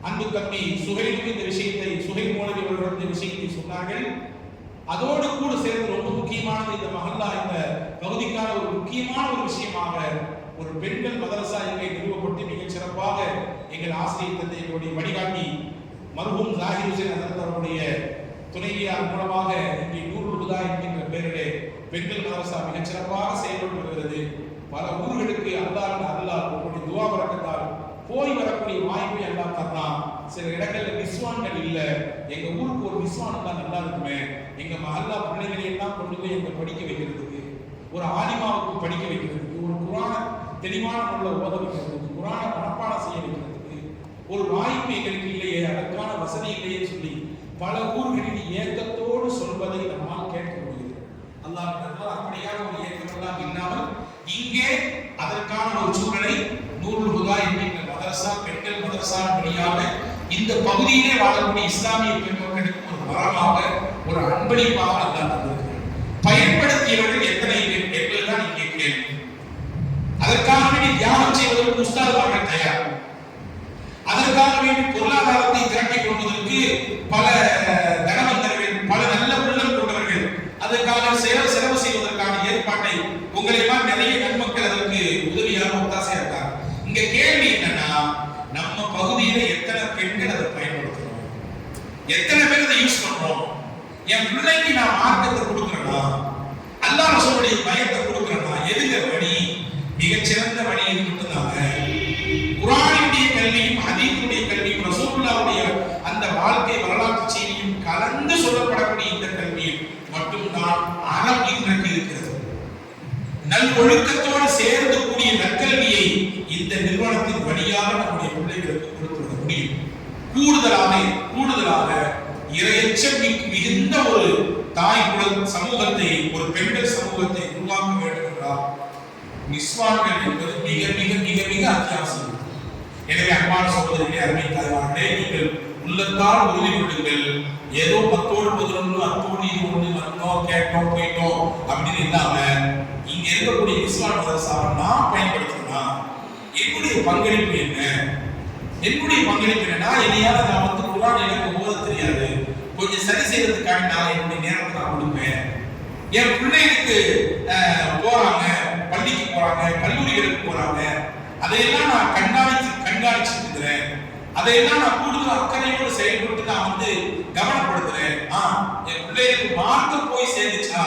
அன்பு தம்பி சுஹைலும் இந்த விஷயத்தை, சுஹைல் மௌலவி அவர்கள் இந்த விஷயத்தை சொன்னார்கள். அதோடு கூட சேர்ந்து ரொம்ப முக்கியமானது, இந்த மஹல்லா இந்த பகுதிக்கான ஒரு முக்கியமான ஒரு விஷயமாக ஒரு பெண்கள் மதரசா இங்கே நிறுவப்பட்டு மிகச் சிறப்பாக எங்கள் ஆசிரியர் தந்தை எங்களுடைய வழிகாட்டி மர்ஹூம் ஜாகிர் ஹுசைன் ஹசரத் அவருடைய துணைவியார் மூலமாக இங்கே நூருல் ஹுதா என்கின்ற பெயரிலே பெண்கள் மதரசா மிகச் சிறப்பாக செயல்பட்டு வருகிறது. பல ஊர்களுக்கு அல்லாஹ் உங்களுடைய துவா பரக்கத்தால் போய் வரக்கூடிய வாய்ப்பை அல்லாஹ் தரலாம். சில இடங்கள்ல நிஸ்வான்கள் இல்ல, எங்க ஊருக்கு ஒரு நிஸ்வான் தான் நல்லா இருக்குமே, எங்க மஹல்லா பிள்ளைகளை எல்லாம் கொண்டு போய் எங்க படிக்க வைக்கிறதுக்கு, ஒரு ஆலிமாவுக்கு படிக்க வைக்கிறதுக்கு, ஒரு குர்ஆன தெளிவான முறையில் ஓத வைக்கிறதுக்கு, குர்ஆன மனப்பாடம் செய்ய வைக்கிறதுக்கு ஒரு வாய்ப்பு எங்களுக்கு இல்லையே, அதற்கான வசதி இல்லையே சொல்லி பல ஊர்களில் ஏக்கத்தோடு சொல்வதை நம்மால் கேட்க முடியுது. அல்லாஹ் அப்படியான ஒரு ஏக்கம் எல்லாம் இல்லாமல் இங்கே அதற்கான ஒரு சூழலை நூருல் ஹுதா என்கின்ற மதரசா, பெண்கள் மதரசா வழியாக இந்த பகுதியிலே வாழக்கூடிய இஸ்லாமிய பெண்களுக்கு ஒரு வரமாக, ஒரு அன்பளிப்பாக அல்லாஹ் தந்திருக்கிறார். பயன்படுத்தியவர்கள் எத்தனை பேர் என்பதுதான் இங்கே கேள்வி. அதற்காக வேண்டி தியாகம் செய்வதற்கு உஸ்தாதுமார்கள் தயார், அதற்காக வேண்டி பொருளாதாரத்தை திரட்டிக் கொள்வதற்கு பல தனவந்தர்கள், பல நல்ல உள்ளம் கொண்டவர்கள் அதற்காக செலவு செய்வதற்கான ஏற்பாட்டை உங்களை மாதிரி நிறைய நன்மக்கள் அதற்கு உதவியாக ஒத்தாசையா இருக்காங்க. இங்க கேள்வி என்னன்னா, நம்ம பகுதியில எத்தனை பெண்கள் அதை பயன்படுத்துறோம், எத்தனை பேர் அதை யூஸ் பண்றோம்? என் பிள்ளைக்கு நான் மார்க்கத்தை கொடுக்கிறேன்னா, அல்லாஹ் ரசூலுடைய பயத்தை கொடுக்கிறேன்னா, எதுங்க வழி? மிகச்சிறந்த வழி மட்டும்தாங்க. குர்ஆனுடைய கல்வியும் ஹதீஸுடைய கல்வியும் ரசூலுல்லாஹ்வுடைய அந்த வாழ்க்கை வரலாற்று செய்தியும் கலந்து சொல்லப்படக்கூடிய இந்த கல்வியில் மட்டும்தான் அறம் இன்றைக்கு இருக்கிறது. நல் ஒழுக்கத்தோடு சேர்ந்து கூடிய நற்கல்வி நிறுவனத்தின் வழியாக நம்முடைய பிள்ளைகளுக்கு கொடுத்து முடியும். கூடுதலாக இறையச்சம் மிகுந்த ஒரு தாய் குல சமூகத்தை, ஒரு பெண்கள் சமூகத்தை உருவாக்க வேண்டும் என்றால் நிஸ்வான்கள் என்பது மிக மிக மிக மிக அத்தியாவசியம். எனவே அன்பான சகோதரர்களே, அருமை தாய்மார்களே, நீங்கள் உள்ளத்தால் உறுதி கொள்ளுங்கள். ஏதோ 10ஓடு 11 அத்தோடு இது ஒன்று வந்தோம் கேட்டோம் போயிட்டோம் அப்படின்னு இல்லாம இங்க இருக்கக்கூடிய நிஸ்வான் மதரசாவை நான் பயன்படுத்தினா என்னுடைய பங்களிப்பு என்ன? என்னுடைய பங்களிப்பு என்னன்னா, என்னையால நான் குர்ஆன் எனக்கு ஓத தெரியாது, கொஞ்சம் சரி செய்யறதுக்காக நான் என்னுடைய நேரத்தை நான் கொடுப்பேன். என் பிள்ளைகளுக்கு போறாங்க, பள்ளிக்கு போறாங்க, கல்லூரிகளுக்கு போறாங்க, அதையெல்லாம் நான் கண்காணிச்சுட்டு இருக்கிறேன். அதையெல்லாம் நான் கூடுதல் அக்கறையோடு செயல்பட்டு நான் கவனப்படுத்துறேன். என் பிள்ளைகளுக்கு மார்க்கம் போய் சேர்ந்துச்சா,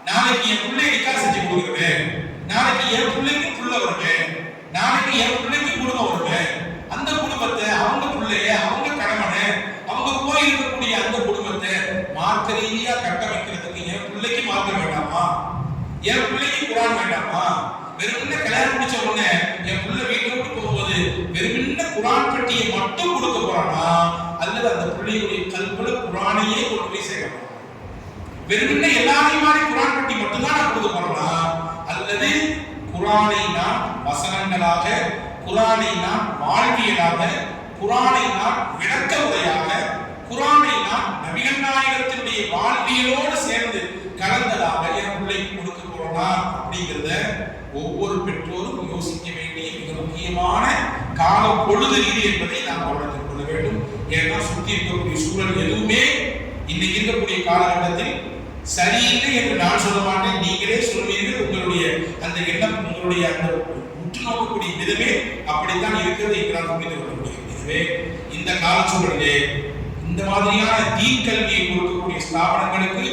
நாளைக்கு என் பிள்ளைகளுக்கா செஞ்சு கொடுக்குறேன், நாளைக்கு என் பிள்ளைக்கு புள்ள வருவேன், நாளைக்கு என் பிள்ளைக்கு குடும்பம் வருவேன். அந்த குடும்பத்தை, அவங்க பிள்ளைய, அவங்க கணவனை, அவங்க போய் இருக்கக்கூடிய அந்த குடும்பத்தை மார்க்க ரீதியா கட்டமைக்கிறதுக்கு என் பிள்ளைக்கு மார்க்க வேண்டாமா? என் பிள்ளைக்கு குர்ஆன் வேண்டாமா? வெறுமனே கல்யாணம் முடிச்ச உடனே என் பிள்ளை வீட்டை விட்டு போகும்போது வெறுமனே குர்ஆன் பெட்டியை மட்டும் கொடுக்க போறானா, அல்லது அந்த பிள்ளையுடைய கல்புல குர்ஆனையே கொண்டு போய் சேர்க்கணும்? வெறுமனே எல்லாரையும் மாதிரி குர்ஆன் பெட்டி மட்டும் தான் நான் கொடுக்க போறேனா, அல்லது குர்ஆனை நான் வசனங்களாக, குர்ஆனை நான் வாழ்வியலாக, குர்ஆனை நான் விளக்க உரையாக, குர்ஆனை நான் நபிகள் நாயகத்தினுடைய வாழ்வியலோடு சேர்ந்து கலந்ததாக என் பிள்ளைக்கு கொடுக்க போறோம்னா அப்படிங்கிறத ஒவ்வொரு பெற்றோரும் யோசிக்க வேண்டிய மிக முக்கியமான கால பொழுது இது என்பதை நாம் கவனத்தில் கொள்ள வேண்டும். ஏன்னா சுற்றி இருக்கக்கூடிய சூழல் எதுவுமே இன்னைக்கு இருக்கக்கூடிய காலகட்டத்தில் சரியில்லை என்று நான் சொல்ல மாட்டேன், நீங்களே சொல்வீர்கள். உங்களுடைய அந்த எண்ணம், உங்களுடைய அந்த உற்று நோக்கக்கூடிய விதமே அப்படித்தான் இருக்கிறது என்று புரிந்து கொள்ள முடியும். எனவே இந்த காலச்சூழலிலே இந்த மாதிரியான தீன் கல்வியை கொடுக்கக்கூடிய ஸ்தாபனங்களுக்கு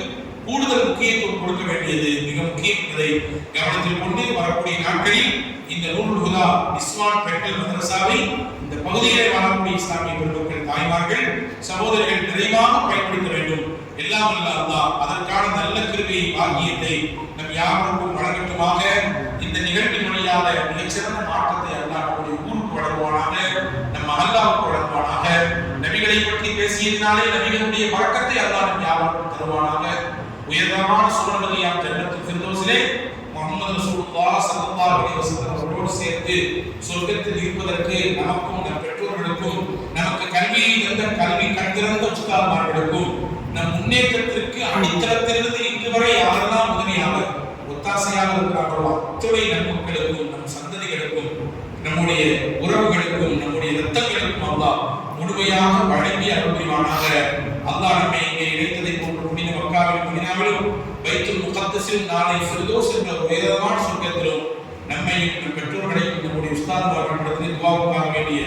கூடுதல் முக்கியத்துவம் கொடுக்க வேண்டியது மிக முக்கியம் என்பதை கவனத்தில் கொண்டு வரக்கூடிய நாட்களில் இந்த நூருல் ஹுதா நிஸ்வான் பெண்கள் மதரசாவை இந்த பகுதியிலே வாழக்கூடிய இஸ்லாமிய பெருமக்கள், தாய்மார்கள், சகோதரர்கள் நிறைவாக பயன்படுத்த வேண்டும். எல்லாம் வல்ல அல்லாஹ் அதற்கான நல்ல கிருபையை, பாக்கியத்தை நம் யாவருக்கும் வழங்கட்டுமாக. இந்த நிகழ்வின் வழியாக மிகச்சிறந்த மாற்றத்தை அல்லாஹ் நம்முடைய ஊருக்கு வழங்குவானாக, நம் மஹல்லாவுக்கு வழங்குவானாக. நபிகளை பற்றி பேசியதினாலே நபிகளுடைய பரக்கத்தை அல்லாஹ் நம் யாவருக்கும் தருவானாக. உயர்தரமான சுவனபதியாம் ஜன்னத்துல் ஃபிர்தௌஸிலே முஹம்மது ரசூலுல்லாஹ் ஸல்லல்லாஹு அலைஹி வஸல்லம் அவர்களோடு சேர்த்து சொர்க்கத்தில் இருப்பதற்கு நமக்கும், நம் பெற்றோர்களுக்கும், நமக்கு கல்வியை தந்த கல்வி கற்திறந்த உஸ்தாத்மார்களுக்கும், நம் முன்னேற்றத்திற்கு அடித்தளத்திலிருந்து இன்று வரை யாரெல்லாம் உதவியாக ஒத்தாசையாக இருக்கிறார்களோ அத்துணை நன்மக்களுக்கும், நம் சந்ததிகளுக்கும், நம்முடைய உறவுகளுக்கும், நம்முடைய இரத்தங்களுக்கும் அல்லாஹ் முழுமையாக வழங்கி அருள் புரிவானாக. அல்லாஹ் நம்மை இங்கே இணைத்ததை போன்று புனித மக்காவிலும் மதீனாவிலும் பைத்துல் முகத்தஸில் நாளை ஃபிர்தௌஸ் என்ற உயர்தரமான சொர்க்கத்திலும் நம்மையும், நம் பெற்றோர்களையும், நம்முடைய உஸ்தாத்மார்களிடத்தில் துஆவுக்காக வேண்டிய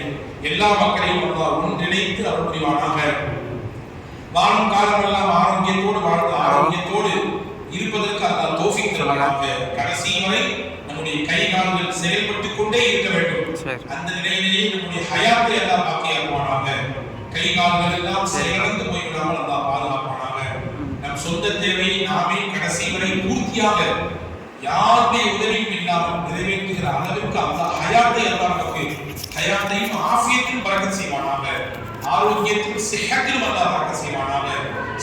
எல்லா மக்களையும் அல்லாஹ் ஒன்றிணைத்து அருள் புரிவானாக. வாழும் காலமெல்லாம் ஆரோக்கியத்தோடு வாழ்ந்து ஆரோக்கியத்தோடு இருப்பதற்கு அல்லாஹ் தௌஃபீக் தருவானாக. கடைசி வரை நம்முடைய கை கால்கள் செயல்பட்டுக் கொண்டே இருக்க வேண்டும். அந்த நிலையிலேயே நம்முடைய ஹயாத்தை அல்லாஹ் பாக்கியாக்குவானாக. கை கால்கள் எல்லாம் செயலிழந்து போய்விடாமல் அல்லாஹ் பாதுகாப்பானாக. நம் சொந்த தேவையை நாமே கடைசி வரை பூர்த்தியாக யாருடைய உதவியும் இல்லாமல் நிறைவேற்றுகிற அளவிற்கு அல்லாஹ் ஹயாத்தை அல்லாஹ் நமக்கு ஹயாத்தையும் ஆஃபியத்தையும் பரக்கத் செய்வானாக. ஆரோக்கியத்தில் சிஹத்தில் அல்லாஹ் பரக்கத் செய்வானாக.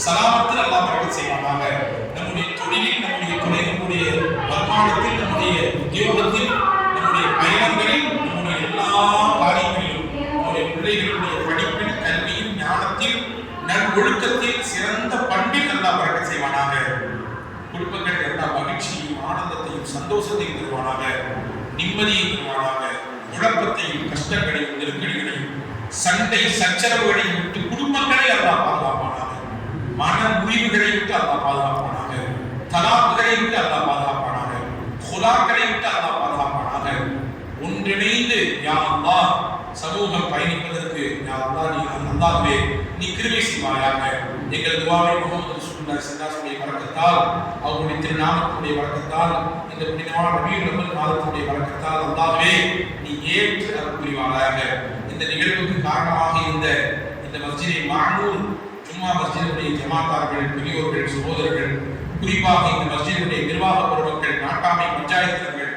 சலாமத்தில் அல்லாஹ் பரக்கத் செய்வானாக. நம்முடைய தொழிலில், நம்முடைய துறை, நம்முடைய வருமானத்தில், நம்முடைய உத்தியோகத்தில், நம்முடைய பயணங்களில், நம்முடைய எல்லா காரியங்களிலும், நம்முடைய பிள்ளைகளுடைய படிப்பில், கல்வியில், ஞானத்தில், நல்ஒழுக்கத்தில், சிறந்த பண்பில் அல்லாஹ் பரக்கத் செய்வானாக. குடும்பங்கள் எல்லா மகிழ்ச்சியையும், ஆனந்தத்தையும், சந்தோஷத்தையும் தருவானாக. நிம்மதியை தருவானாக. குழப்பத்தையும், கஷ்டங்களையும், நெருக்கடிகளையும், சண்டை சச்சரவுகளையும் விட்டு குடும்பங்களை அல்லாஹ் பாதுகாப்பானாக. மன முறிவுகளை விட்டு அல்லாஹ் பாதுகாப்பானாக. தலாக்குகளை விட்டு அல்லாஹ் பாதுகாப்பானாக. ஹுலாக்களை விட்டு அல்லாஹ் பாதுகாப்பானாக. ஒன்றிணைந்து யா அல்லாஹ் சமூகம் பயணிப்பதற்கு யா அல்லாஹ் நீ அல்லாஹ்வே நீ கிருபை செய்வாயாக. எங்கள் துஆவை முஹம்மது ரசூலுல்லாஹி ஸல்லல்லாஹு அலைஹி வஸல்லம் பரக்கத்தால், அவருடைய திருநாமத்துடைய பரக்கத்தால், இந்த புனிதமான ரபியுல் அவ்வல் மாதத்துடைய பரக்கத்தால் அல்லாஹ்வே நீ ஏற்று அருள் புரிவாயாக. இந்த நிகழ்வுக்கு காரணமாக இருந்த இந்த மஸ்ஜிதை மஅமூர் ஜும்மா மஸ்ஜிதுடைய ஜமாத்தார்கள், பெரியோர்கள், சகோதரர்கள், குறிப்பாக இந்த மஸ்ஜிதுடைய நிர்வாக பொறுப்புகள், நாட்டாமை பஞ்சாயத்தினர்கள்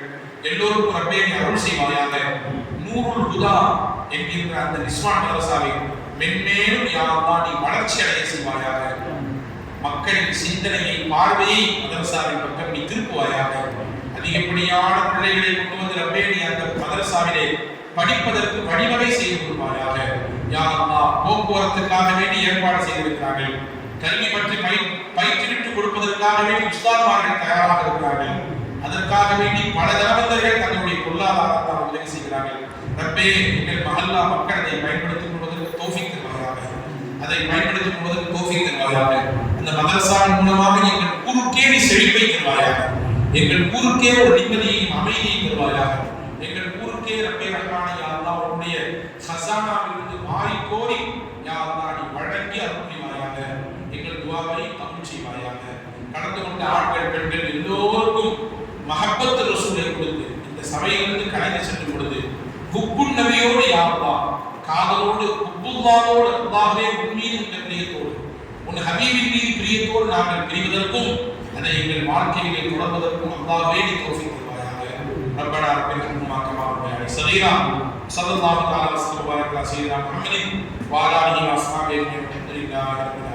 எல்லோருக்கும் ரப்பே நீ அருள் செய்வாயாக. நூருல் ஹுதா என்கின்ற அந்த நிஸ்வான் மதரசாவை மென்மேலும் யா அல்லாஹ் நீ வளர்ச்சி அடைய செய்வாயாக. மக்களின் சிந்தனையை பார்வையை மதரசாவின் பக்கம் நீ திருப்புவாயாக. அதிகப்படியான பிள்ளைகளை கொண்டு வந்து ரப்பே நீ அந்த மதரசாவிலே படிப்பதற்கு வழிவகை செய்து கொடுப்பாயாக. யா அல்லாஹ் போக்குவரத்துக்காக வேண்டி ஏற்பாடு செய்திருக்கிறார்கள். கல்வி பற்றி பயிற்றுவிட்டுக் கொடுப்பதற்காக வேண்டி உஸ்தாத்மார்கள் தயாராக இருக்கிறார்கள். அதற்காக வேண்டி பல தரவந்தர்கள் தங்களுடைய பொருளாதாரத்தால் உதவி செய்கிறார்கள். ரப்பே எங்கள் மஹல்லா மக்கள் அதை பயன்படுத்திக் கொள்வதற்கு தௌஃபீக் தருவாயாக. அதை பயன்படுத்திக் கொள்வதற்கு தௌஃபீக் தருவாயாக. அந்த மதரசாவின் மூலமாக எங்கள் ஊருக்கே நீ செழிப்பை தருவாயாக. எங்கள் ஊருக்கே ஒரு நிம்மதியையும் அமைதியையும் தருவாயாக. எங்கள் ஊருக்கே ரப்பே ரஹ்மானே யா அல்லாஹ் உன்னுடைய ஹஸானாவிலிருந்து மாறி கோரி யா அல்லாஹ் நீ வழங்கி அருள் புரிவாயாக. எங்கள் துஆவை கபூல் செய்வாயாக. கடந்து கொண்ட ஆண்கள் பெண்கள் எல்லோருக்கும் மஹப்பத் ரசூலை கொடுத்து இந்த சபையிலிருந்து கலைந்து சென்று பொழுது ஹுப்புன் நபியோடு யா அல்லாஹ் காதலோடு ஹுப்புல்லாஹோடு அல்லாஹ்வே உன் மீது உள்ள பிரியத்தோடு உன் ஹபீபின் மீது பிரியத்தோடு நாங்கள் பிரிவதற்கும் அதை எங்கள் வாழ்க்கையை தொடர்வதற்கும் அல்லாஹ்வே நீ தௌஃபீக் தருவாயாக. ரப்பனா ரப்பினா கமா ரப்பயானி ஸகீரா ஸல்லல்லாஹு தஆலா வஸல்லம் வபரக அலா சய்யிதினா முஹம்மதின் வ அலா ஆலிஹி வ அஸ்ஹாபிஹி அஜ்மஈன்.